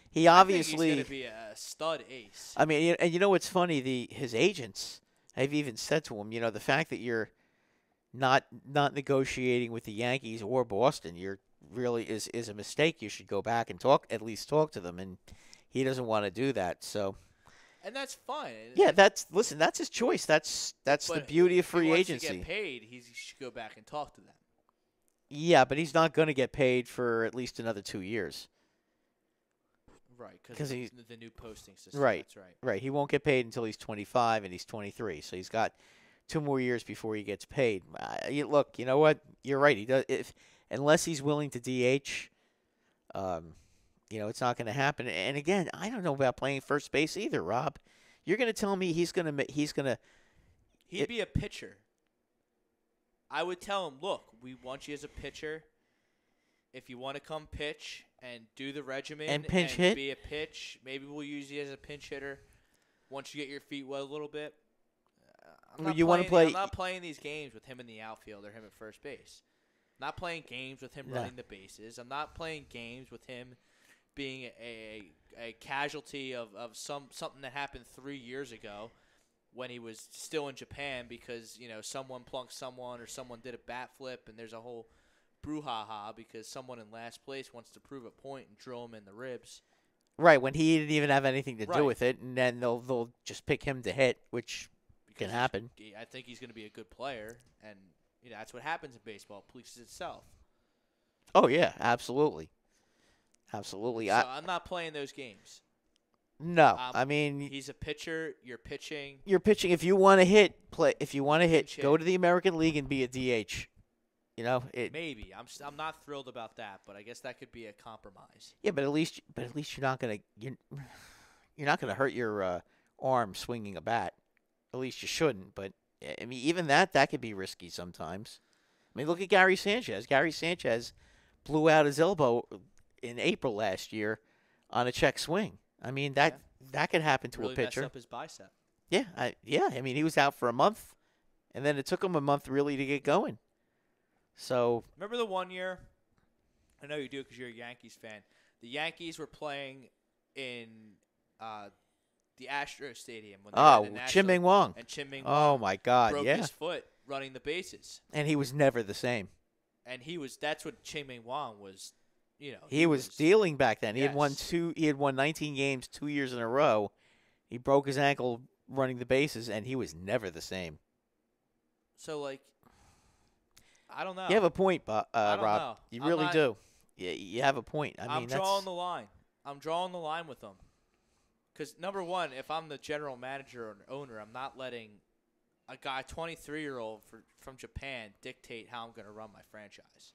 S3: he obviously.
S2: I think he's going to be a stud ace.
S3: I mean, and what's funny? His agents have even said to him, the fact that you're not negotiating with the Yankees or Boston, you're really is a mistake. You should go back and at least talk to them, and he doesn't want to do that. So.
S2: And that's fine.
S3: Yeah, that's his choice. That's the beauty of free agency.
S2: If he wants to get paid, he should go back and talk to them.
S3: Yeah, but he's not going to get paid for at least another 2 years.
S2: Right, because of the new posting system.
S3: Right,
S2: that's right.
S3: Right, he won't get paid until he's 25 and he's 23, so he's got 2 more years before he gets paid. Look, you know what? You're right. He does unless he's willing to DH. It's not going to happen. And again, I don't know about playing first base either, Rob. You're going to tell me he's going to.
S2: He'd be a pitcher. I would tell him, look, we want you as a pitcher. If you want to come pitch and do the regimen
S3: and pinch hit,
S2: be a pitch, maybe we'll use you as a pinch hitter once you get your feet wet a little bit. I'm not playing these games with him in the outfield or him at first base. I'm not playing games with him running the bases. I'm not playing games with him being a casualty of something that happened 3 years ago when he was still in Japan because, someone plunked someone or someone did a bat flip and there's a whole brouhaha because someone in last place wants to prove a point and drill him in the ribs.
S3: Right, when he didn't even have anything to do with it, and then they'll just pick him to hit, which can happen.
S2: I think he's going to be a good player, and that's what happens in baseball. It polices itself.
S3: Oh, yeah, absolutely. Absolutely.
S2: So I'm not playing those games.
S3: No, I mean
S2: he's a pitcher. You're pitching.
S3: You're pitching. If you want to hit, play. If you want to hit, go to the American League and be a DH.
S2: Maybe I'm not thrilled about that, but I guess that could be a compromise.
S3: Yeah, but at least you're not gonna hurt your arm swinging a bat. At least you shouldn't. But I mean, even that could be risky sometimes. I mean, look at Gary Sanchez. Gary Sanchez blew out his elbow in April last year on a check swing. I mean, that could happen to
S2: really
S3: a pitcher.
S2: Messed up his bicep.
S3: Yeah, I mean, he was out for a month, and then it took him a month really to get going. So
S2: remember the one year? I know you do because you're a Yankees fan. The Yankees were playing in the Astros Stadium. When they had the
S3: Chim Ming Wong.
S2: And Chim Ming
S3: Oh
S2: Wong
S3: my God,
S2: broke
S3: yeah.
S2: his foot running the bases.
S3: And he was never the same.
S2: And that's what Chim Ming Wong was,
S3: He was dealing back then. He had
S2: Yes.
S3: won 19 games 2 years in a row. He broke his ankle running the bases, and he was never the same.
S2: So, like, I don't know.
S3: You have a point, Rob.
S2: know.
S3: You
S2: I'm
S3: really
S2: not-
S3: do. Yeah, you have a point. I mean,
S2: I'm drawing the line. I'm drawing the line with them. Because, number one, if I'm the general manager or owner, I'm not letting a guy, 23-year-old from Japan, dictate how I'm going to run my franchise.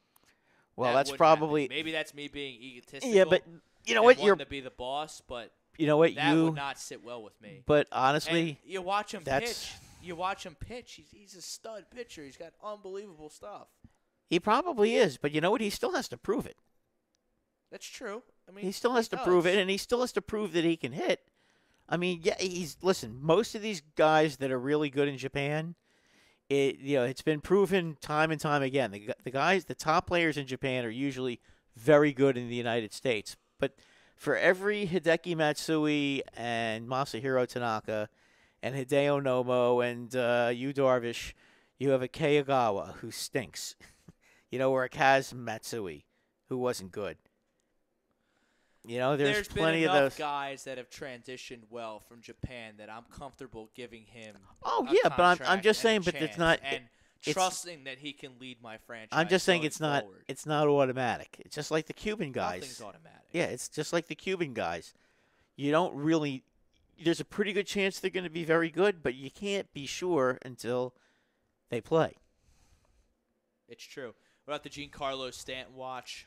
S3: well,
S2: That
S3: that's
S2: wouldn't
S3: probably
S2: happen. Maybe that's me being egotistical.
S3: yeah, but you know
S2: and
S3: what?
S2: wanting
S3: You're
S2: to be the boss, but
S3: you know what
S2: that
S3: you.
S2: would not sit well with me.
S3: But
S2: And
S3: honestly,
S2: you watch him
S3: that's-
S2: pitch. You watch him pitch. He's a stud pitcher. He's got unbelievable stuff.
S3: he probably is. But you know what? He still has to prove it.
S2: That's true. I mean,
S3: He still has to prove
S2: does.
S3: it, and he still has to prove that he can hit. I mean, yeah, listen. Most of these guys that are really good in Japan, it's been proven time and time again. The top players in Japan are usually very good in the United States. But for every Hideki Matsui and Masahiro Tanaka and Hideo Nomo and Yu Darvish, you have a Keiagawa who stinks, or a Kaz Matsui who wasn't good. There's plenty
S2: been
S3: of
S2: enough
S3: those
S2: guys that have transitioned well from Japan that I'm comfortable giving him.
S3: Oh,
S2: a
S3: yeah, but I'm
S2: contract
S3: just
S2: and
S3: saying,
S2: a
S3: but it's
S2: chance
S3: not-
S2: and
S3: it's-
S2: trusting that he can lead my franchise.
S3: I'm just saying
S2: going
S3: it's not
S2: forward.
S3: it's not automatic. It's just like the Cuban guys.
S2: Nothing's automatic.
S3: Yeah, it's just like the Cuban guys. You don't really there's a pretty good chance they're going to be very good, but you can't be sure until they play.
S2: It's true. What about the Giancarlo Stanton watch?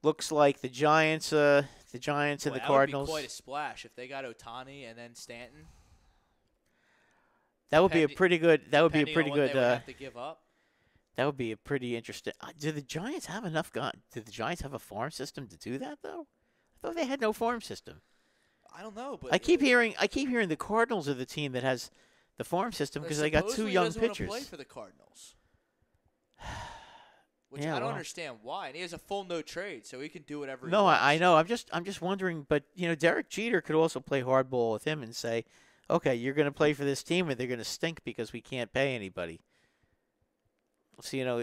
S3: Looks like the Giants and the
S2: That
S3: Cardinals.
S2: would be quite a splash if they got Ohtani and then Stanton.
S3: That would be a
S2: Depending-
S3: pretty good. That would be a
S2: Depending
S3: pretty
S2: on what
S3: good.
S2: They would have to give up.
S3: That would be a pretty interesting. Do the Giants have enough gun? Do the Giants have a farm system to do that though? I thought they had no farm system.
S2: I don't know, but
S3: I keep hearing the Cardinals are the team that has the farm system because they got two
S2: supposedly
S3: young
S2: doesn't wanna
S3: pitchers.
S2: play for the Cardinals, which
S3: Yeah,
S2: I don't
S3: well.
S2: understand why. And he has a full no trade, so he can do whatever. he
S3: No,
S2: wants.
S3: I know. I'm just wondering. But Derek Jeter could also play hardball with him and say, "Okay, you're going to play for this team, and they're going to stink because we can't pay anybody." So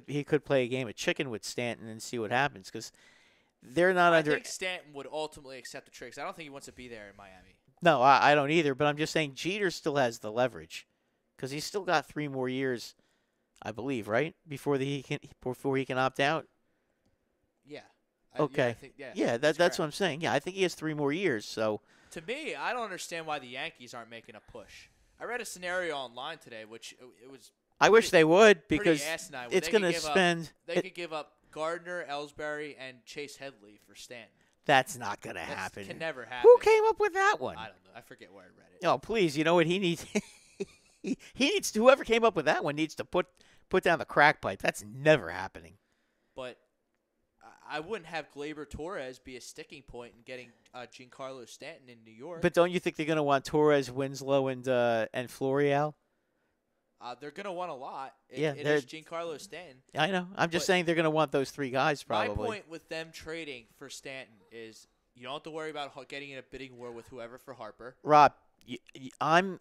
S3: he could play a game of chicken with Stanton and see what happens because they're not
S2: I
S3: under.
S2: think Stanton would ultimately accept the trade. I don't think he wants to be there in Miami.
S3: No, I don't either. But I'm just saying Jeter still has the leverage because he's still got 3 more years, I believe, right before he can opt out.
S2: Yeah.
S3: Okay.
S2: Yeah,
S3: that's
S2: correct.
S3: what I'm saying. Yeah, I think he has 3 more years. So
S2: To me, I don't understand why the Yankees aren't making a push. I read a scenario online today, which it was
S3: I wish they would
S2: pretty
S3: because
S2: asinine, where
S3: it's
S2: they
S3: going
S2: could
S3: to
S2: give up-
S3: spend.
S2: They could give up Gardner, Ellsbury, and Chase Headley for Stanton.
S3: That's not going to
S2: That
S3: happen.
S2: can never happen.
S3: Who came up with that one?
S2: I don't know. I forget where I read it.
S3: Oh, please! You know what he needs? he needs. Whoever came up with that one needs to put down the crack pipe. That's never happening.
S2: But I wouldn't have Gleyber Torres be a sticking point in getting Giancarlo Stanton in New York.
S3: But don't you think they're going to want Torres, Winslow, and Florial?
S2: They're going to want a lot. It
S3: they're-
S2: is Giancarlo Stanton.
S3: I know. I'm just
S2: But
S3: saying they're going to want those 3 guys probably.
S2: My point with them trading for Stanton is you don't have to worry about getting in a bidding war with whoever for Harper.
S3: Rob, I'm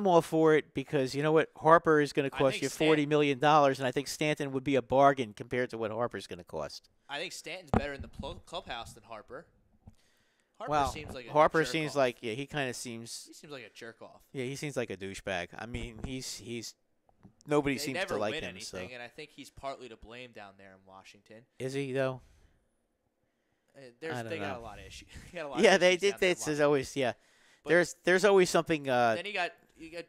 S3: all for it because you know what? Harper is going to
S2: I
S3: cost
S2: think
S3: you
S2: Stanton-
S3: $40 million, and I think Stanton would be a bargain compared to what Harper's going to cost.
S2: I think Stanton's better in the clubhouse than Harper. Harper
S3: Well,
S2: seems like a
S3: Harper
S2: jerk
S3: seems
S2: off.
S3: like he kind of seems
S2: He seems like a jerk off.
S3: he seems like a douchebag. I mean, he's nobody
S2: They
S3: seems
S2: never
S3: to like
S2: win
S3: him.
S2: anything,
S3: So
S2: and I think he's partly to blame down there in Washington.
S3: is he though?
S2: They
S3: don't
S2: got
S3: know.
S2: a lot of issues. They got a lot
S3: Yeah,
S2: of
S3: they
S2: issues
S3: did.
S2: down there in
S3: There's
S2: Washington.
S3: always
S2: But
S3: there's always something.
S2: then you got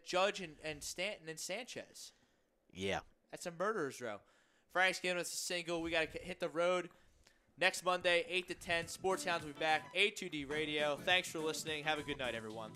S2: Judge and Stanton and Sanchez.
S3: Yeah.
S2: That's a murderer's row. Frank's giving us a single. We got to hit the road. Next Monday, 8 to 10, Sports Hounds will be back. A2D Radio. Thanks for listening. Have a good night, everyone.